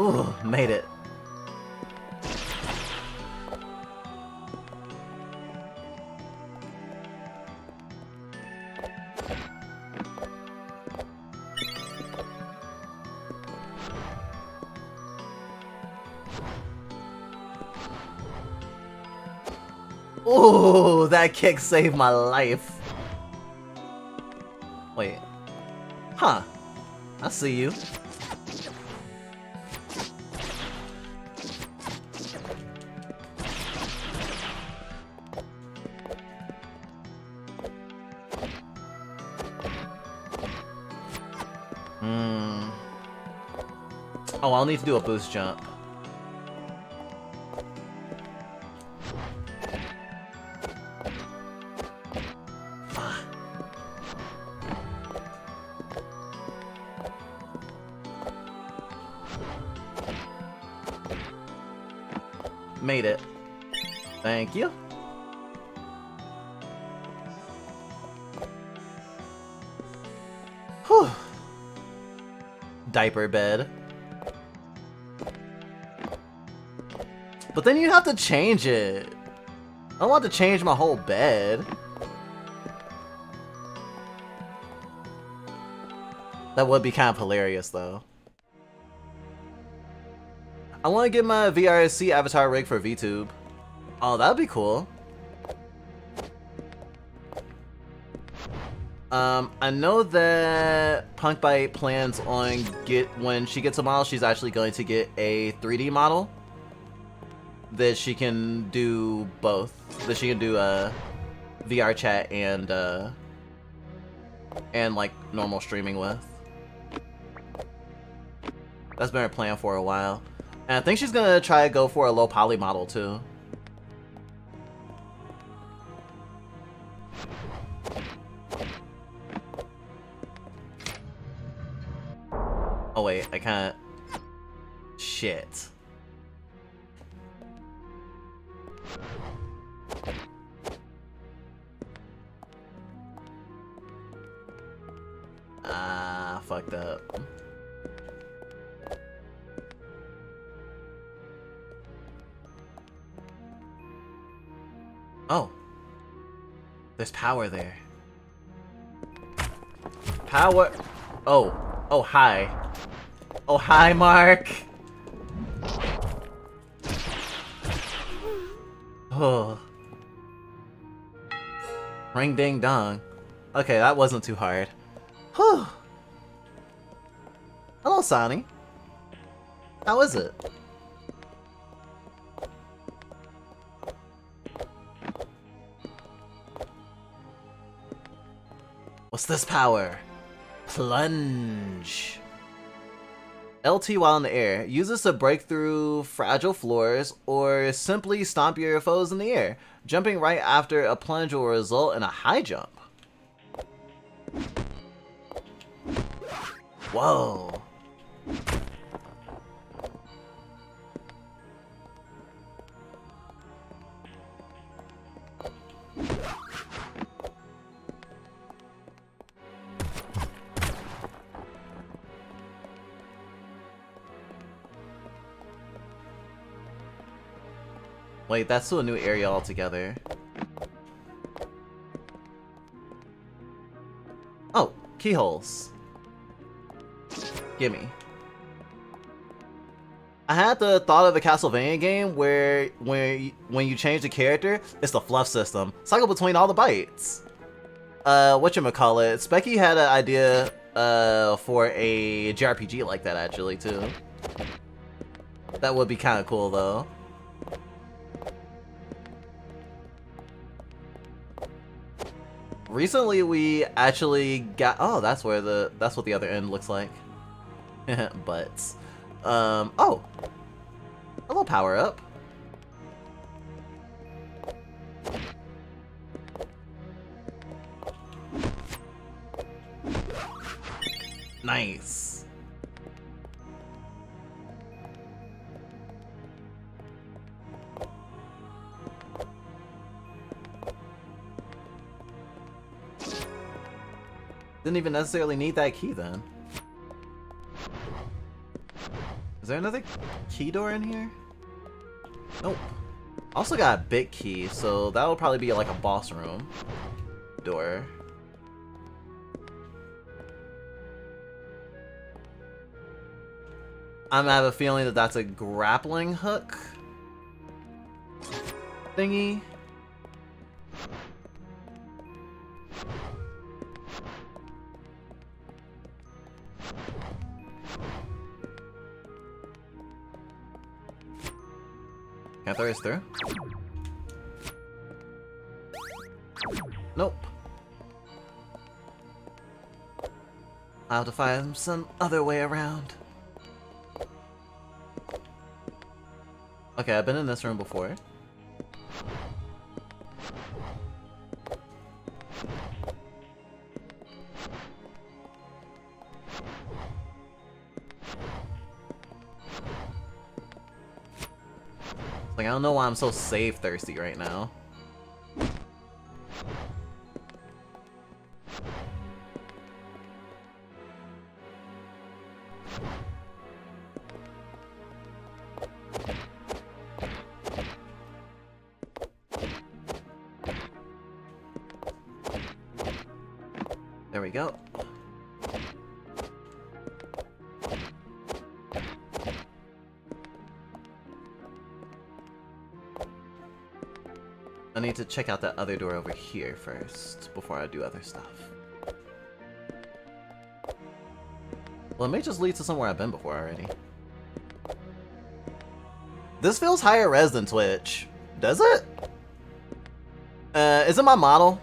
Ooh, made it. Ooh, that kick saved my life. Wait. Huh. I see you. Oh, I'll need to do a boost jump. Made it. Thank you. Whew. Diaper bed. But then you have to change it. I don't want to change my whole bed. That would be kind of hilarious though. I want to get my VRC avatar rig for VTube. Oh, that'd be cool. I know that Punkbite plans on when she gets a model, she's actually going to get a 3D model that she can do both. That she can do VR chat and like normal streaming with. That's been her plan for a while. And I think she's gonna try to go for a low poly model too. Oh wait, I can't. Shit. Ah, fucked up. Oh. There's power there. Power. Oh. Oh, hi. Oh, hi, Mark. Oh. Ring ding dong. Okay, that wasn't too hard. Whew. Hello, Sonny. How is it? What's this power? Plunge. LT while in the air. Use this to break through fragile floors or simply stomp your foes in the air. Jumping right after a plunge will result in a high jump. Whoa. Wait, that's to a new area altogether. Oh, keyholes. Gimme. I had the thought of the Castlevania game where when you change the character, it's the fluff system. Cycle between all the bites. Whatchamacallit, Specky had an idea for a JRPG like that actually too. That would be kinda cool though. Recently we actually got that's what the other end looks like. Butts. Oh! A little power up. Nice. Didn't even necessarily need that key then. Is there another key door in here? Nope. Also got a big key, so that would probably be like a boss room door. I have a feeling that that's a grappling hook thingy. Can I throw this through? Nope. I'll have to find some other way around. Okay, I've been in this room before. Like, I don't know why I'm so save thirsty right now. There we go. I need to check out that other door over here first, before I do other stuff. Well, it may just lead to somewhere I've been before already. This feels higher res than Twitch. Does it? Is it my model?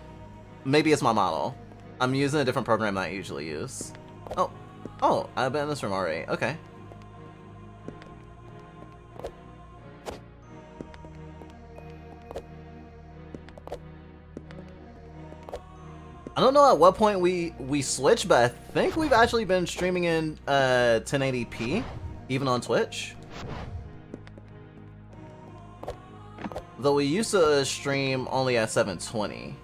Maybe it's my model. I'm using a different program than I usually use. Oh, I've been in this room already. Okay. I don't know at what point we switched, but I think we've actually been streaming in 1080p, even on Twitch. Though we used to stream only at 720.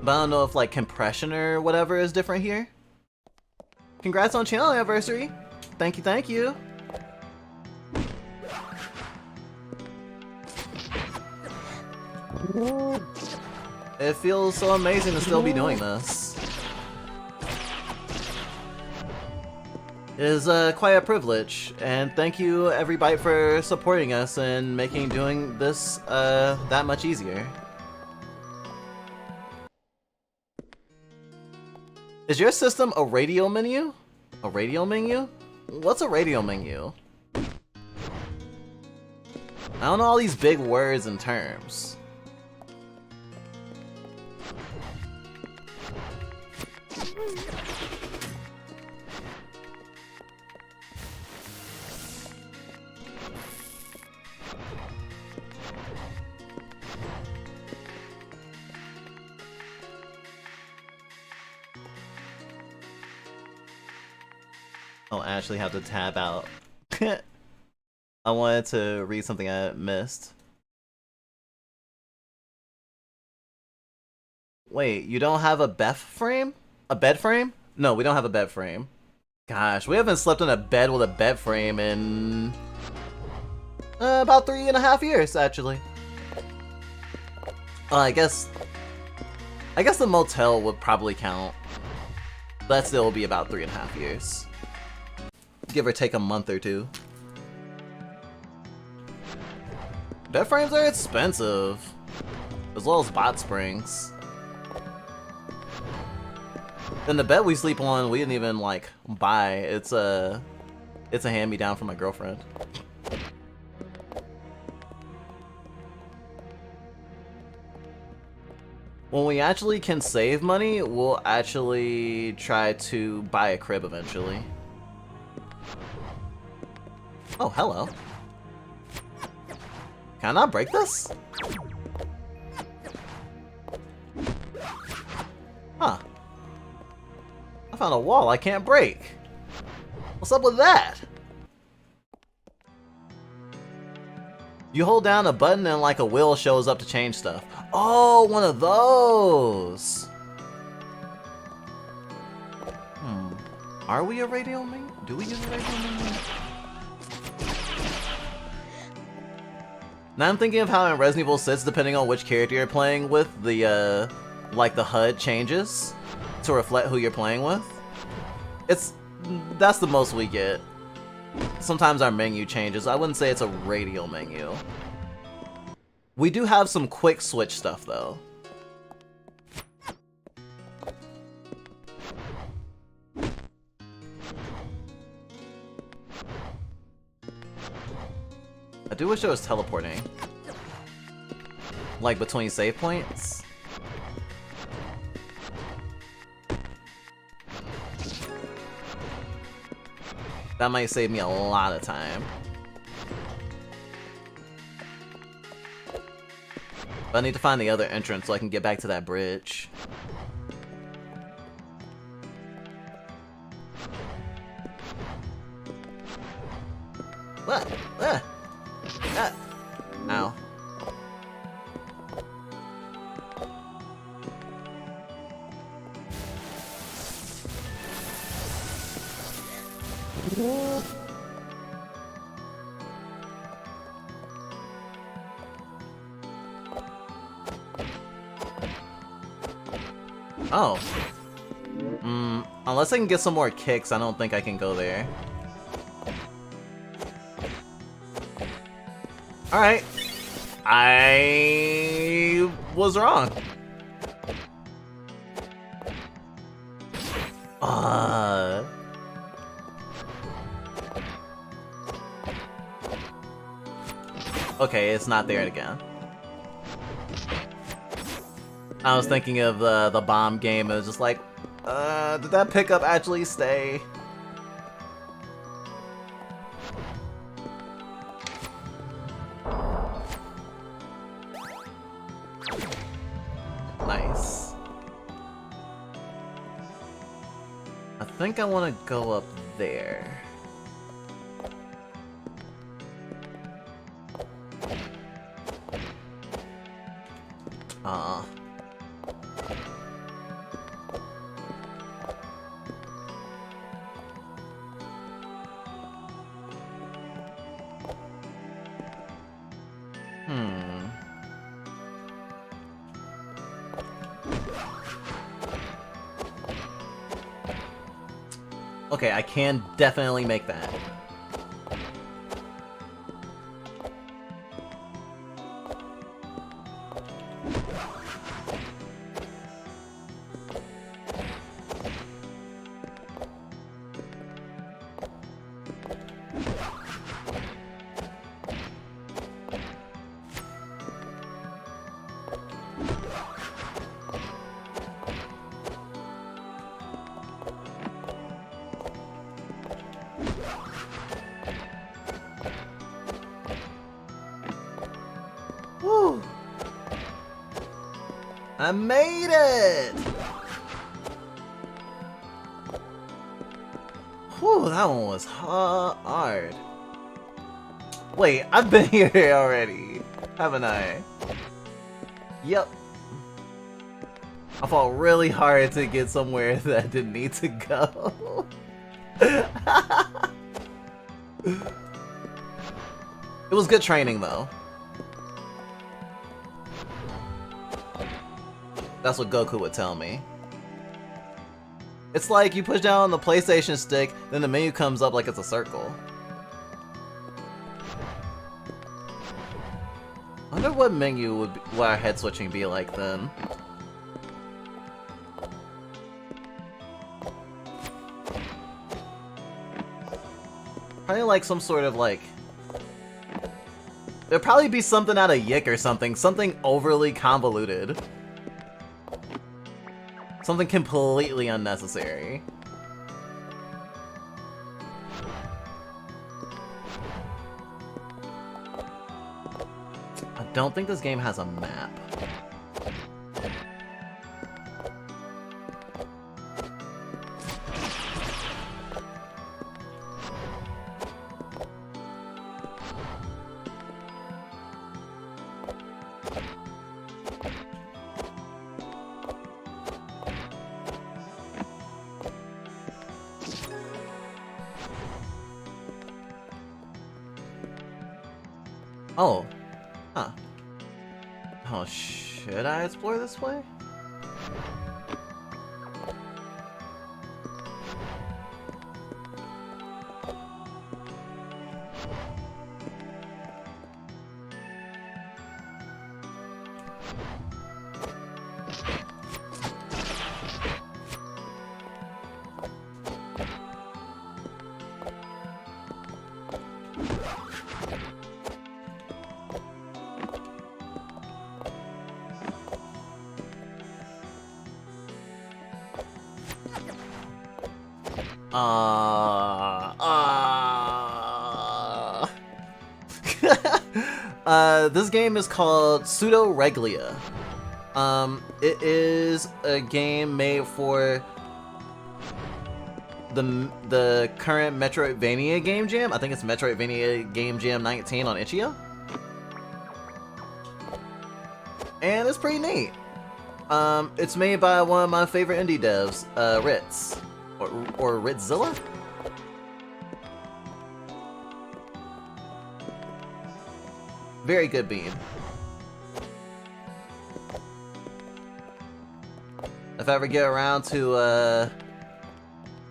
But I don't know if like compression or whatever is different here. Congrats on channel anniversary. Thank you, thank you. It feels so amazing to still be doing this. is quite a privilege, and thank you everybody for supporting us and making doing this that much easier. Is your system a radio menu? A radio menu? What's a radio menu? I don't know all these big words and terms. I'll actually have to tab out. I wanted to read something I missed. Wait, you don't have a bed frame? A bed frame? No, we don't have a bed frame. Gosh, we haven't slept in a bed with a bed frame in about 3.5 years, actually. I guess the motel would probably count. That still will be about 3.5 years. Give or take a month or two. Bed frames are expensive, as well as bot springs. And the bed we sleep on, we didn't even like buy. It's a hand-me-down from my girlfriend. When we actually can save money, we'll actually try to buy a crib eventually. Oh, hello. Can I not break this? Huh. I found a wall I can't break. What's up with that? You hold down a button and like a wheel shows up to change stuff. Oh, one of those. Are we a radio menu? Do we use a radio menu? Now I'm thinking of how in Resident Evil 6, depending on which character you're playing with, the like the HUD changes to reflect who you're playing with. That's the most we get. Sometimes our menu changes. I wouldn't say it's a radio menu. We do have some quick switch stuff though. I do wish it was teleporting. Like between save points. That might save me a lot of time. But I need to find the other entrance so I can get back to that bridge. What? Ow. Oh. Unless I can get some more kicks, I don't think I can go there. Alright. I was wrong. Okay, it's not there again. I was thinking of the bomb game. It was just like, did that pickup actually stay? Nice. I think I want to go up there. Okay, I can definitely make that. Woo! I made it! Whew, that one was hard. Wait, I've been here already, haven't I? Yep. I fought really hard to get somewhere that I didn't need to go. It was good training, though. That's what Goku would tell me. It's like you push down the PlayStation stick, then the menu comes up like it's a circle. I wonder what menu would be, what our head switching be like then. Probably like some sort of like... There'd probably be something out of Yick or something. Something overly convoluted. Something completely unnecessary. I don't think this game has a map. Oh. Huh. Oh, should I explore this way? This game is called Pseudo Reglia. It is a game made for the current Metroidvania Game Jam. I think it's Metroidvania Game Jam 19 on Itch.io. And it's pretty neat. It's made by one of my favorite indie devs, Ritz. Or Ritzilla? Very good bean. If I ever get around to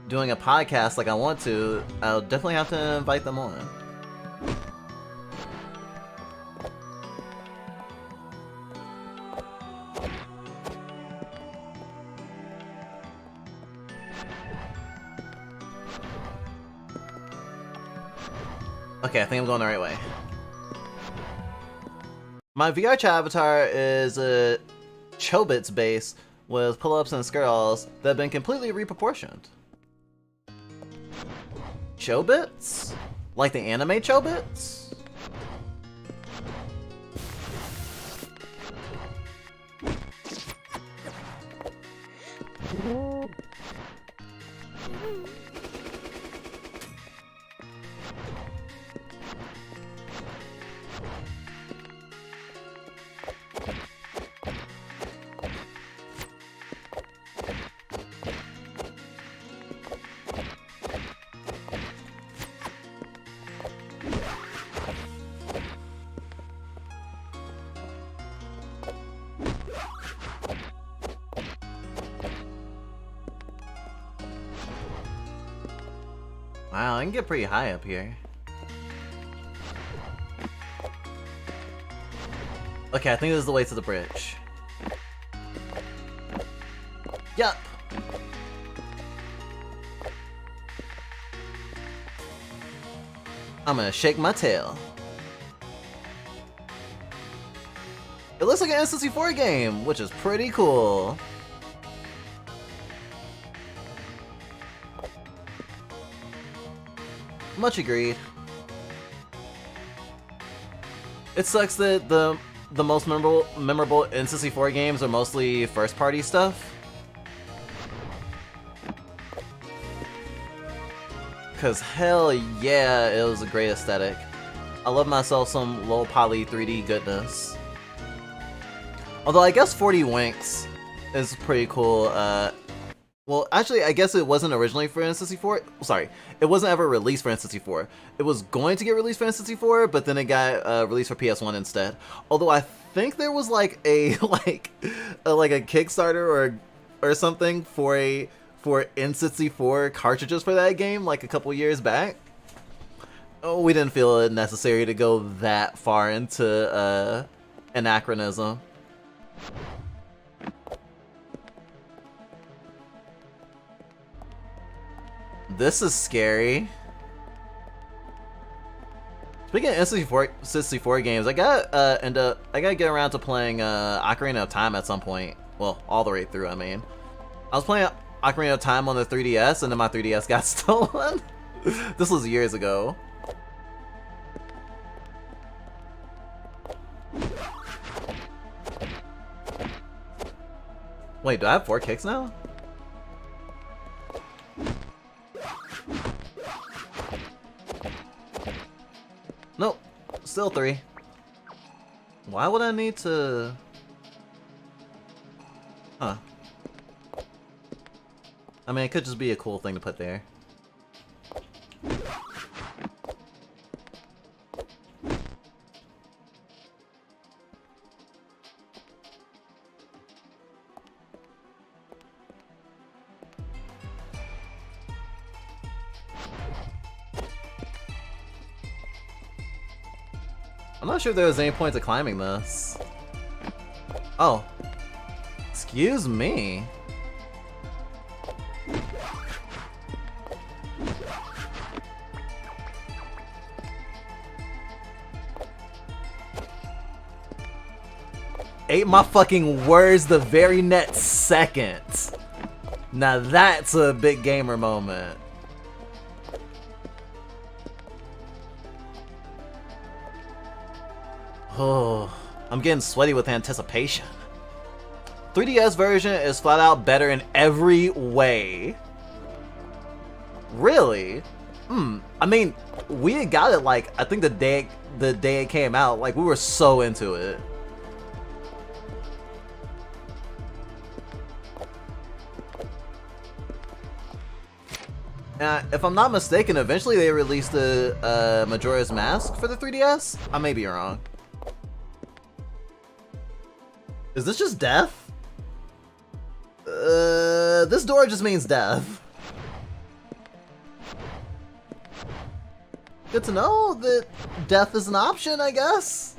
doing a podcast like I want to, I'll definitely have to invite them on. Okay, I think I'm going the right way. My VR chat avatar is a Chobits base with pull-ups and skirls that have been completely reproportioned. Chobits? Like the anime Chobits? Wow, I can get pretty high up here. Okay, I think this is the way to the bridge. Yup! I'm gonna shake my tail. It looks like an N64 game, which is pretty cool. Much agreed. It sucks that the most memorable N64 games are mostly first-party stuff. Cause hell yeah, it was a great aesthetic. I love myself some low-poly 3D goodness. Although I guess 40 Winks is pretty cool. Well, actually, I guess it wasn't originally for N64. Sorry, it wasn't ever released for N64. It was going to get released for N64, but then it got released for PS1 instead. Although I think there was like a like a Kickstarter or something for N64 cartridges for that game like a couple years back. Oh, we didn't feel it necessary to go that far into anachronism. This is scary. Speaking of N64 games, I gotta get around to playing Ocarina of Time at some point. Well, all the way through, I mean. I was playing Ocarina of Time on the 3DS, and then my 3DS got stolen. This was years ago. Wait, do I have 4 kicks now? Nope, still 3. Why would I need to... Huh. I mean, it could just be a cool thing to put there. I'm not sure if there was any point to climbing this. Oh. Excuse me. Ate my fucking words the very next second. Now that's a big gamer moment. Oh, I'm getting sweaty with anticipation. 3DS version is flat out better in every way. Really? I mean, we had got it like, I think the day it came out, like we were so into it. If I'm not mistaken, eventually they released the Majora's Mask for the 3DS? I may be wrong. Is this just death? This door just means death. Good to know that death is an option, I guess.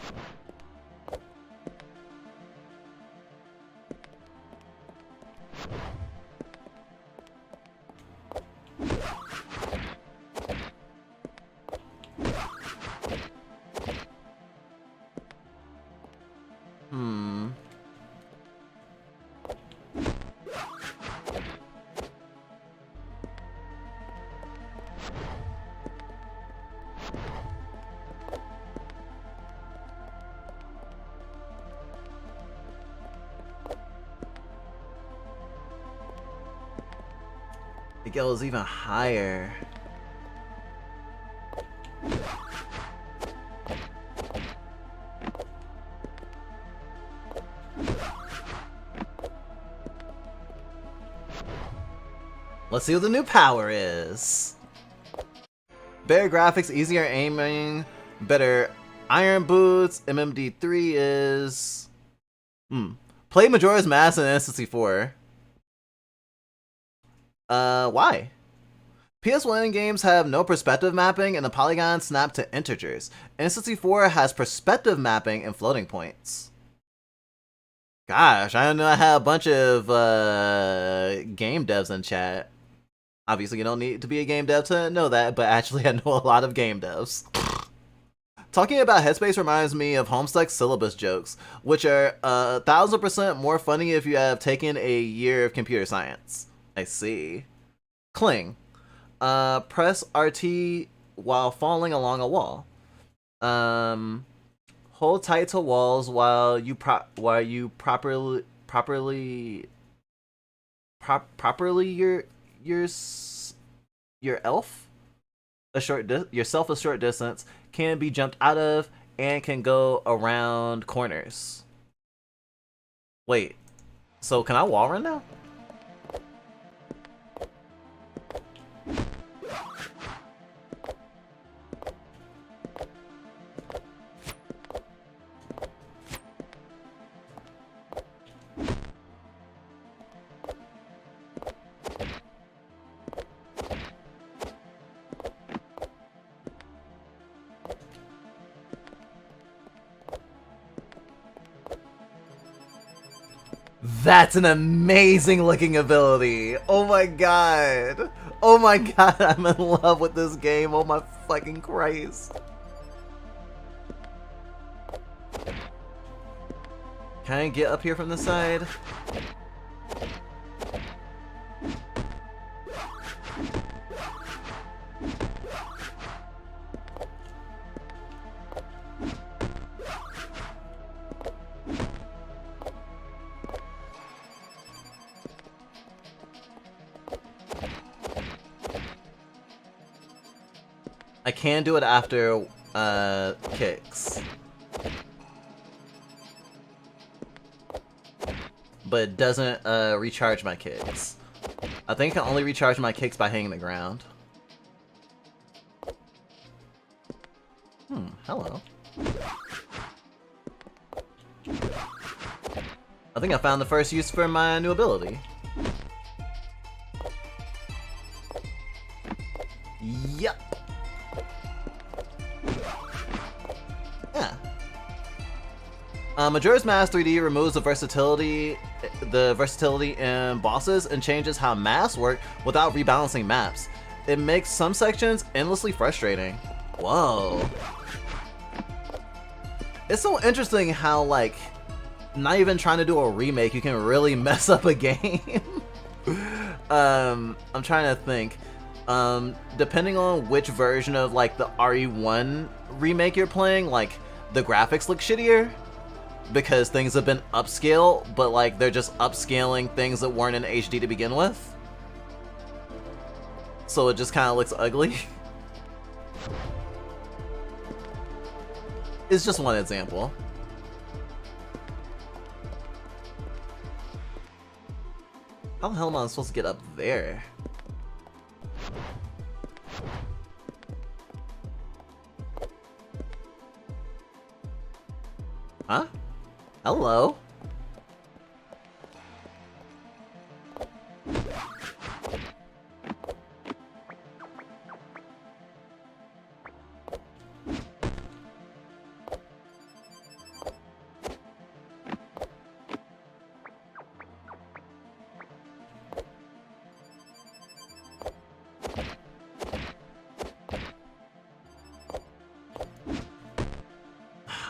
It goes even higher. Let's see what the new power is. Better graphics, easier aiming, better iron boots. MMD3 is... Play Majora's Mask and N64. Why? PS1 games have no perspective mapping and the polygons snap to integers. N64 has perspective mapping and floating points. Gosh, I know I had a bunch of game devs in chat. Obviously, you don't need to be a game dev to know that, but actually I know a lot of game devs. Talking about Headspace reminds me of Homestuck syllabus jokes, which are 1000% more funny if you have taken a year of computer science. I see. Cling. Press RT while falling along a wall. Hold tight to walls while you properly your elf yourself a short distance, can be jumped out of, and can go around corners. Wait, so can I wall run now? That's an amazing looking ability. Oh my god. Oh my god, I'm in love with this game. Oh my fucking Christ. Can I get up here from the side? I can do it after kicks. But it doesn't recharge my kicks. I think I only recharge my kicks by hitting the ground. Hello. I think I found the first use for my new ability. Yep. Majora's Mask 3D removes the versatility in bosses and changes how maps work without rebalancing maps. It makes some sections endlessly frustrating. Whoa. It's so interesting how, like, not even trying to do a remake, you can really mess up a game. I'm trying to think. Depending on which version of, like, the RE1 remake you're playing, like, the graphics look shittier because things have been upscaled, but like they're just upscaling things that weren't in HD to begin with. So it just kind of looks ugly. It's just one example. How the hell am I supposed to get up there? Huh? Hello?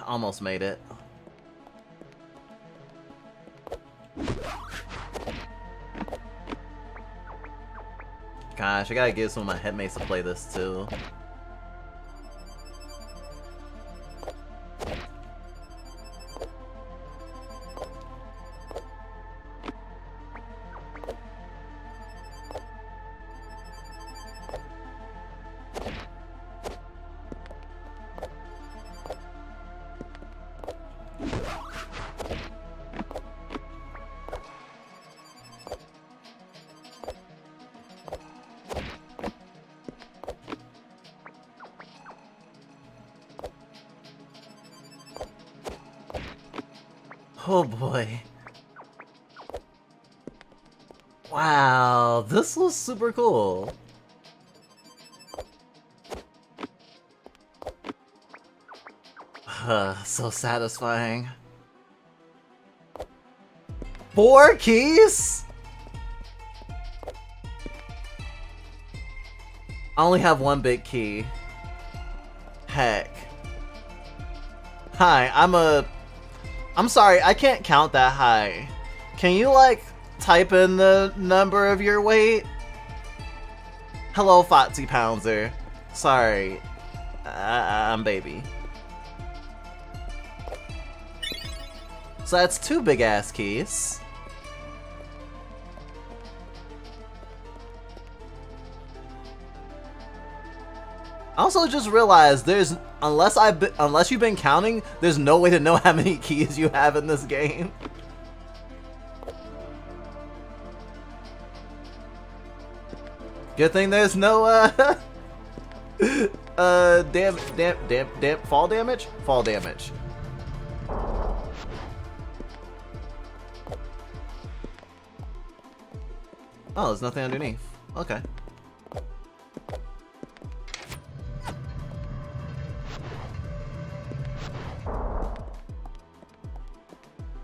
Almost made it. Gosh, I gotta get some of my headmates to play this too. Oh boy. Wow, this was super cool. So satisfying. 4 keys? I only have 1 big key. Heck. Hi, I'm sorry, I can't count that high. Can you, like, type in the number of your weight? Hello, Fotsy Pouncer. Sorry. I'm baby. So that's 2 big-ass keys. I also just realized there's, unless you've been counting, there's no way to know how many keys you have in this game. Good thing there's no fall damage? Fall damage. Oh, there's nothing underneath. Okay.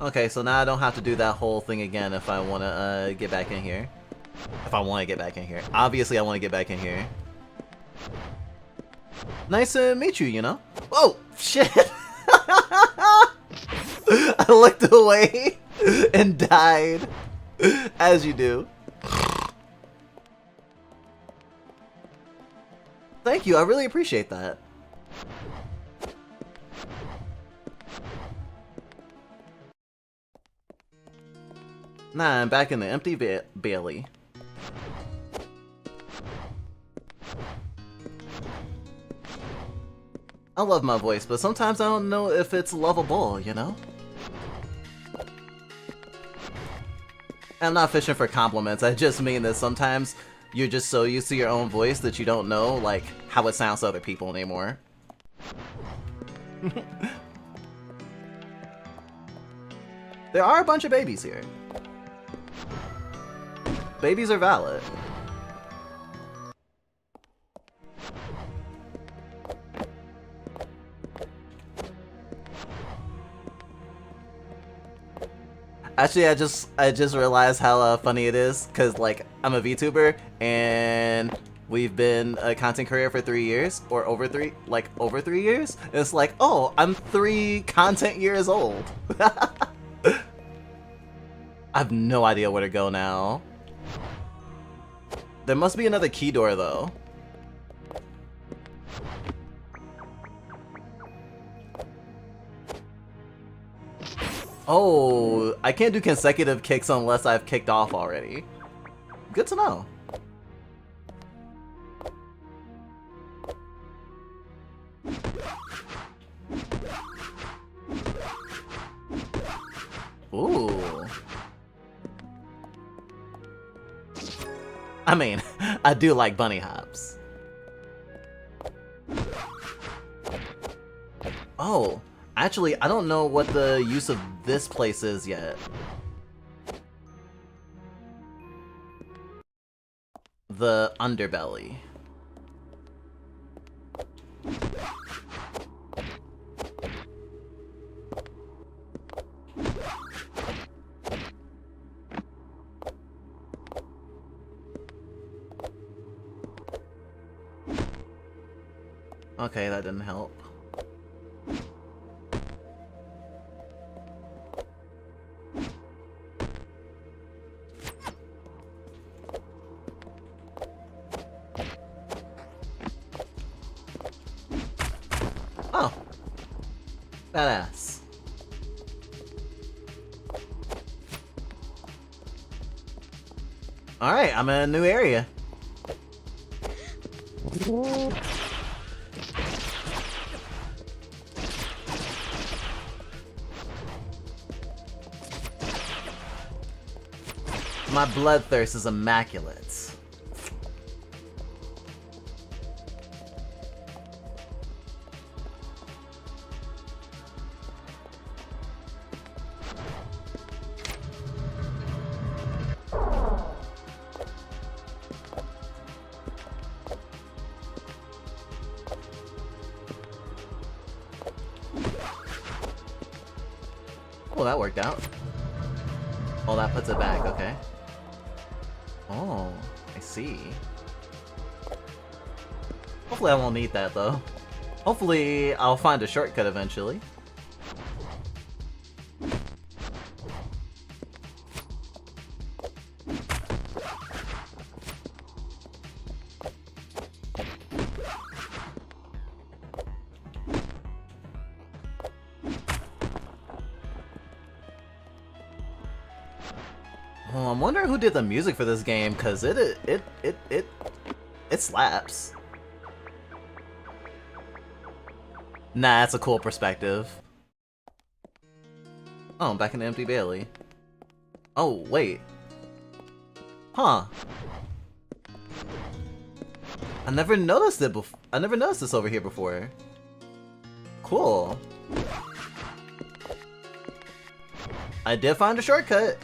Okay, so now I don't have to do that whole thing again if I want to get back in here. If I want to get back in here. Obviously, I want to get back in here. Nice to meet you, you know? Whoa! Shit! I looked away and died. As you do. Thank you, I really appreciate that. Nah, I'm back in the empty Bailey. I love my voice, but sometimes I don't know if it's lovable, you know? I'm not fishing for compliments, I just mean that sometimes you're just so used to your own voice that you don't know, like, how it sounds to other people anymore. There are a bunch of babies here. Babies are valid. Actually, I just realized how funny it is, cause like I'm a VTuber and we've been a content creator for 3 years, or over 3 years. And it's like, oh, I'm 3 content years old. I have no idea where to go now. There must be another key door though. Oh, I can't do consecutive kicks unless I've kicked off already. Good to know. Ooh. I mean, I do like bunny hops. Oh. Actually, I don't know what the use of this place is yet. The underbelly. Okay, that didn't help. Oh. Badass. Alright, I'm in a new area. My bloodthirst is immaculate. Well, that worked out. Oh, that puts it back, okay. Oh, I see. Hopefully I won't need that, though. Hopefully I'll find a shortcut eventually. Oh, I'm wondering who did the music for this game, cause it slaps. Nah, that's a cool perspective. Oh, I'm back in the empty Bailey. Oh, wait. Huh. I never noticed it before. I never noticed this over here before. Cool. I did find a shortcut.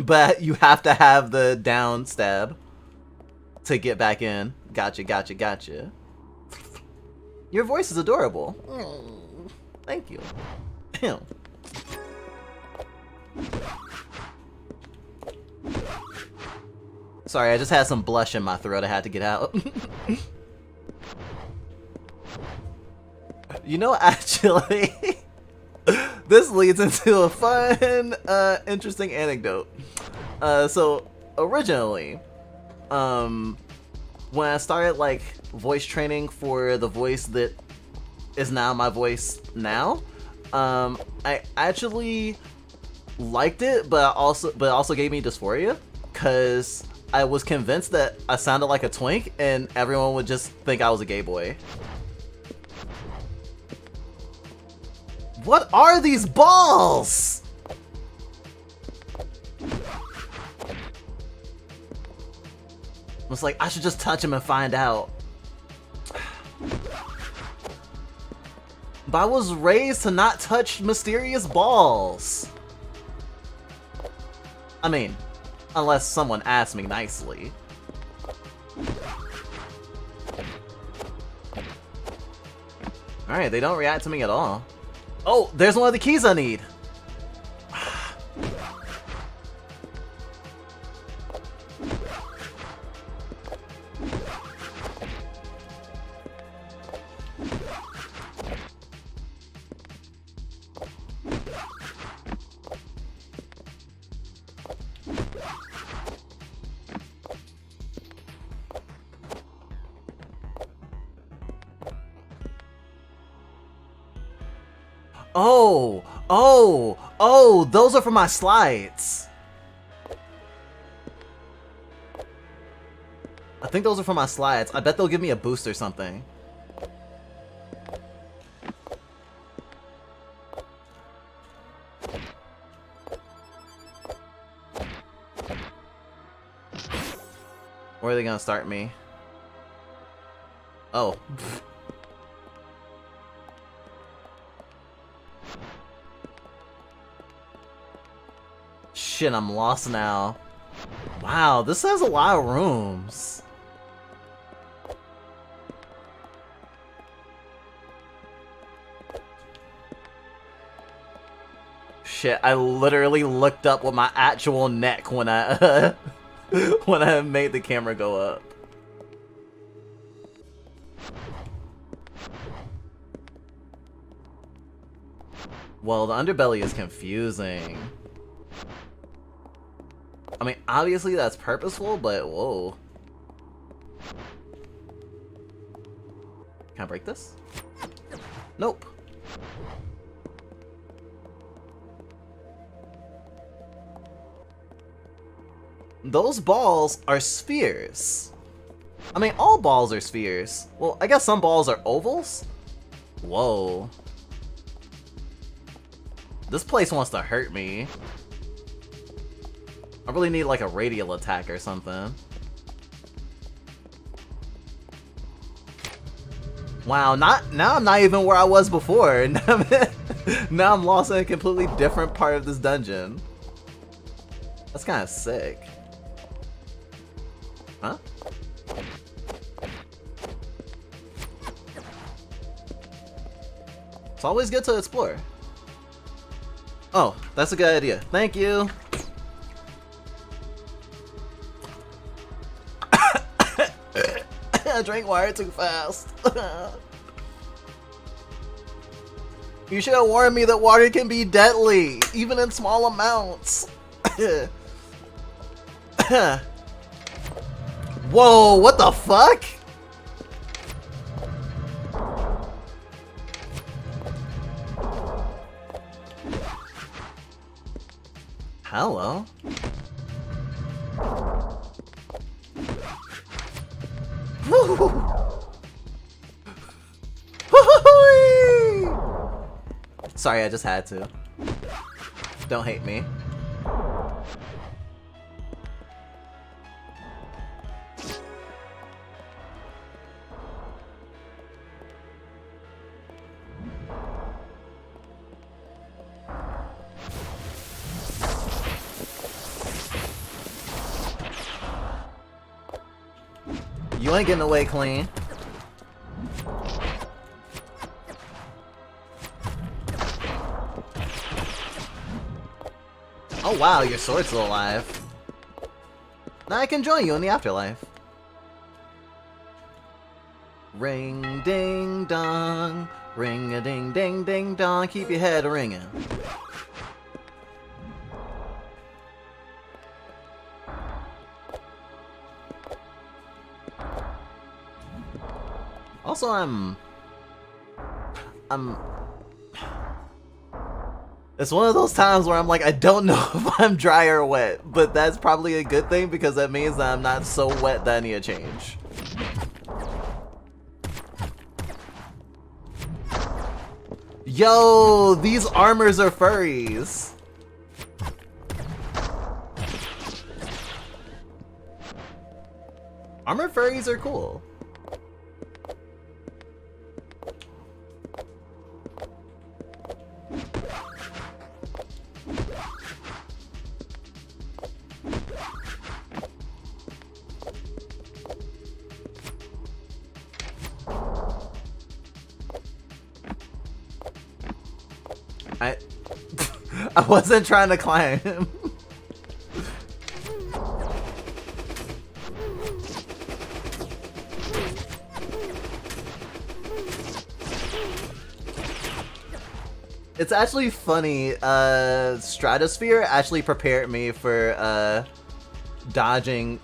But you have to have the down stab to get back in. Gotcha, gotcha, gotcha. Your voice is adorable. Thank you. Sorry, I just had some blush in my throat I had to get out. You know, actually, this leads into a fun, interesting anecdote. So, originally, when I started, like, voice training for the voice that is now my voice now, I actually liked it, but it also gave me dysphoria, because I was convinced that I sounded like a twink, and everyone would just think I was a gay boy. What are these balls? I was like, I should just touch him and find out. But I was raised to not touch mysterious balls. I mean, unless someone asks me nicely. Alright, they don't react to me at all. Oh, there's one of the keys I need. Oh, those are for my slides. I think those are for my slides. I bet they'll give me a boost or something. Where are they gonna start me? Oh. Shit, I'm lost now. Wow, this has a lot of rooms. Shit, I literally looked up with my actual neck when I when I made the camera go up. Well, the underbelly is confusing. I mean, obviously that's purposeful, but whoa. Can I break this? Nope. Those balls are spheres. I mean, all balls are spheres. Well, I guess some balls are ovals? Whoa. This place wants to hurt me. I really need like a radial attack or something. Wow, now I'm not even where I was before. Now I'm lost in a completely different part of this dungeon. That's kind of sick. Huh? It's always good to explore. Oh, that's a good idea. Thank you. I drank water too fast. You should have warned me that water can be deadly, even in small amounts. Whoa, what the fuck? Hello? Sorry, I just had to. Don't hate me. You ain't getting away clean. Oh wow, your sword's still alive. Now I can join you in the afterlife. Ring ding dong, ring a ding ding ding dong, keep your head ringing. Also, it's one of those times where I'm like, I don't know if I'm dry or wet, but that's probably a good thing because that means that I'm not so wet that I need a change. Yo, these armors are furries. Armor furries are cool. I wasn't trying to climb. It's actually funny, Stratosphere actually prepared me for, dodge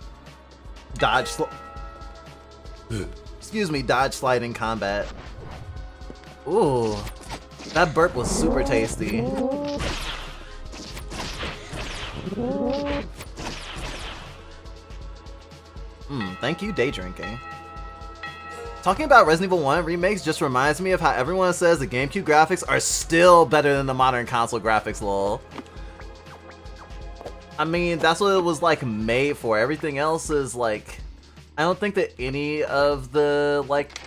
sliding combat. Ooh, that burp was super tasty. Thank you, day drinking. Talking about Resident Evil 1 remakes just reminds me of how everyone says the GameCube graphics are still better than the modern console graphics, lol. I mean, that's what it was, like, made for. Everything else is, like... I don't think that any of the, like,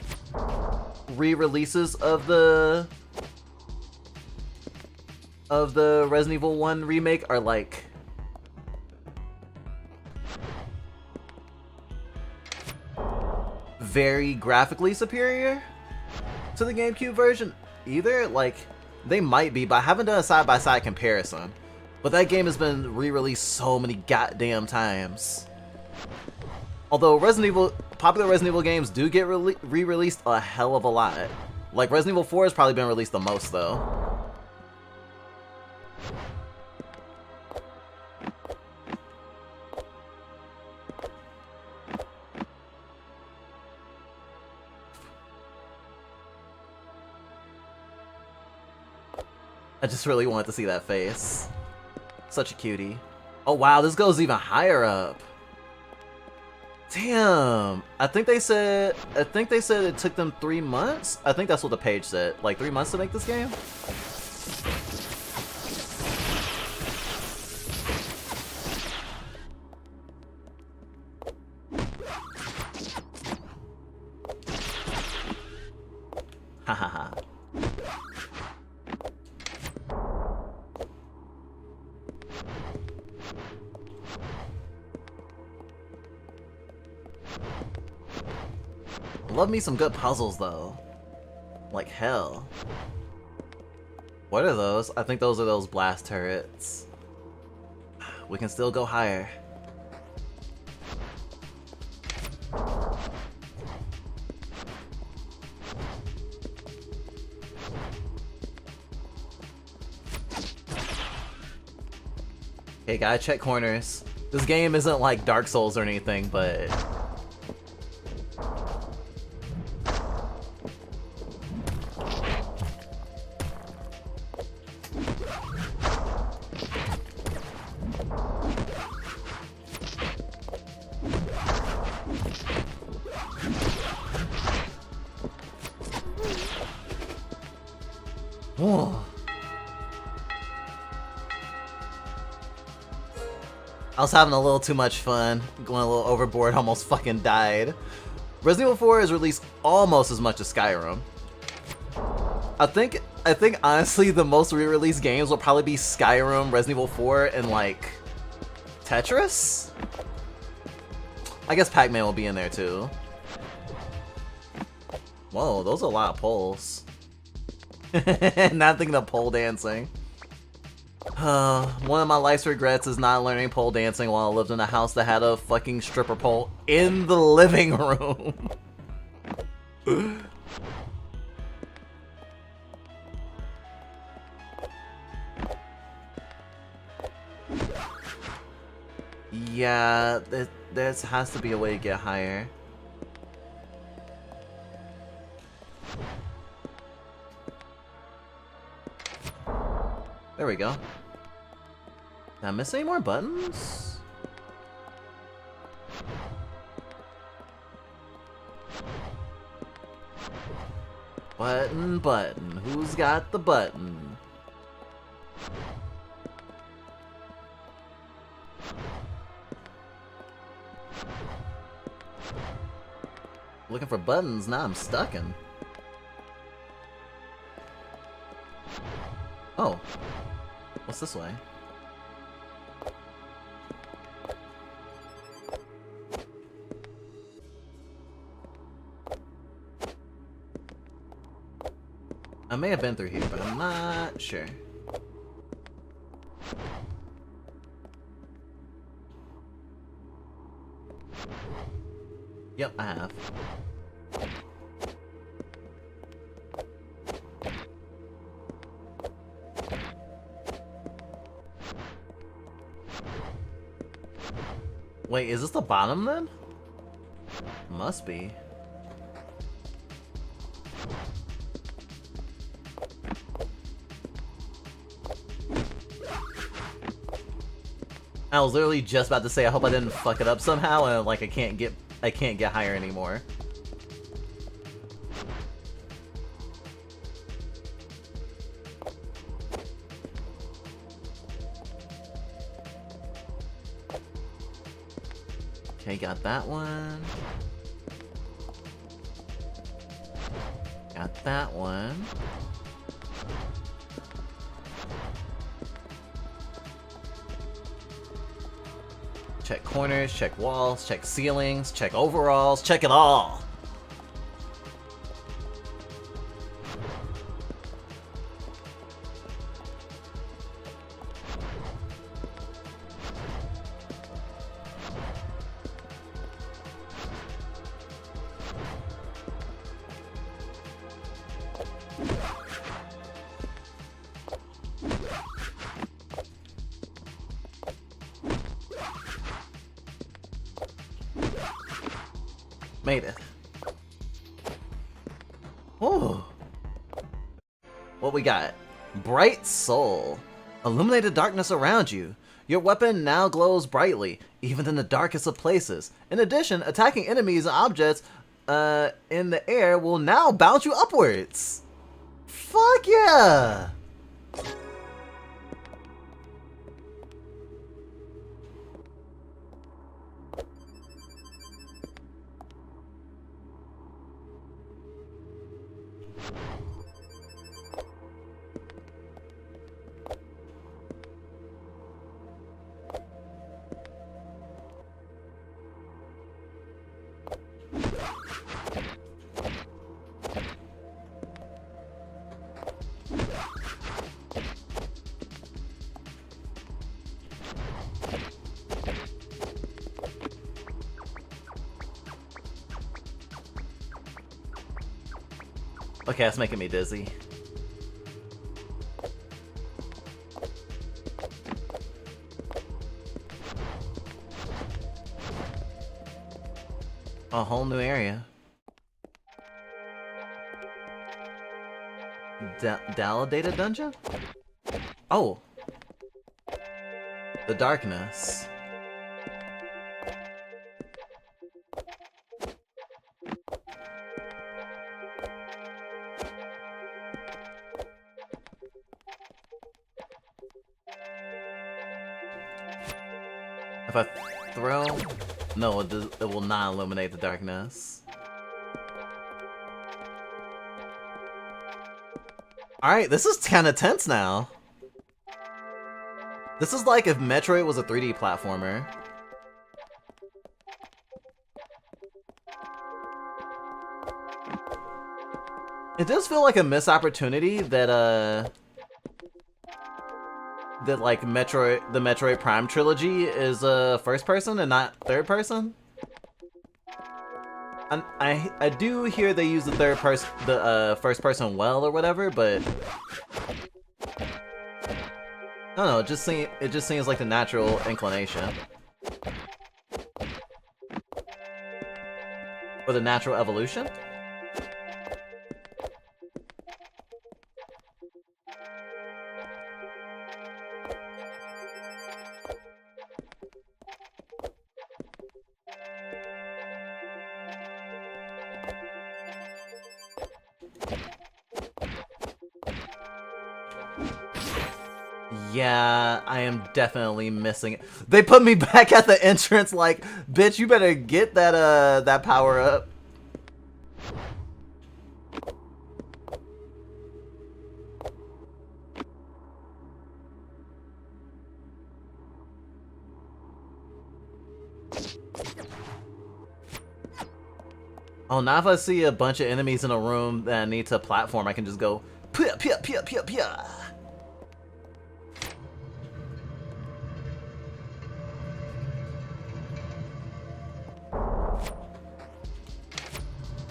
re-releases of the Resident Evil 1 remake are, like... very graphically superior to the GameCube version either. Like, they might be, but I haven't done a side-by-side comparison. But that game has been re-released so many goddamn times. Although popular Resident Evil games do get re-released a hell of a lot. Like, Resident Evil 4 has probably been released the most, though. I just really wanted to see that face. Such a cutie. Oh wow, this goes even higher up. Damn. I think they said it took them 3 months. I think that's what the page said. Like 3 months to make this game. Hahaha. Love me some good puzzles though. Like hell. What are those? I think those are those blast turrets. We can still go higher. Hey, gotta check corners. This game isn't like Dark Souls or anything, but... I was having a little too much fun, going a little overboard, almost fucking died. Resident Evil 4 is released almost as much as Skyrim. I think honestly the most re-released games will probably be Skyrim, Resident Evil 4, and like Tetris? I guess Pac-Man will be in there too. Whoa, those are a lot of poles. Not thinking of pole dancing. One of my life's regrets is not learning pole dancing while I lived in a house that had a fucking stripper pole in the living room. Yeah, there has to be a way to get higher. There we go. Did I miss any more buttons? Button. Who's got the button? Looking for buttons, now I'm stuckin'. Oh. What's this way? I may have been through here, but I'm not sure. Yep, I have. Wait, is this the bottom then? Must be. I was literally just about to say I hope I didn't fuck it up somehow and like I can't get higher anymore. Okay, got that one. Got that one. Check corners, check walls, check ceilings, check overalls, check it all! Made it. Oh. What we got? Bright Soul. Illuminate the darkness around you. Your weapon now glows brightly, even in the darkest of places. In addition, attacking enemies and objects in the air will now bounce you upwards. Fuck yeah! Okay, that's making me dizzy. A whole new area. Data dungeon? Oh. The darkness. If I throw... No, it will not illuminate the darkness. Alright, this is kind of tense now. This is like if Metroid was a 3D platformer. It does feel like a missed opportunity that, that like the Metroid Prime trilogy is first person and not third person. I do hear they use the first person well or whatever, but I don't know. It just seems like the natural inclination or the natural evolution. Yeah, I am definitely missing it. They put me back at the entrance like, bitch, you better get that that power up. Oh, now if I see a bunch of enemies in a room that need to platform, I can just go pia pia pia pia pia.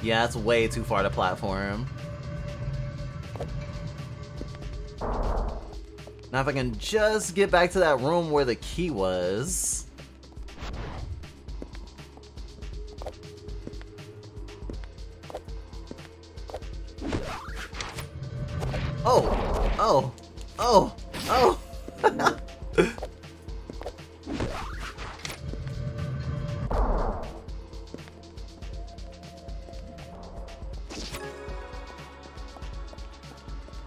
Yeah, it's way too far to platform. Now if I can just get back to that room where the key was. Oh! Oh! Oh! Oh!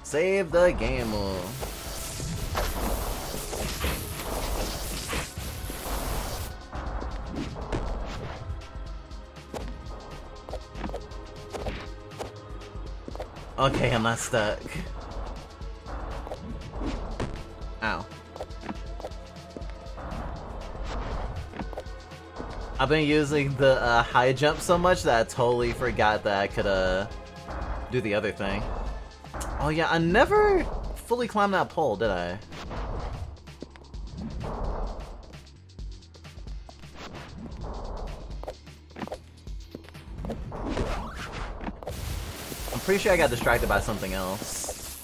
Save the game. Okay, I'm not stuck. Ow. I've been using the high jump so much that I totally forgot that I could do the other thing. Oh yeah, I never fully climbed that pole, did I? I'm pretty sure I got distracted by something else.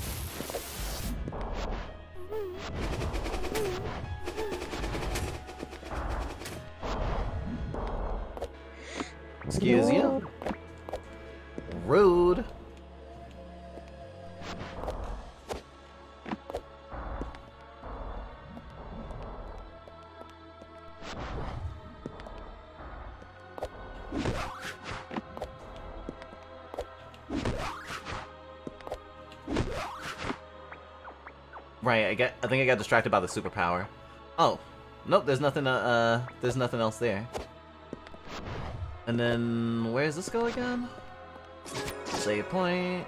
Excuse you? Rude. Right, I think I got distracted by the superpower. Oh, nope, there's nothing else there. And then, where does this go again? Save point.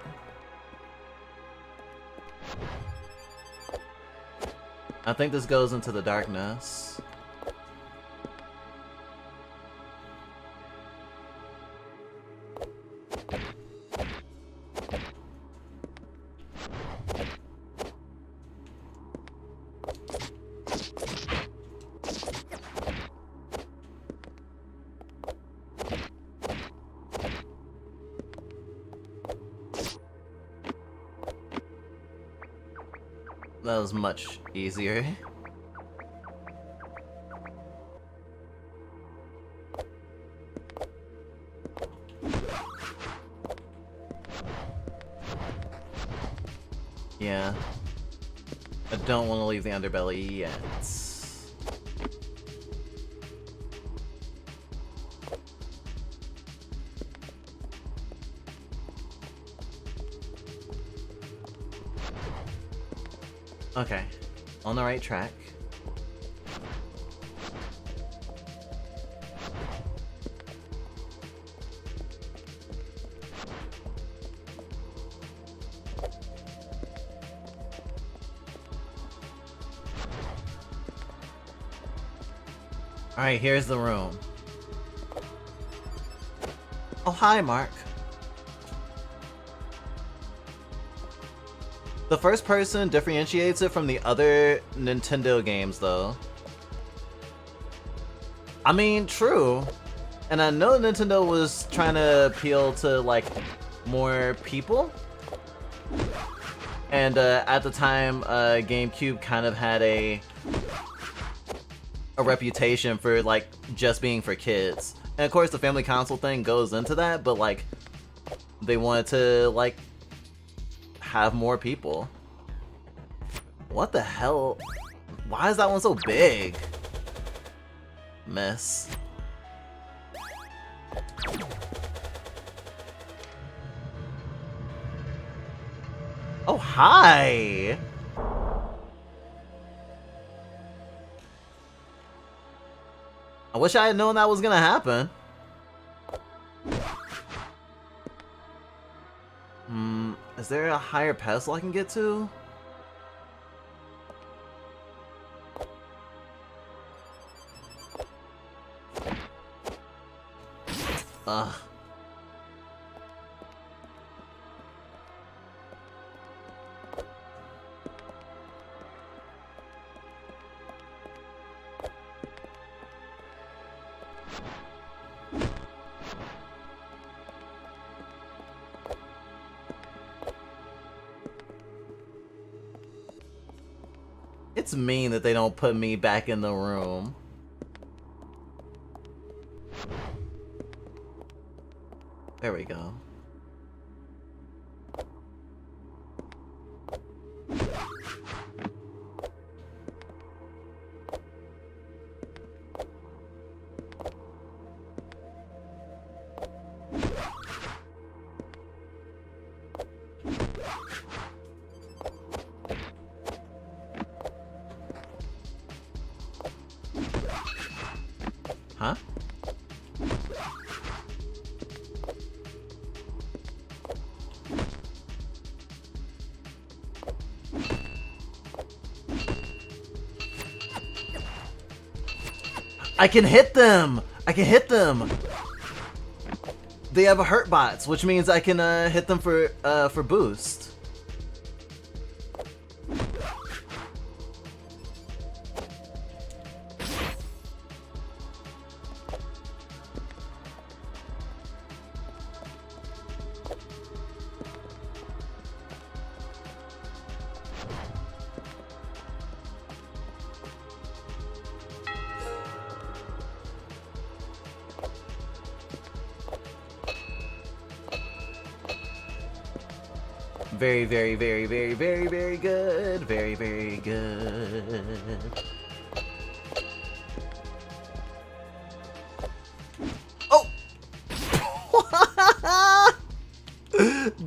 I think this goes into the darkness. That was much easier. Yeah. I don't want to leave the underbelly yet. Okay. On the right track. Alright, here's the room. Oh, hi, Mark. The first person differentiates it from the other Nintendo games, though. I mean, true. And I know Nintendo was trying to appeal to, like, more people. And at the time, GameCube kind of had a reputation for, like, just being for kids. And of course, the family console thing goes into that, but, like, they wanted to, like, have more people. What the hell? Why is that one so big? Miss. Oh, hi! I wish I had known that was gonna happen. Is there a higher pedestal I can get to? Ugh. It's mean that they don't put me back in the room. There we go. Huh? I can hit them! I can hit them! They have a hurt bots, which means I can hit them for boost. Very, very, very, very, very, very good. Very, very good. Oh!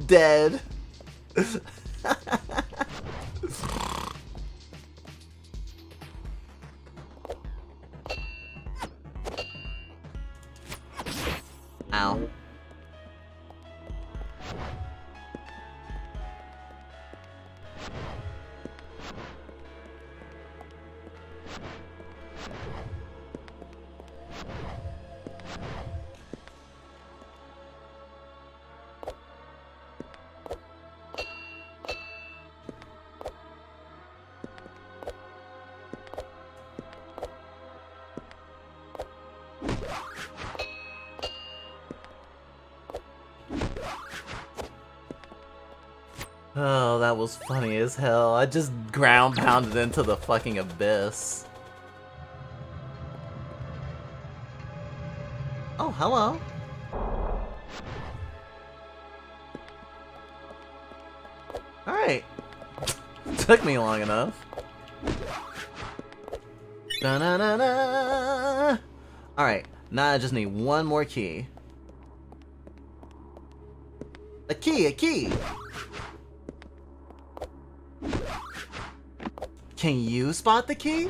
Dead. Ow. Oh, that was funny as hell. I just ground pounded into the fucking abyss. Oh, hello. Alright. Took me long enough. Da-na-na-na. Alright, now I just need one more key. A key, a key! Can you spot the key?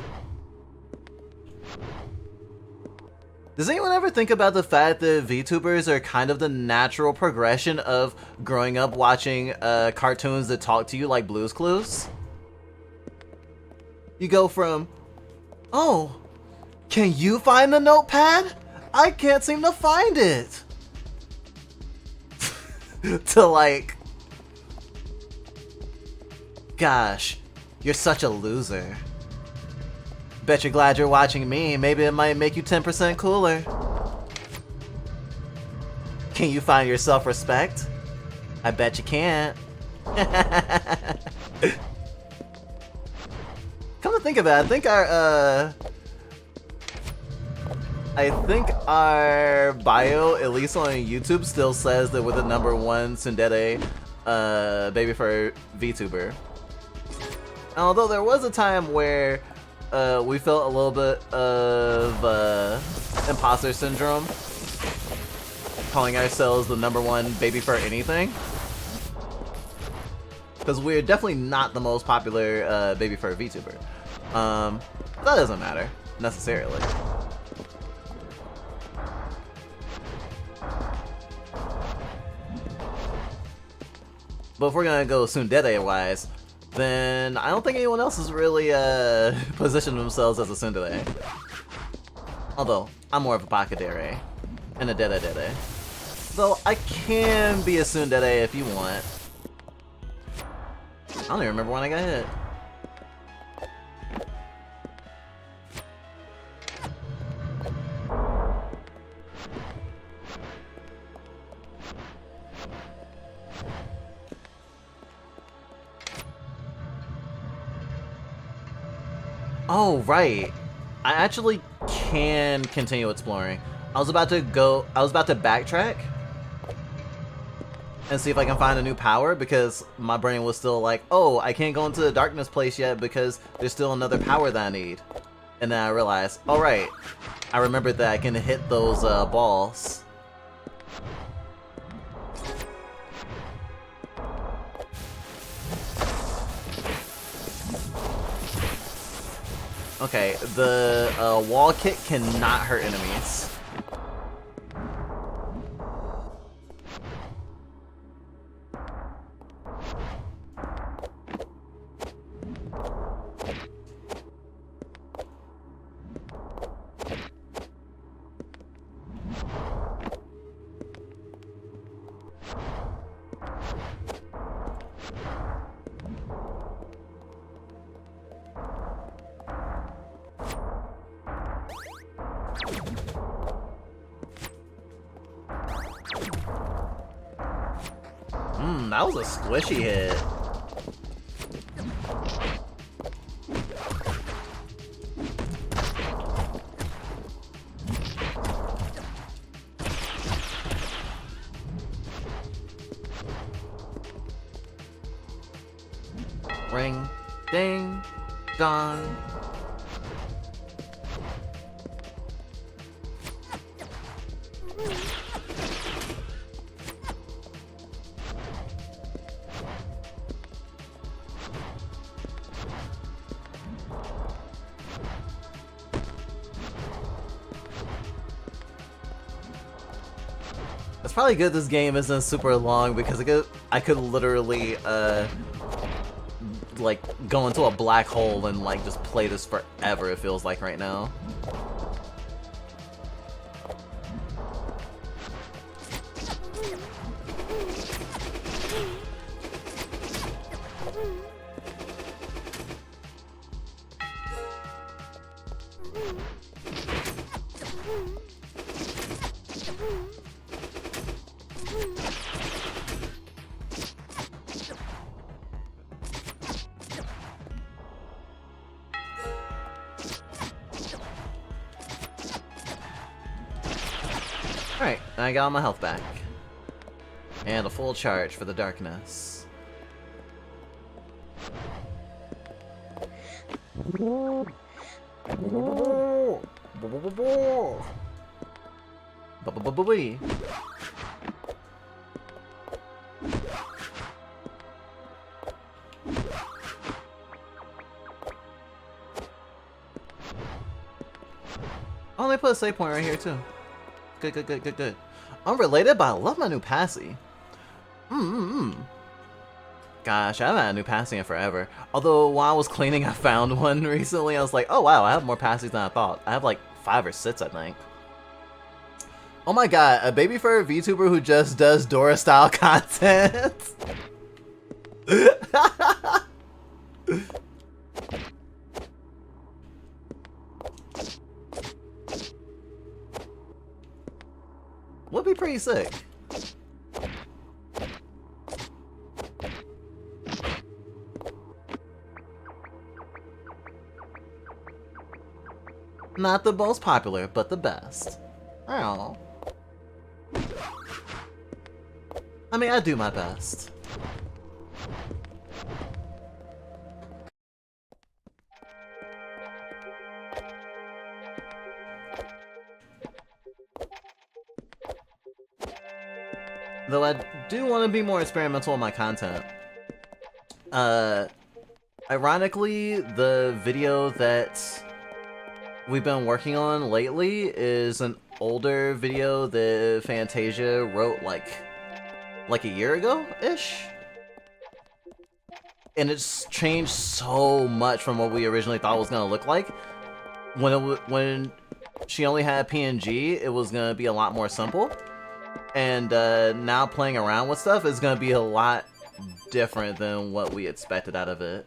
Does anyone ever think about the fact that VTubers are kind of the natural progression of growing up watching cartoons that talk to you like Blue's Clues? You go from, oh, can you find the notepad? I can't seem to find it. To like, gosh, you're such a loser. Bet you're glad you're watching me. Maybe it might make you 10% cooler. Can you find your self-respect? I bet you can't. Come to think of it, I think our bio, at least on YouTube, still says that we're the #1 tsundere Babyfur VTuber. Although there was a time where we felt a little bit of imposter syndrome, calling ourselves the #1 Babyfur anything. Because we're definitely not the most popular Babyfur VTuber. That doesn't matter, necessarily. But if we're gonna go tsundere-wise, then I don't think anyone else has really positioned themselves as a tsundere. Although, I'm more of a bakadere and a dere-dere. Though I can be a tsundere if you want. I don't even remember when I got hit. Oh, right. I actually can continue exploring. I was about to backtrack and see if I can find a new power, because my brain was still like, oh, I can't go into the darkness place yet because there's still another power that I need. And then I realized, all right, I remembered that I can hit those balls. Okay, the wall kick cannot hurt enemies. That was a squishy hit. Ring, ding, dong. It's probably good this game isn't super long, because I could literally like go into a black hole and like just play this forever, it feels like right now. Alright, I got all my health back. And a full charge for the darkness. Oh, they put a save point right here too. Good. Unrelated, but I love my new passy. Gosh, I haven't had a new passy in forever. Although, while I was cleaning, I found one recently. I was like, oh wow, I have more passies than I thought. I have like 5 or 6, I think. Oh my god, a Babyfur VTuber who just does Dora style content. Would be pretty sick. Not the most popular, but the best. Oh. I mean, I do my best. Though I do want to be more experimental in my content. Ironically, the video that we've been working on lately is an older video that Fantasia wrote like a year ago-ish? And it's changed so much from what we originally thought it was gonna look like. When she only had PNG, it was gonna be a lot more simple. And now playing around with stuff is gonna be a lot different than what we expected out of it.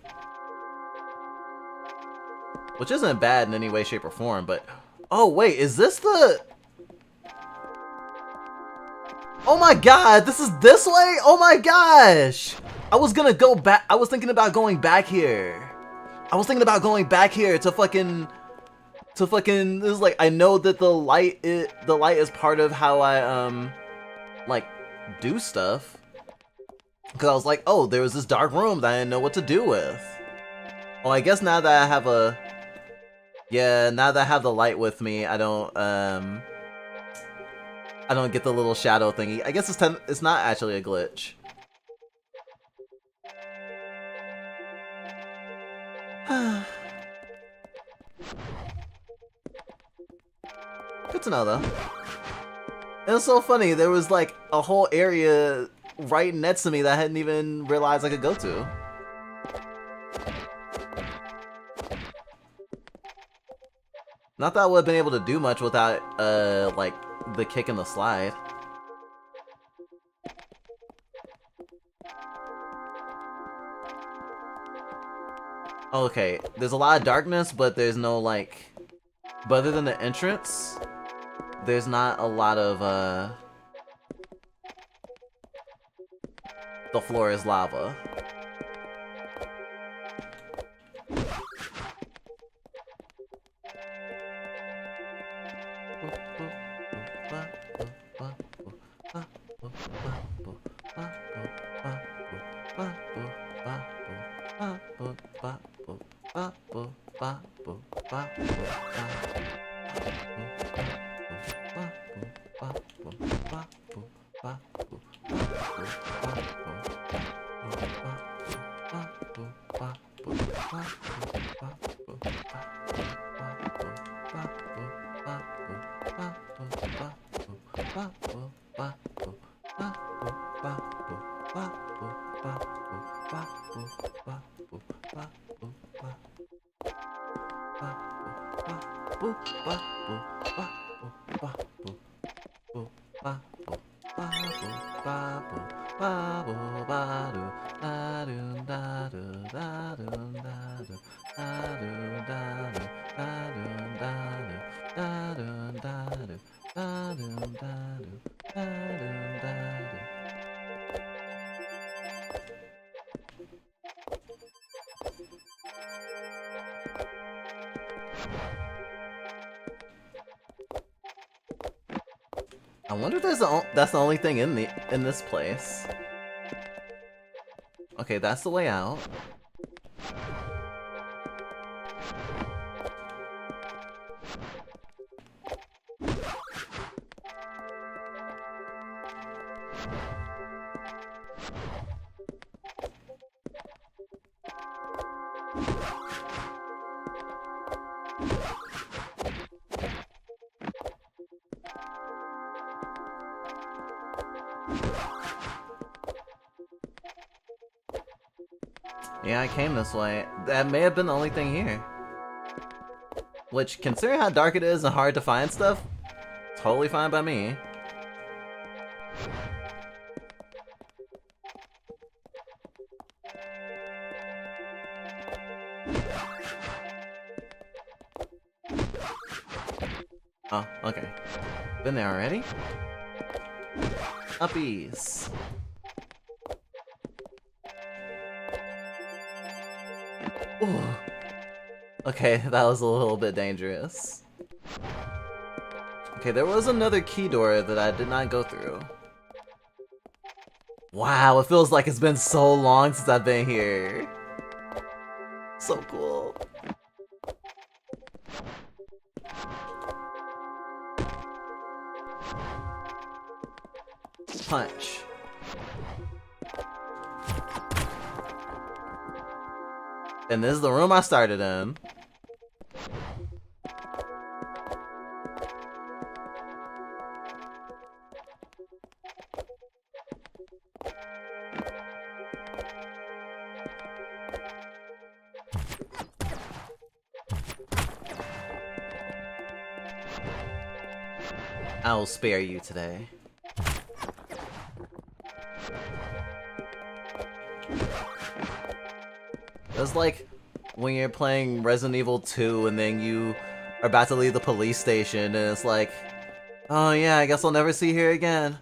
Which isn't bad in any way, shape, or form, but... Oh, wait, is this the... Oh my god, this is this way? Oh my gosh! I was gonna go back... I was thinking about going back here. To fucking... This is like, I know that the light is part of how I, like, do stuff. Because I was like, oh, there was this dark room that I didn't know what to do with. Oh, I guess now that I have a... Yeah, now that I have the light with me, I don't get the little shadow thingy. I guess it's not actually a glitch. Good to know, though. It was so funny, there was like a whole area right next to me that I hadn't even realized I could go to. Not that I would have been able to do much without, like, the kick and the slide. Okay, there's a lot of darkness, but there's no, like... But other than the entrance, there's not a lot of, the floor is lava. I wonder if that's the only thing in this place. Okay, that's the way out. Yeah, I came this way. That may have been the only thing here. Which, considering how dark it is and hard to find stuff, totally fine by me. Oh, okay. Been there already? Uppies. Ooh. Okay, that was a little bit dangerous. Okay, there was another key door that I did not go through. Wow, it feels like it's been so long since I've been here. So cool. Punch. And this is the room I started in. I will spare you today. It's like when you're playing Resident Evil 2 and then you are about to leave the police station and it's like, oh yeah, I guess I'll never see her again.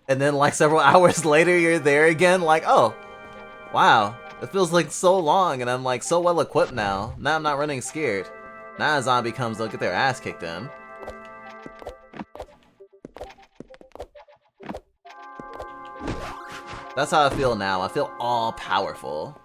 And then like several hours later you're there again, like, oh, wow, it feels like so long and I'm like so well equipped now. Now I'm not running scared. Now a zombie comes, they'll get their ass kicked in. That's how I feel now. I feel all powerful.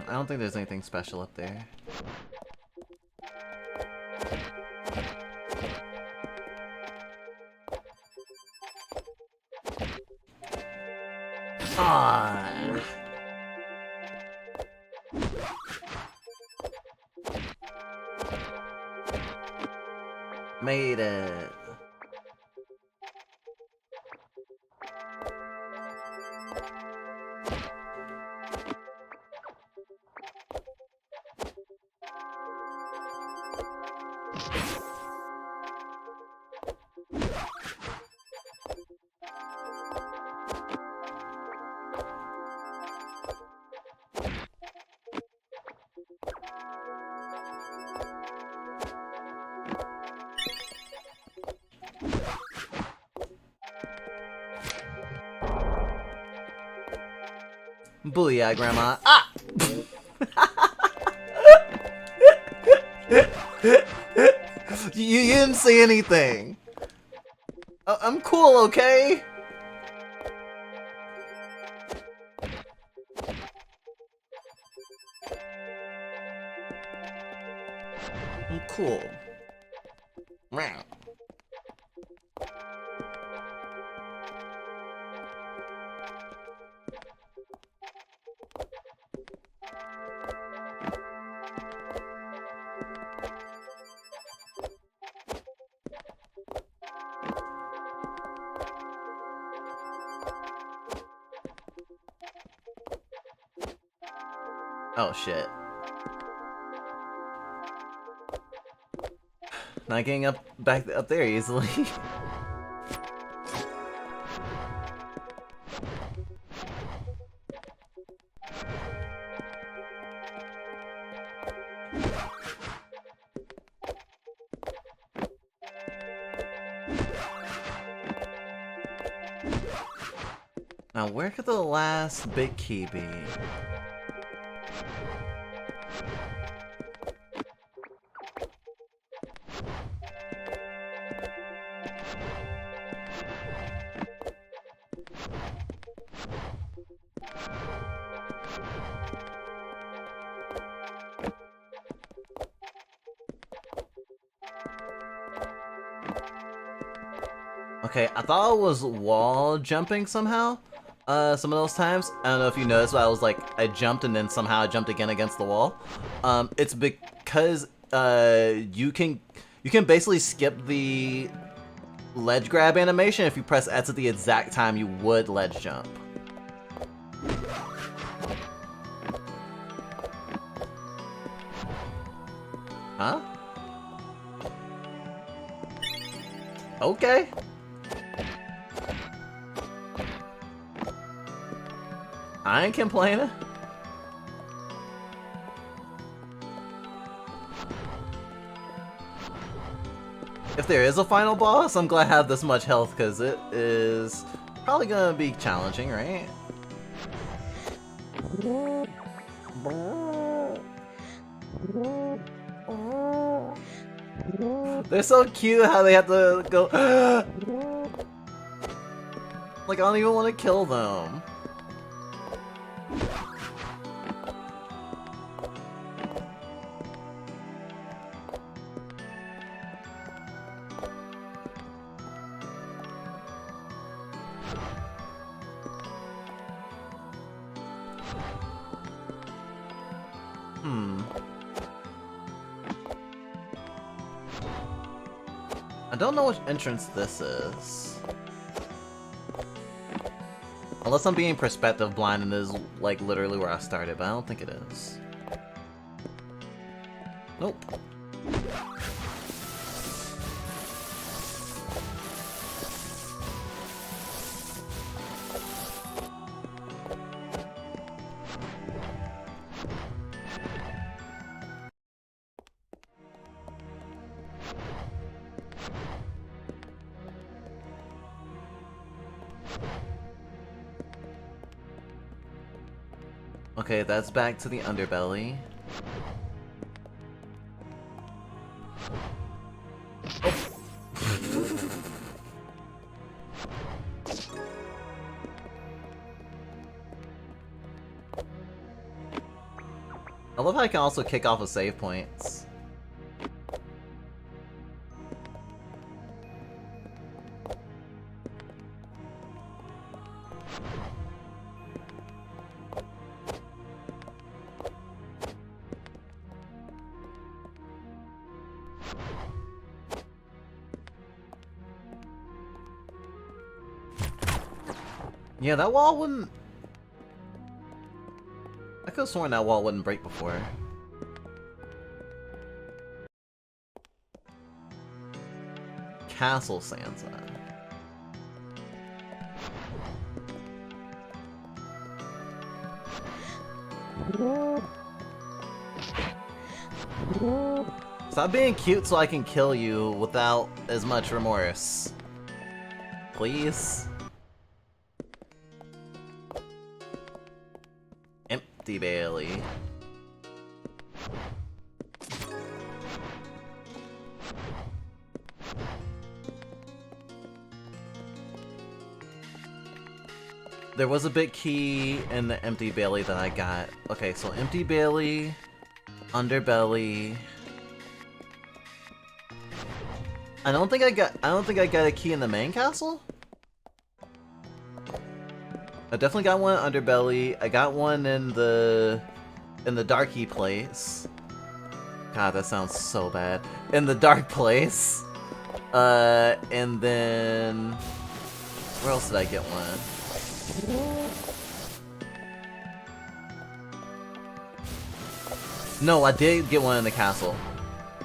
I don't think there's anything special up there. Ah. Made it. Booyah, Grandma. Ah! you didn't say anything. I'm cool, okay? I'm cool. Meow. Oh shit. Not getting back up there easily. Now, where could the last big key be? Okay, I thought it was wall jumping somehow. Some of those times. I don't know if you noticed, but I was like, I jumped and then somehow I jumped again against the wall. It's because you can basically skip the ledge grab animation if you press X at the exact time you would ledge jump. Huh? Okay. I ain't complaining. If there is a final boss, I'm glad I have this much health, because it is probably gonna be challenging, right? They're so cute how they have to go. Like, I don't even want to kill them. I don't know which entrance this is. Unless I'm being perspective blind and this is like literally where I started, but I don't think it is. Nope. Okay, that's back to the underbelly. Oh. I love how I can also kick off of save points. Yeah, that wall wouldn't... I could've sworn that wall wouldn't break before. Castle Sansa. Stop being cute so I can kill you without as much remorse. Please? Empty Bailey. There was a big key in the empty Bailey that I got. Okay, so empty Bailey, underbelly. I don't think I got a key in the main castle. I definitely got one in underbelly. I got one in the darky place. God, that sounds so bad. In the dark place. And then where else did I get one? No, I did get one in the castle.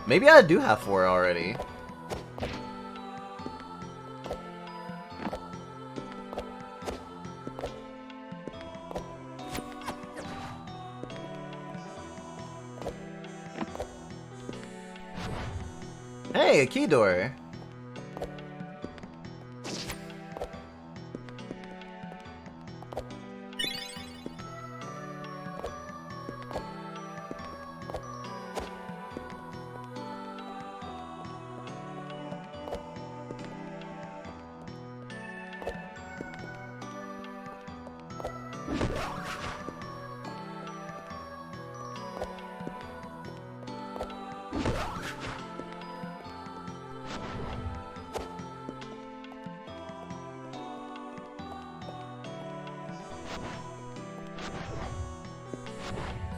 Maybe I do have 4 already. Hey, a key door.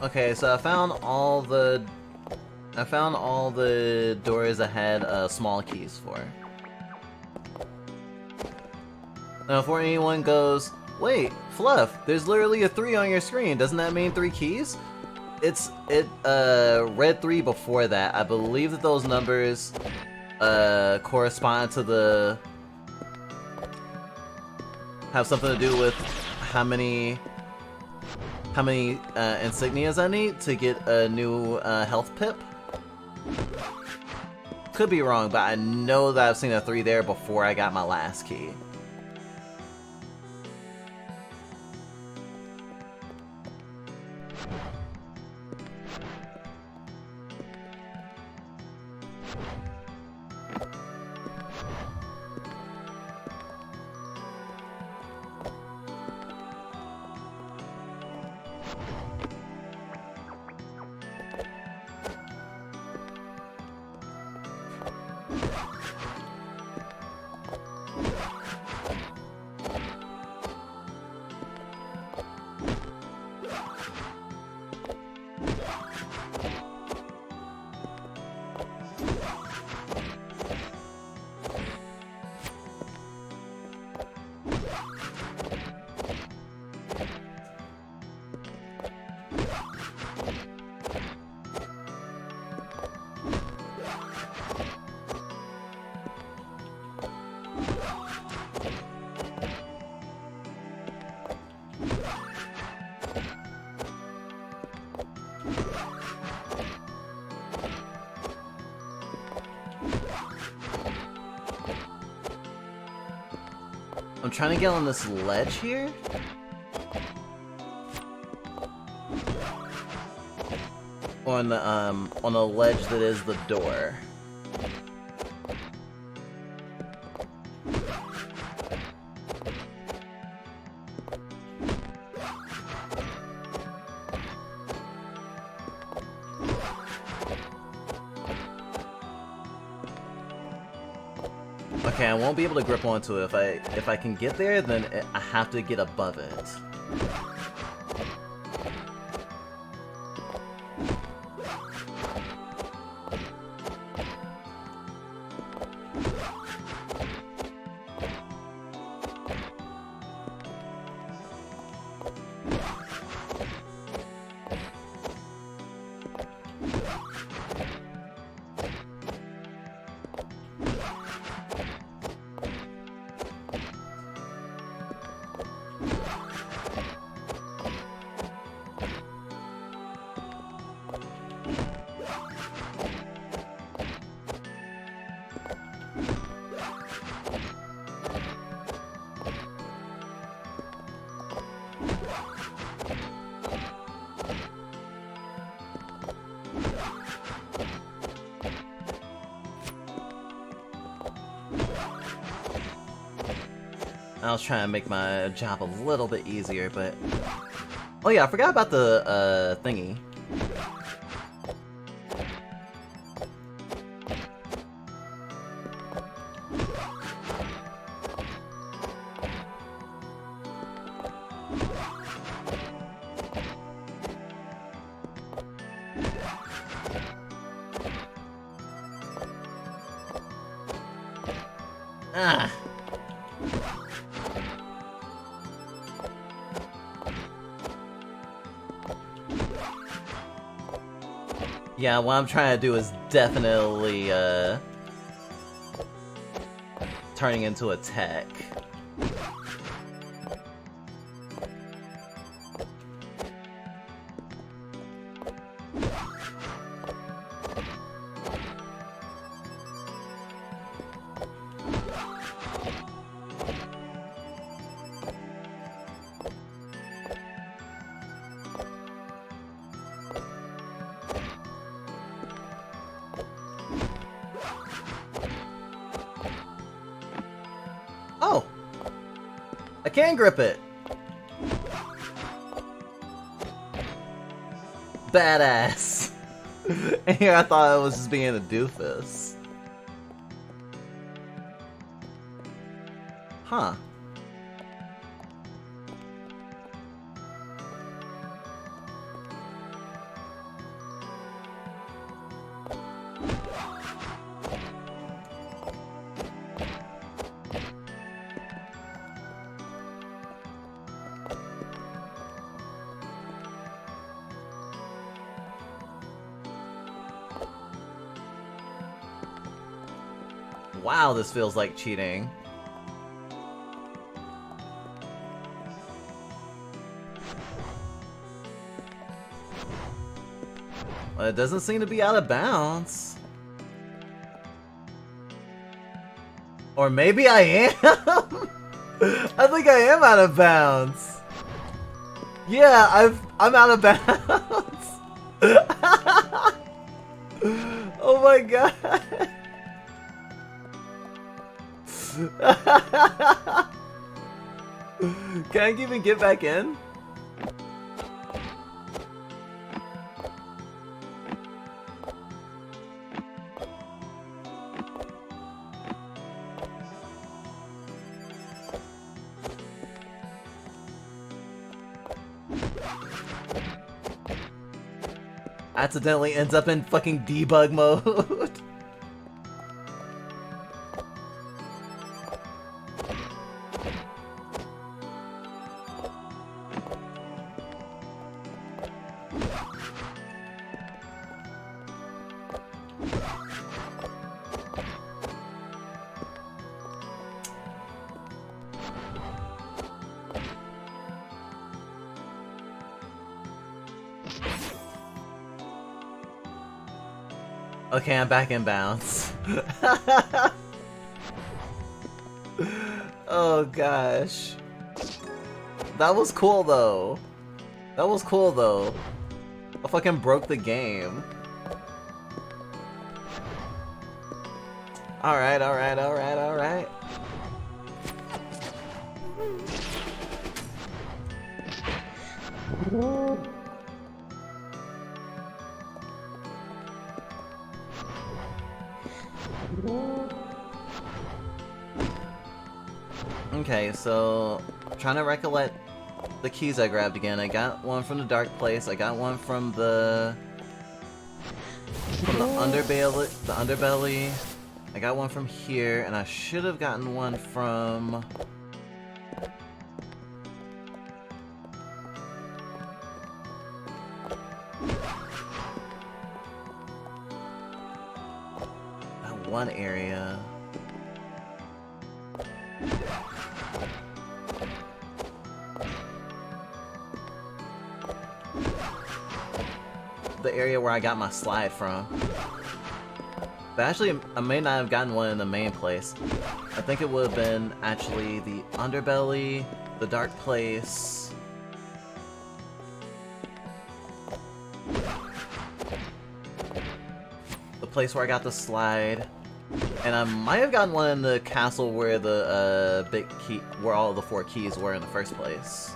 Okay, so I found all the doors I had small keys for. Now, before anyone goes, wait, Fluff, there's literally a 3 on your screen. Doesn't that mean 3 keys? It read 3 before that. I believe that those numbers correspond to the have something to do with how many insignias I need to get a new health pip. Could be wrong, but I know that I've seen a 3 there before I got my last key. I'm trying to get on this ledge here. On the ledge that is the door. Okay, I won't be able to grip onto it. If I can get there, then I have to get above it. I was trying to make my job a little bit easier, but... Oh yeah, I forgot about the, thingy. Ah! Yeah, what I'm trying to do is definitely, turning into a tech. Oh! I can grip it! Badass. And here I thought I was just being a doofus. Huh. Wow, this feels like cheating. Well, it doesn't seem to be out of bounds. Or maybe I am? I think I am out of bounds. Yeah, I'm out of bounds. Oh my god. Can I even get back in? Accidentally ends up in fucking debug mode. Okay, I'm back in bounds. Oh gosh. That was cool though. That was cool though. I fucking broke the game. Alright, alright, alright, alright. Okay, so trying to recollect the keys I grabbed again. I got one from the dark place. I got one from the underbelly. I got one from here, and I should have gotten one from that one area. The area where I got my slide from. But actually, I may not have gotten one in the main place. I think it would have been actually the underbelly, the dark place. The place where I got the slide. And I might have gotten one in the castle where the big key, where all the 4 keys were in the first place.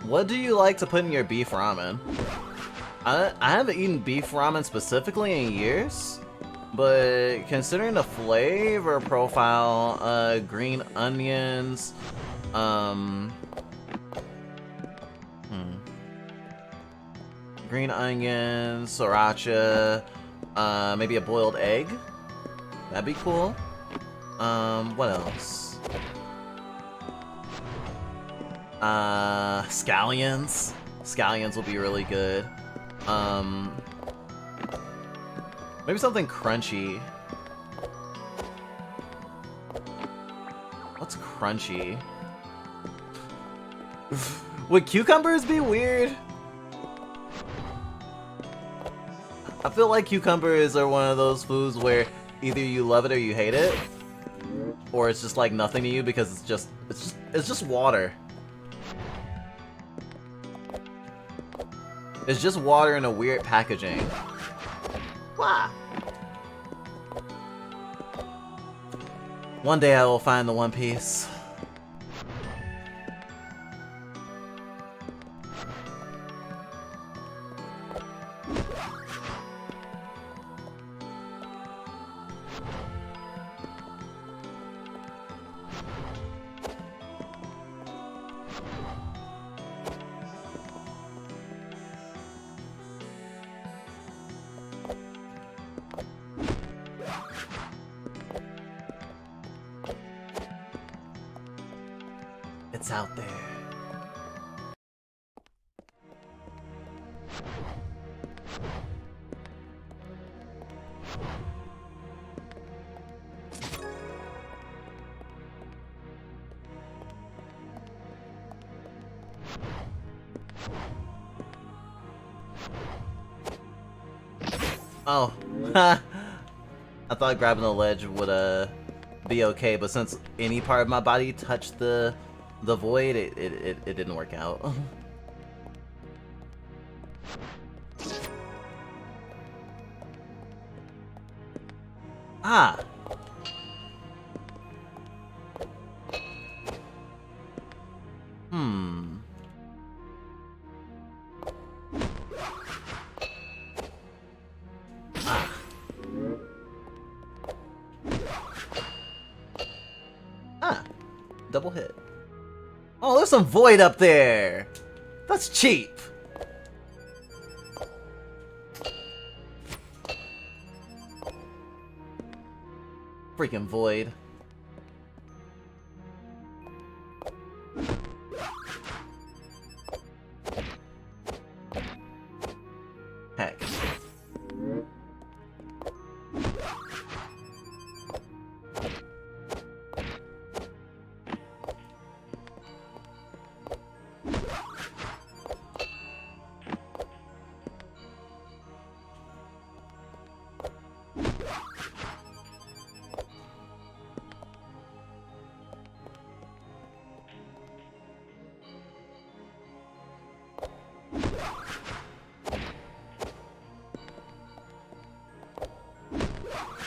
What do you like to put in your beef ramen? I haven't eaten beef ramen specifically in years, but considering the flavor profile, green onions, green onions, sriracha, maybe a boiled egg, that'd be cool. What else? Scallions. Scallions will be really good. Maybe something crunchy. What's crunchy? Would cucumbers be weird? I feel like cucumbers are one of those foods where either you love it or you hate it, or it's just like nothing to you because it's just water. It's just water in a weird packaging. Why? One day I will find the One Piece. It's out there. Oh, I thought grabbing the ledge would be okay, but since any part of my body touched the void, it didn't work out. Ah. Double hit. Oh, there's some void up there! That's cheap! Freaking void. Heck.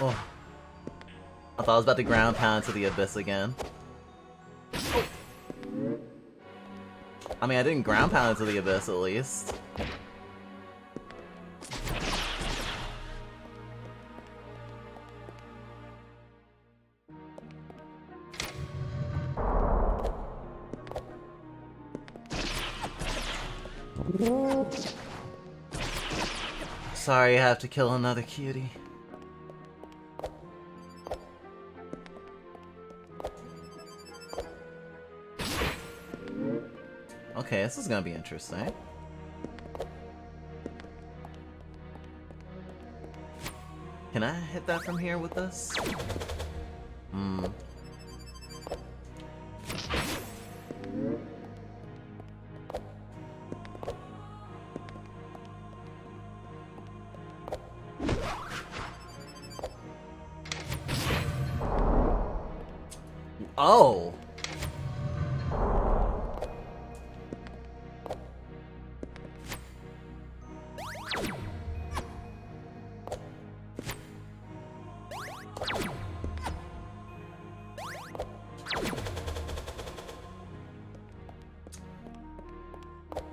Oh. I thought I was about to ground pound to the abyss again. Oh. I mean, I didn't ground pound into the abyss, at least. Sorry, I have to kill another cutie. Okay, this is gonna be interesting. Can I hit that from here with this? Oh!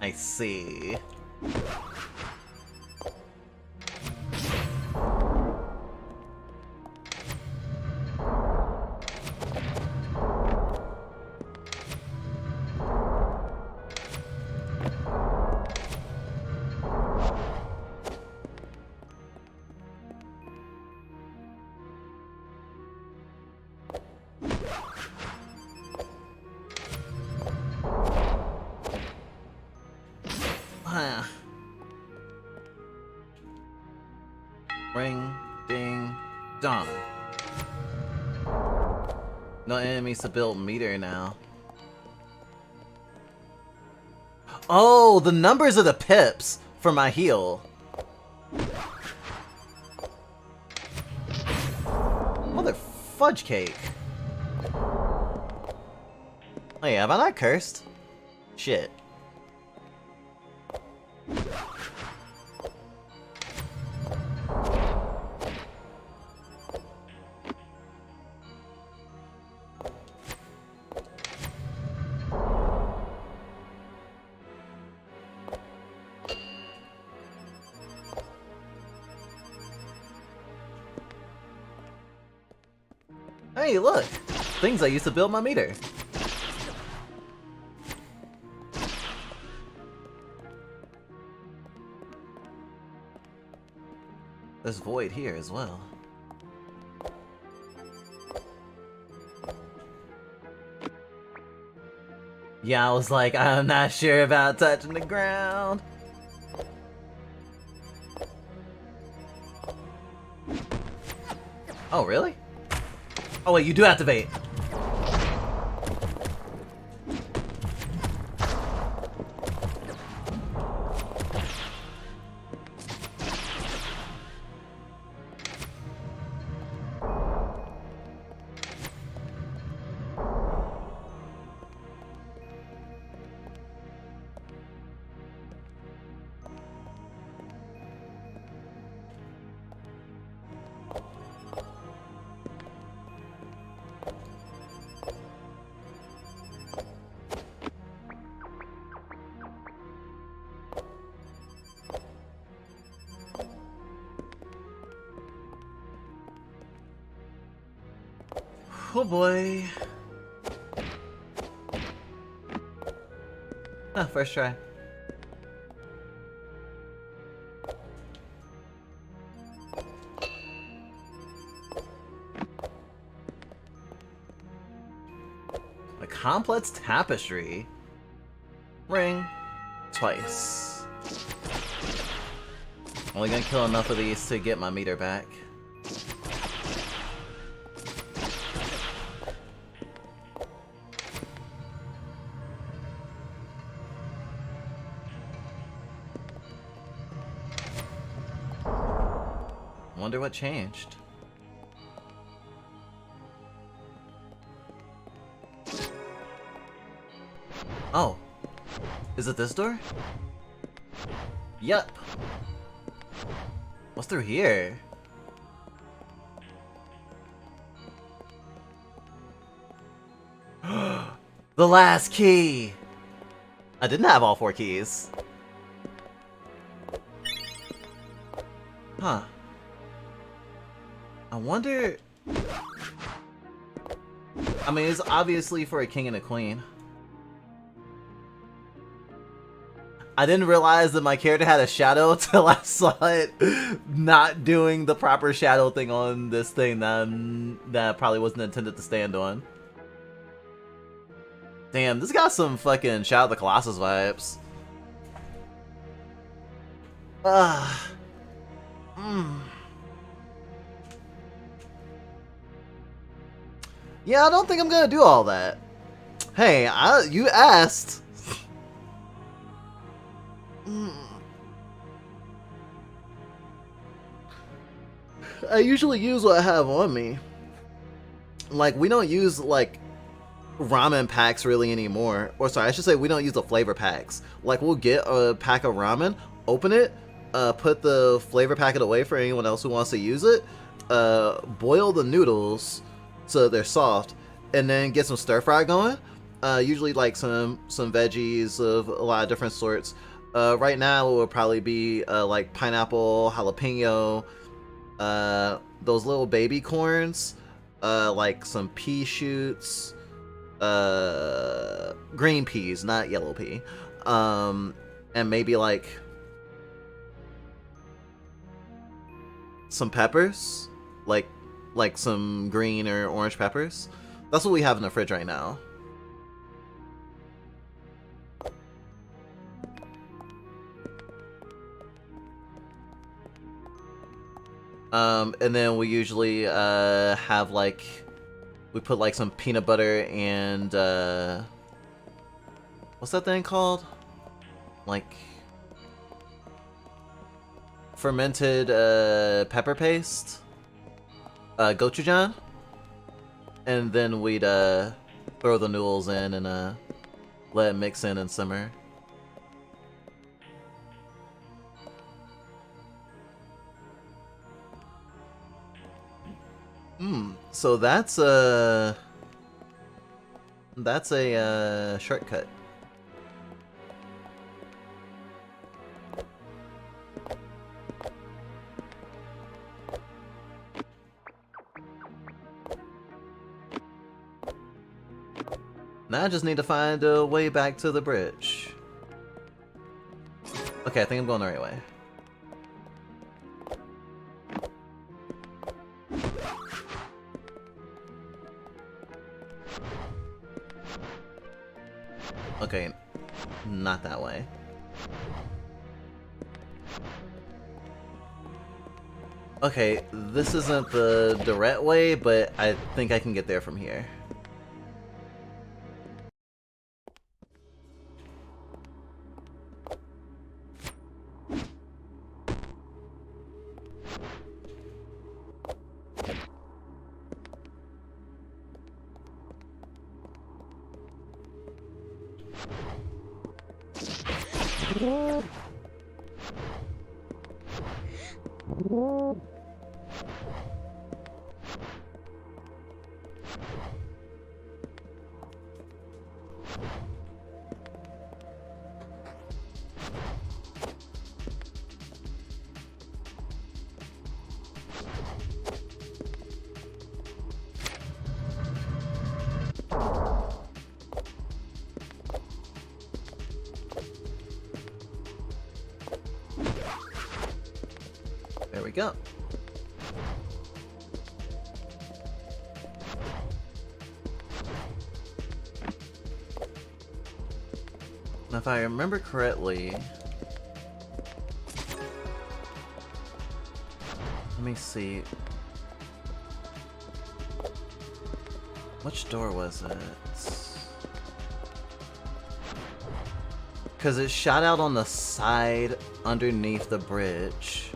I see. Ring, ding, dong. No enemies to build meter now. Oh, the numbers of the pips for my heal. Mother fudge cake. Wait, have I not cursed? Shit. Hey, look! Things I used to build my meter. There's void here as well. Yeah, I was like, I'm not sure about touching the ground. Oh, really? Oh wait, you do activate. Oh boy. Ah, first try. A complex tapestry. Ring. Twice. Only gonna kill enough of these to get my meter back. Wonder what changed. Oh. Is it this door? Yep. What's through here? The last key! I didn't have all 4 keys. Huh. I wonder... I mean, it's obviously for a king and a queen. I didn't realize that my character had a shadow till I saw it not doing the proper shadow thing on this thing that probably wasn't intended to stand on. Damn, this got some fucking Shadow of the Colossus vibes. Yeah, I don't think I'm gonna do all that. Hey, you asked. I usually use what I have on me. Like, we don't use, like, ramen packs really anymore. Or, sorry, I should say we don't use the flavor packs. Like, we'll get a pack of ramen, open it, put the flavor packet away for anyone else who wants to use it, boil the noodles so they're soft, and then get some stir fry going. Usually, like, some veggies of a lot of different sorts. Right now, it would probably be, like, pineapple, jalapeno, those little baby corns, like some pea shoots, green peas, not yellow pea, and maybe like some peppers, like some green or orange peppers. That's what we have in the fridge right now. And then we usually have like, we put like some peanut butter and what's that thing called? Like fermented pepper paste, gochujang, and then we'd throw the noodles in and let it mix in and simmer. So that's a shortcut. Now I just need to find a way back to the bridge. Okay, I think I'm going the right way. Okay, not that way. Okay, this isn't the direct way, but I think I can get there from here. There we go. Now, if I remember correctly, let me see. Which door was it? Because it shot out on the side underneath the bridge.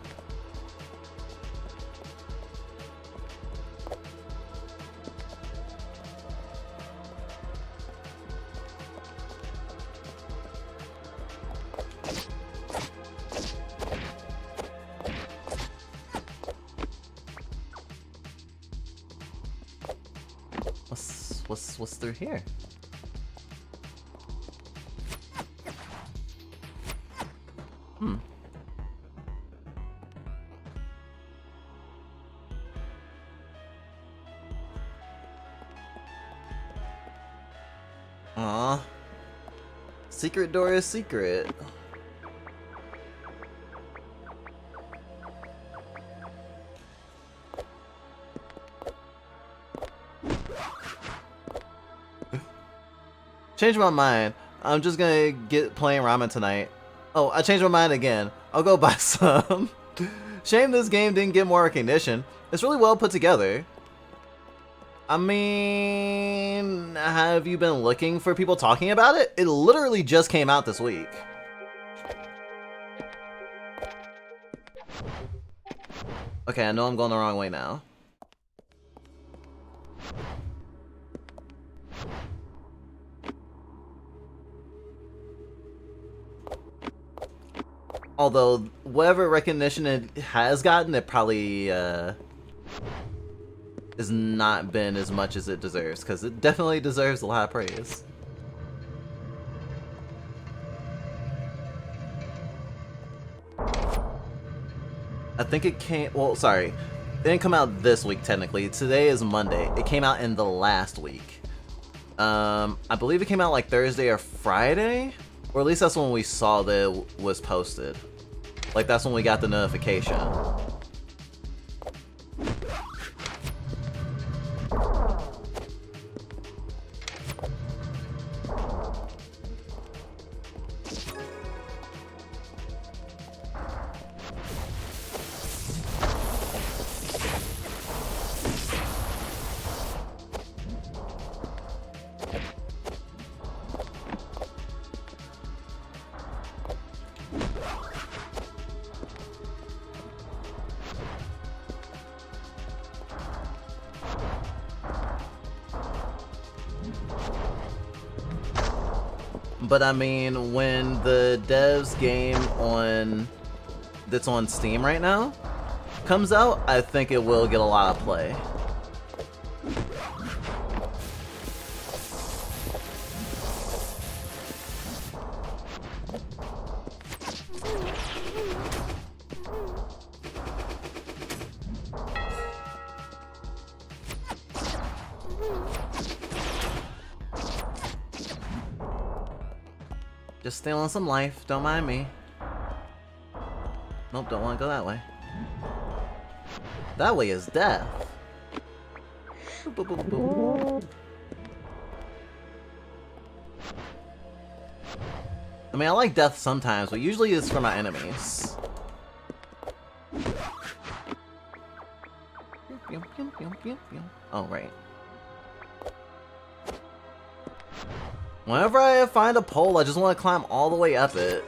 What's through here? Aw. Secret door is secret. Changed my mind. I'm just gonna get playing ramen tonight. Oh, I changed my mind again. I'll go buy some. Shame this game didn't get more recognition. It's really well put together. I mean, have you been looking for people talking about it? It literally just came out this week. Okay, I know I'm going the wrong way now. Although, whatever recognition it has gotten, it probably has not been as much as it deserves, because it definitely deserves a lot of praise. I think it came, well, sorry, it didn't come out this week technically. Today is Monday. It came out in the last week. I believe it came out like Thursday or Friday? Or at least that's when we saw that it was posted. Like, that's when we got the notification. But I mean, when the devs game that's on Steam right now comes out, I think it will get a lot of play. Just stealing some life, don't mind me. Nope, don't want to go that way. That way is death. Boop, boop, boop, boop. I mean, I like death sometimes, but usually it's for my enemies. Oh, right. Whenever I find a pole, I just want to climb all the way up it.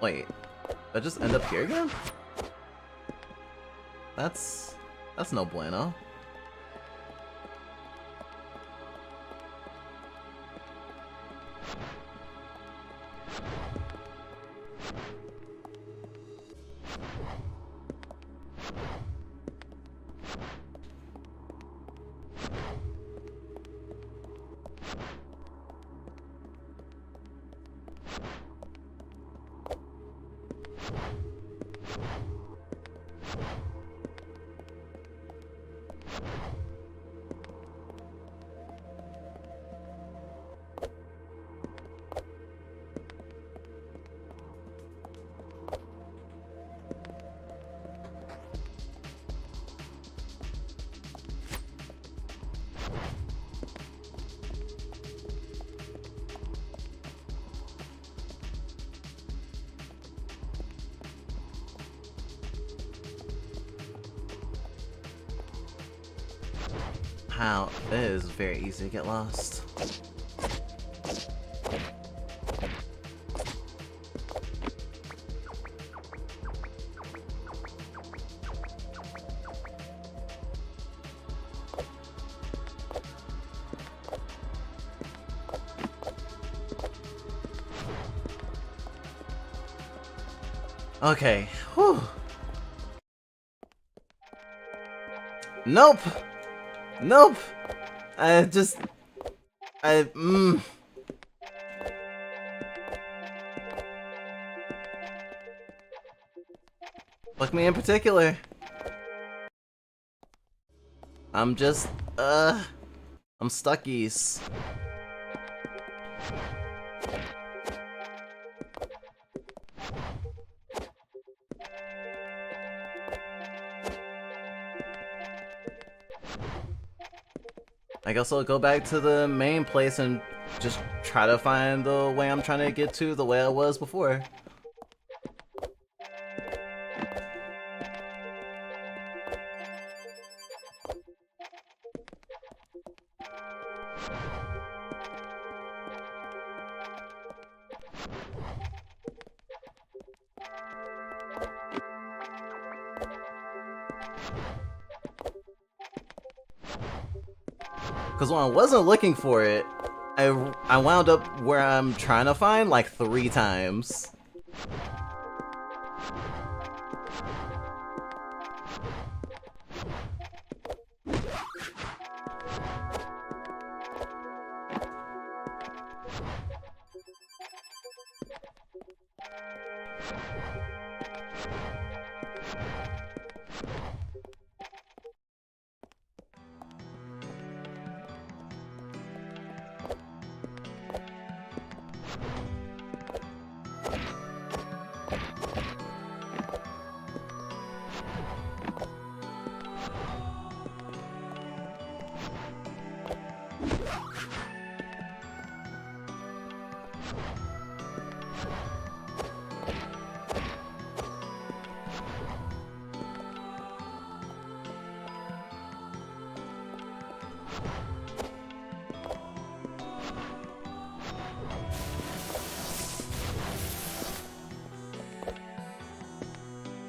Wait, I just end up here again? That's no bueno. How it is very easy to get lost. Okay, whew. Nope! Nope! Fuck me in particular. I'm stuckies. I guess I'll go back to the main place and just try to find the way I'm trying to get to the way I was before. Because when I wasn't looking for it, I wound up where I'm trying to find like 3 times.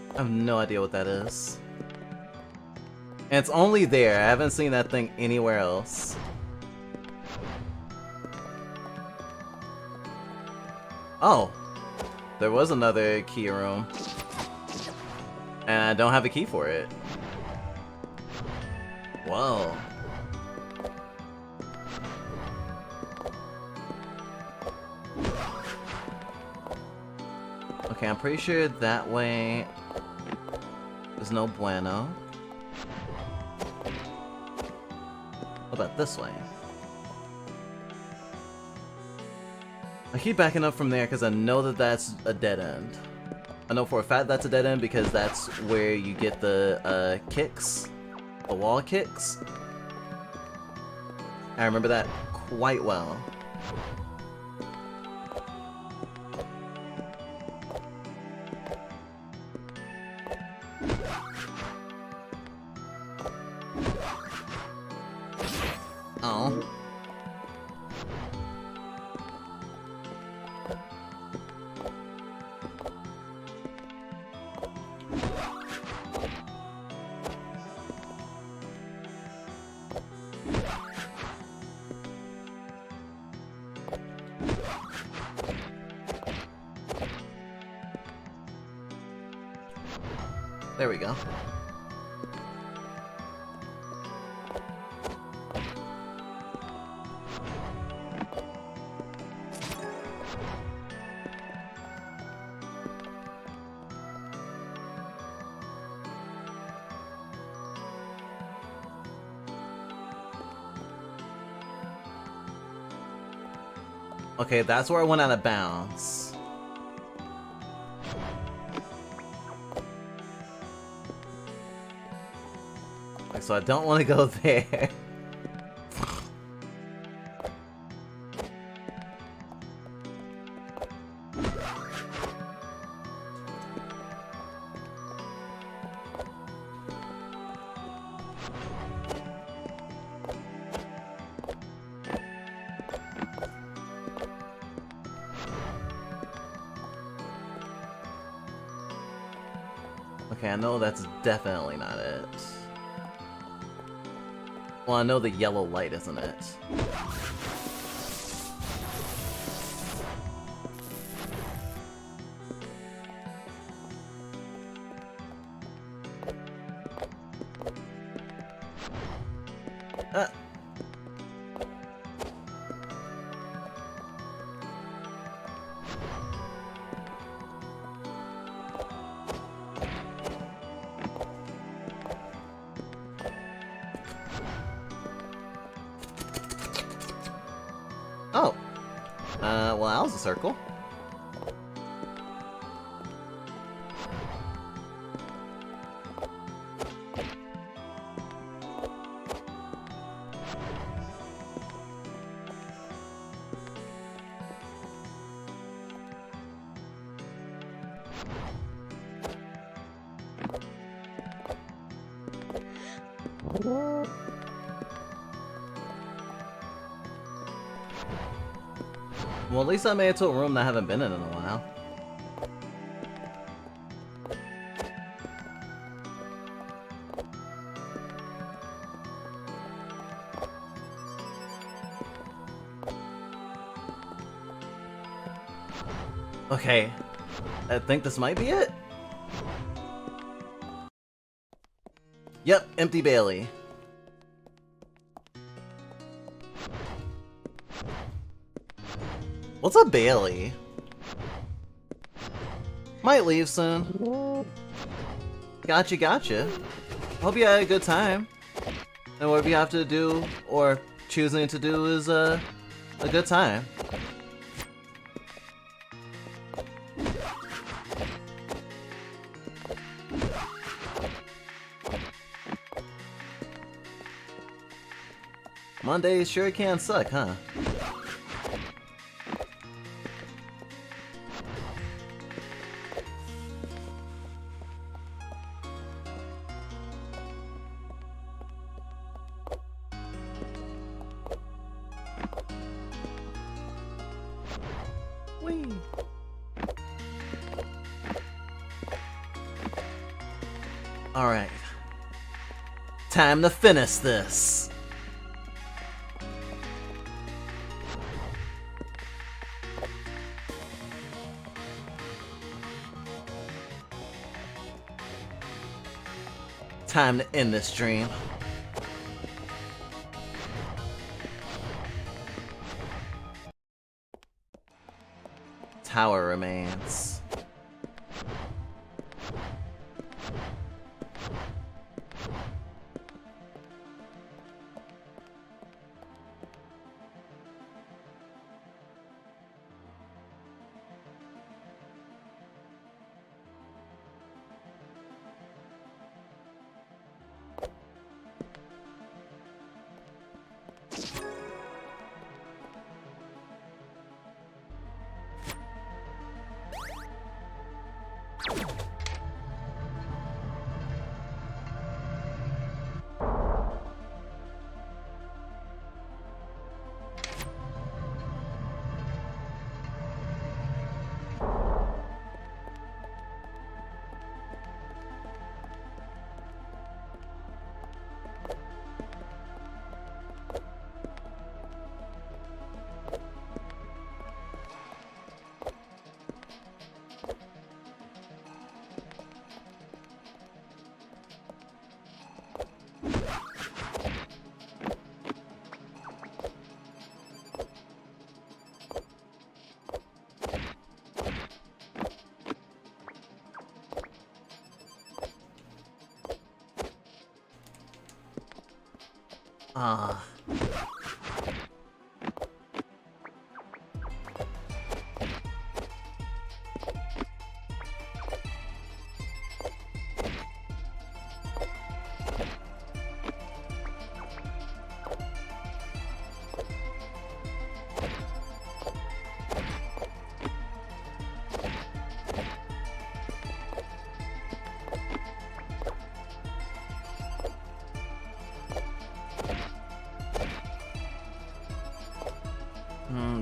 I have no idea what that is. And it's only there. I haven't seen that thing anywhere else. Oh. There was another key room. And I don't have a key for it. Whoa. Okay, I'm pretty sure that way... There's no bueno. What about this way? I keep backing up from there because I know that that's a dead end. I know for a fact that's a dead end because that's where you get the kicks. The wall kicks. I remember that quite well. Oh. There we go. Okay, that's where I went out of bounds. So I don't want to go there. Okay, I know that's definitely not it. Well, I know the yellow light isn't it. Oh. Well, that was a circle. Well, at least I made it to a room that I haven't been in a while. Okay, I think this might be it. Yep, empty Bailey. What's a Bailey? Might leave soon. Gotcha, gotcha. Hope you had a good time. And whatever you have to do, or choosing to do, is a good time. Mondays sure can suck, huh? Whee! Alright. Time to finish this! Time to end this dream. Tower remains. Ah.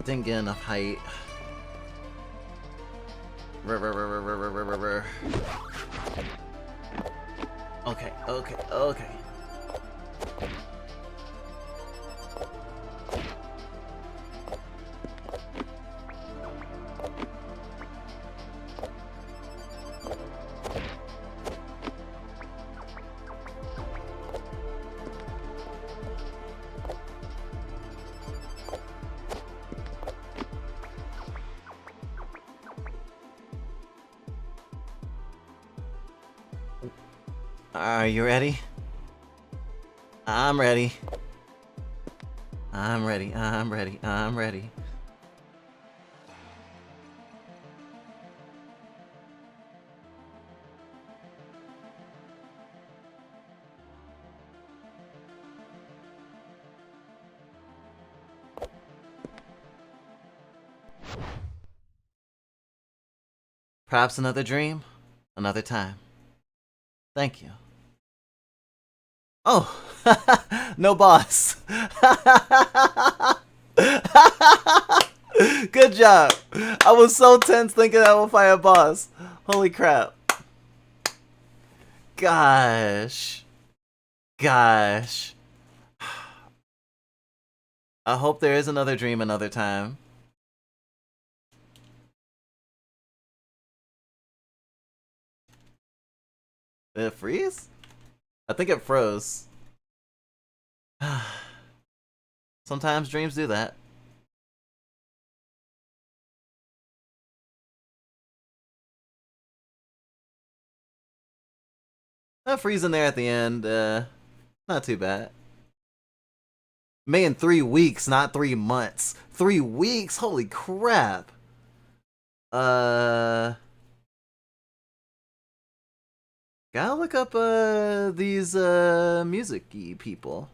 Didn't get enough height. Okay, okay, okay. Are you ready? I'm ready. I'm ready. I'm ready. I'm ready. Perhaps another dream, another time. Thank you. Oh, no boss. Good job. I was so tense thinking I will fight a boss. Holy crap. Gosh. Gosh. I hope there is another dream another time. Did it freeze? I think it froze. Sometimes dreams do that. Freezing there at the end, not too bad. Man, 3 weeks, not 3 months. 3 weeks? Holy crap. Gotta look up, these, music-y people.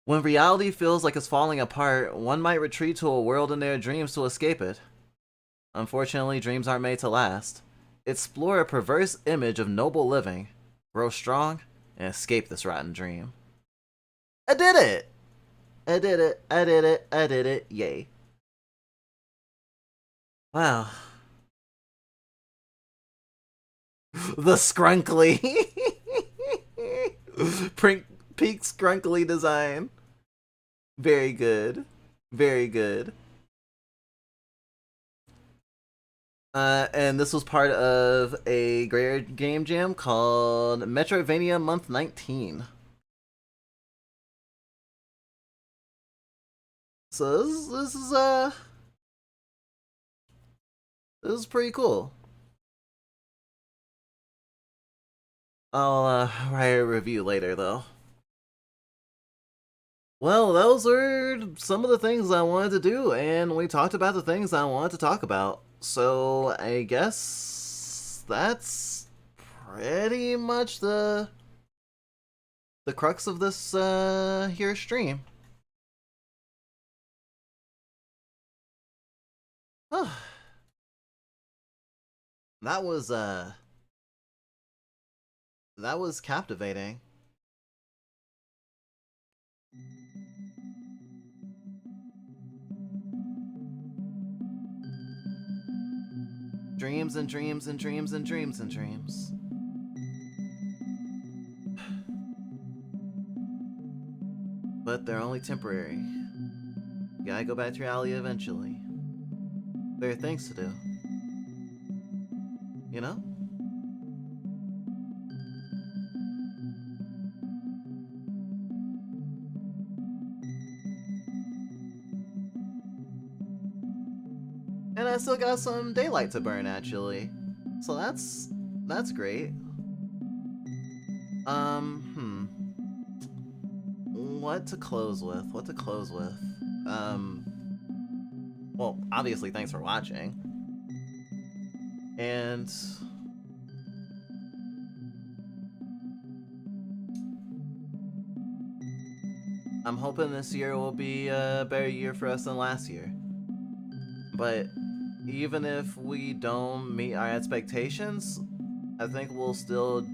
When reality feels like it's falling apart, one might retreat to a world in their dreams to escape it. Unfortunately, dreams aren't made to last. Explore a perverse image of noble living, grow strong, and escape this rotten dream. I did it! I did it, I did it, I did it, yay. Wow. The scrunkly. Peak scrunkly design. Very good. Very good. And this was part of a greater game jam called Metroidvania Month 19. So this is pretty cool. I'll write a review later, though. Well, those were some of the things I wanted to do, and we talked about the things I wanted to talk about. So I guess that's pretty much the crux of this here stream. That was that was captivating. Dreams and dreams and dreams and dreams and dreams. But they're only temporary. You gotta go back to reality eventually. There are things to do. You know? And I still got some daylight to burn, actually. So that's great. What to close with? What to close with? Well, obviously, thanks for watching. And I'm hoping this year will be a better year for us than last year. But even if we don't meet our expectations, I think we'll still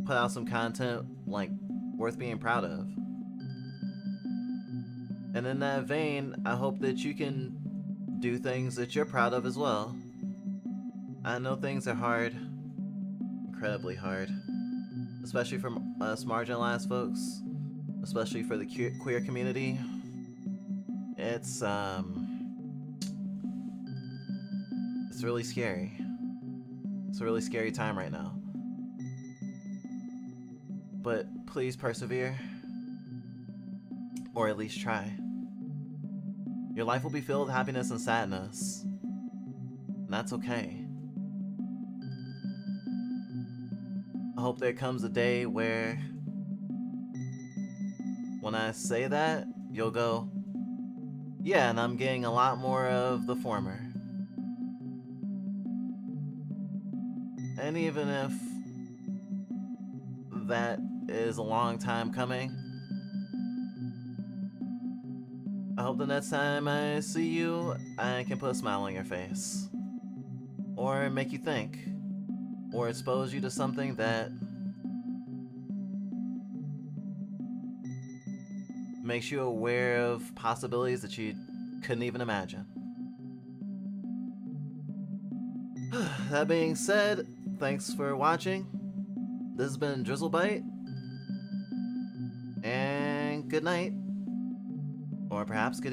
put out some content like worth being proud of. And in that vein, I hope that you can do things that you're proud of as well. I know things are hard, incredibly hard, especially for us marginalized folks, especially for the queer community. It's really scary. It's a really scary time right now. But please persevere, or at least try. Your life will be filled with happiness and sadness, and that's okay. I hope there comes a day where, when I say that, you'll go, yeah, and I'm getting a lot more of the former. And even if that is a long time coming, I hope the next time I see you, I can put a smile on your face. Or make you think. Or expose you to something that makes you aware of possibilities that you couldn't even imagine. That being said, thanks for watching. This has been Drizzle Bite. And good night. Or perhaps good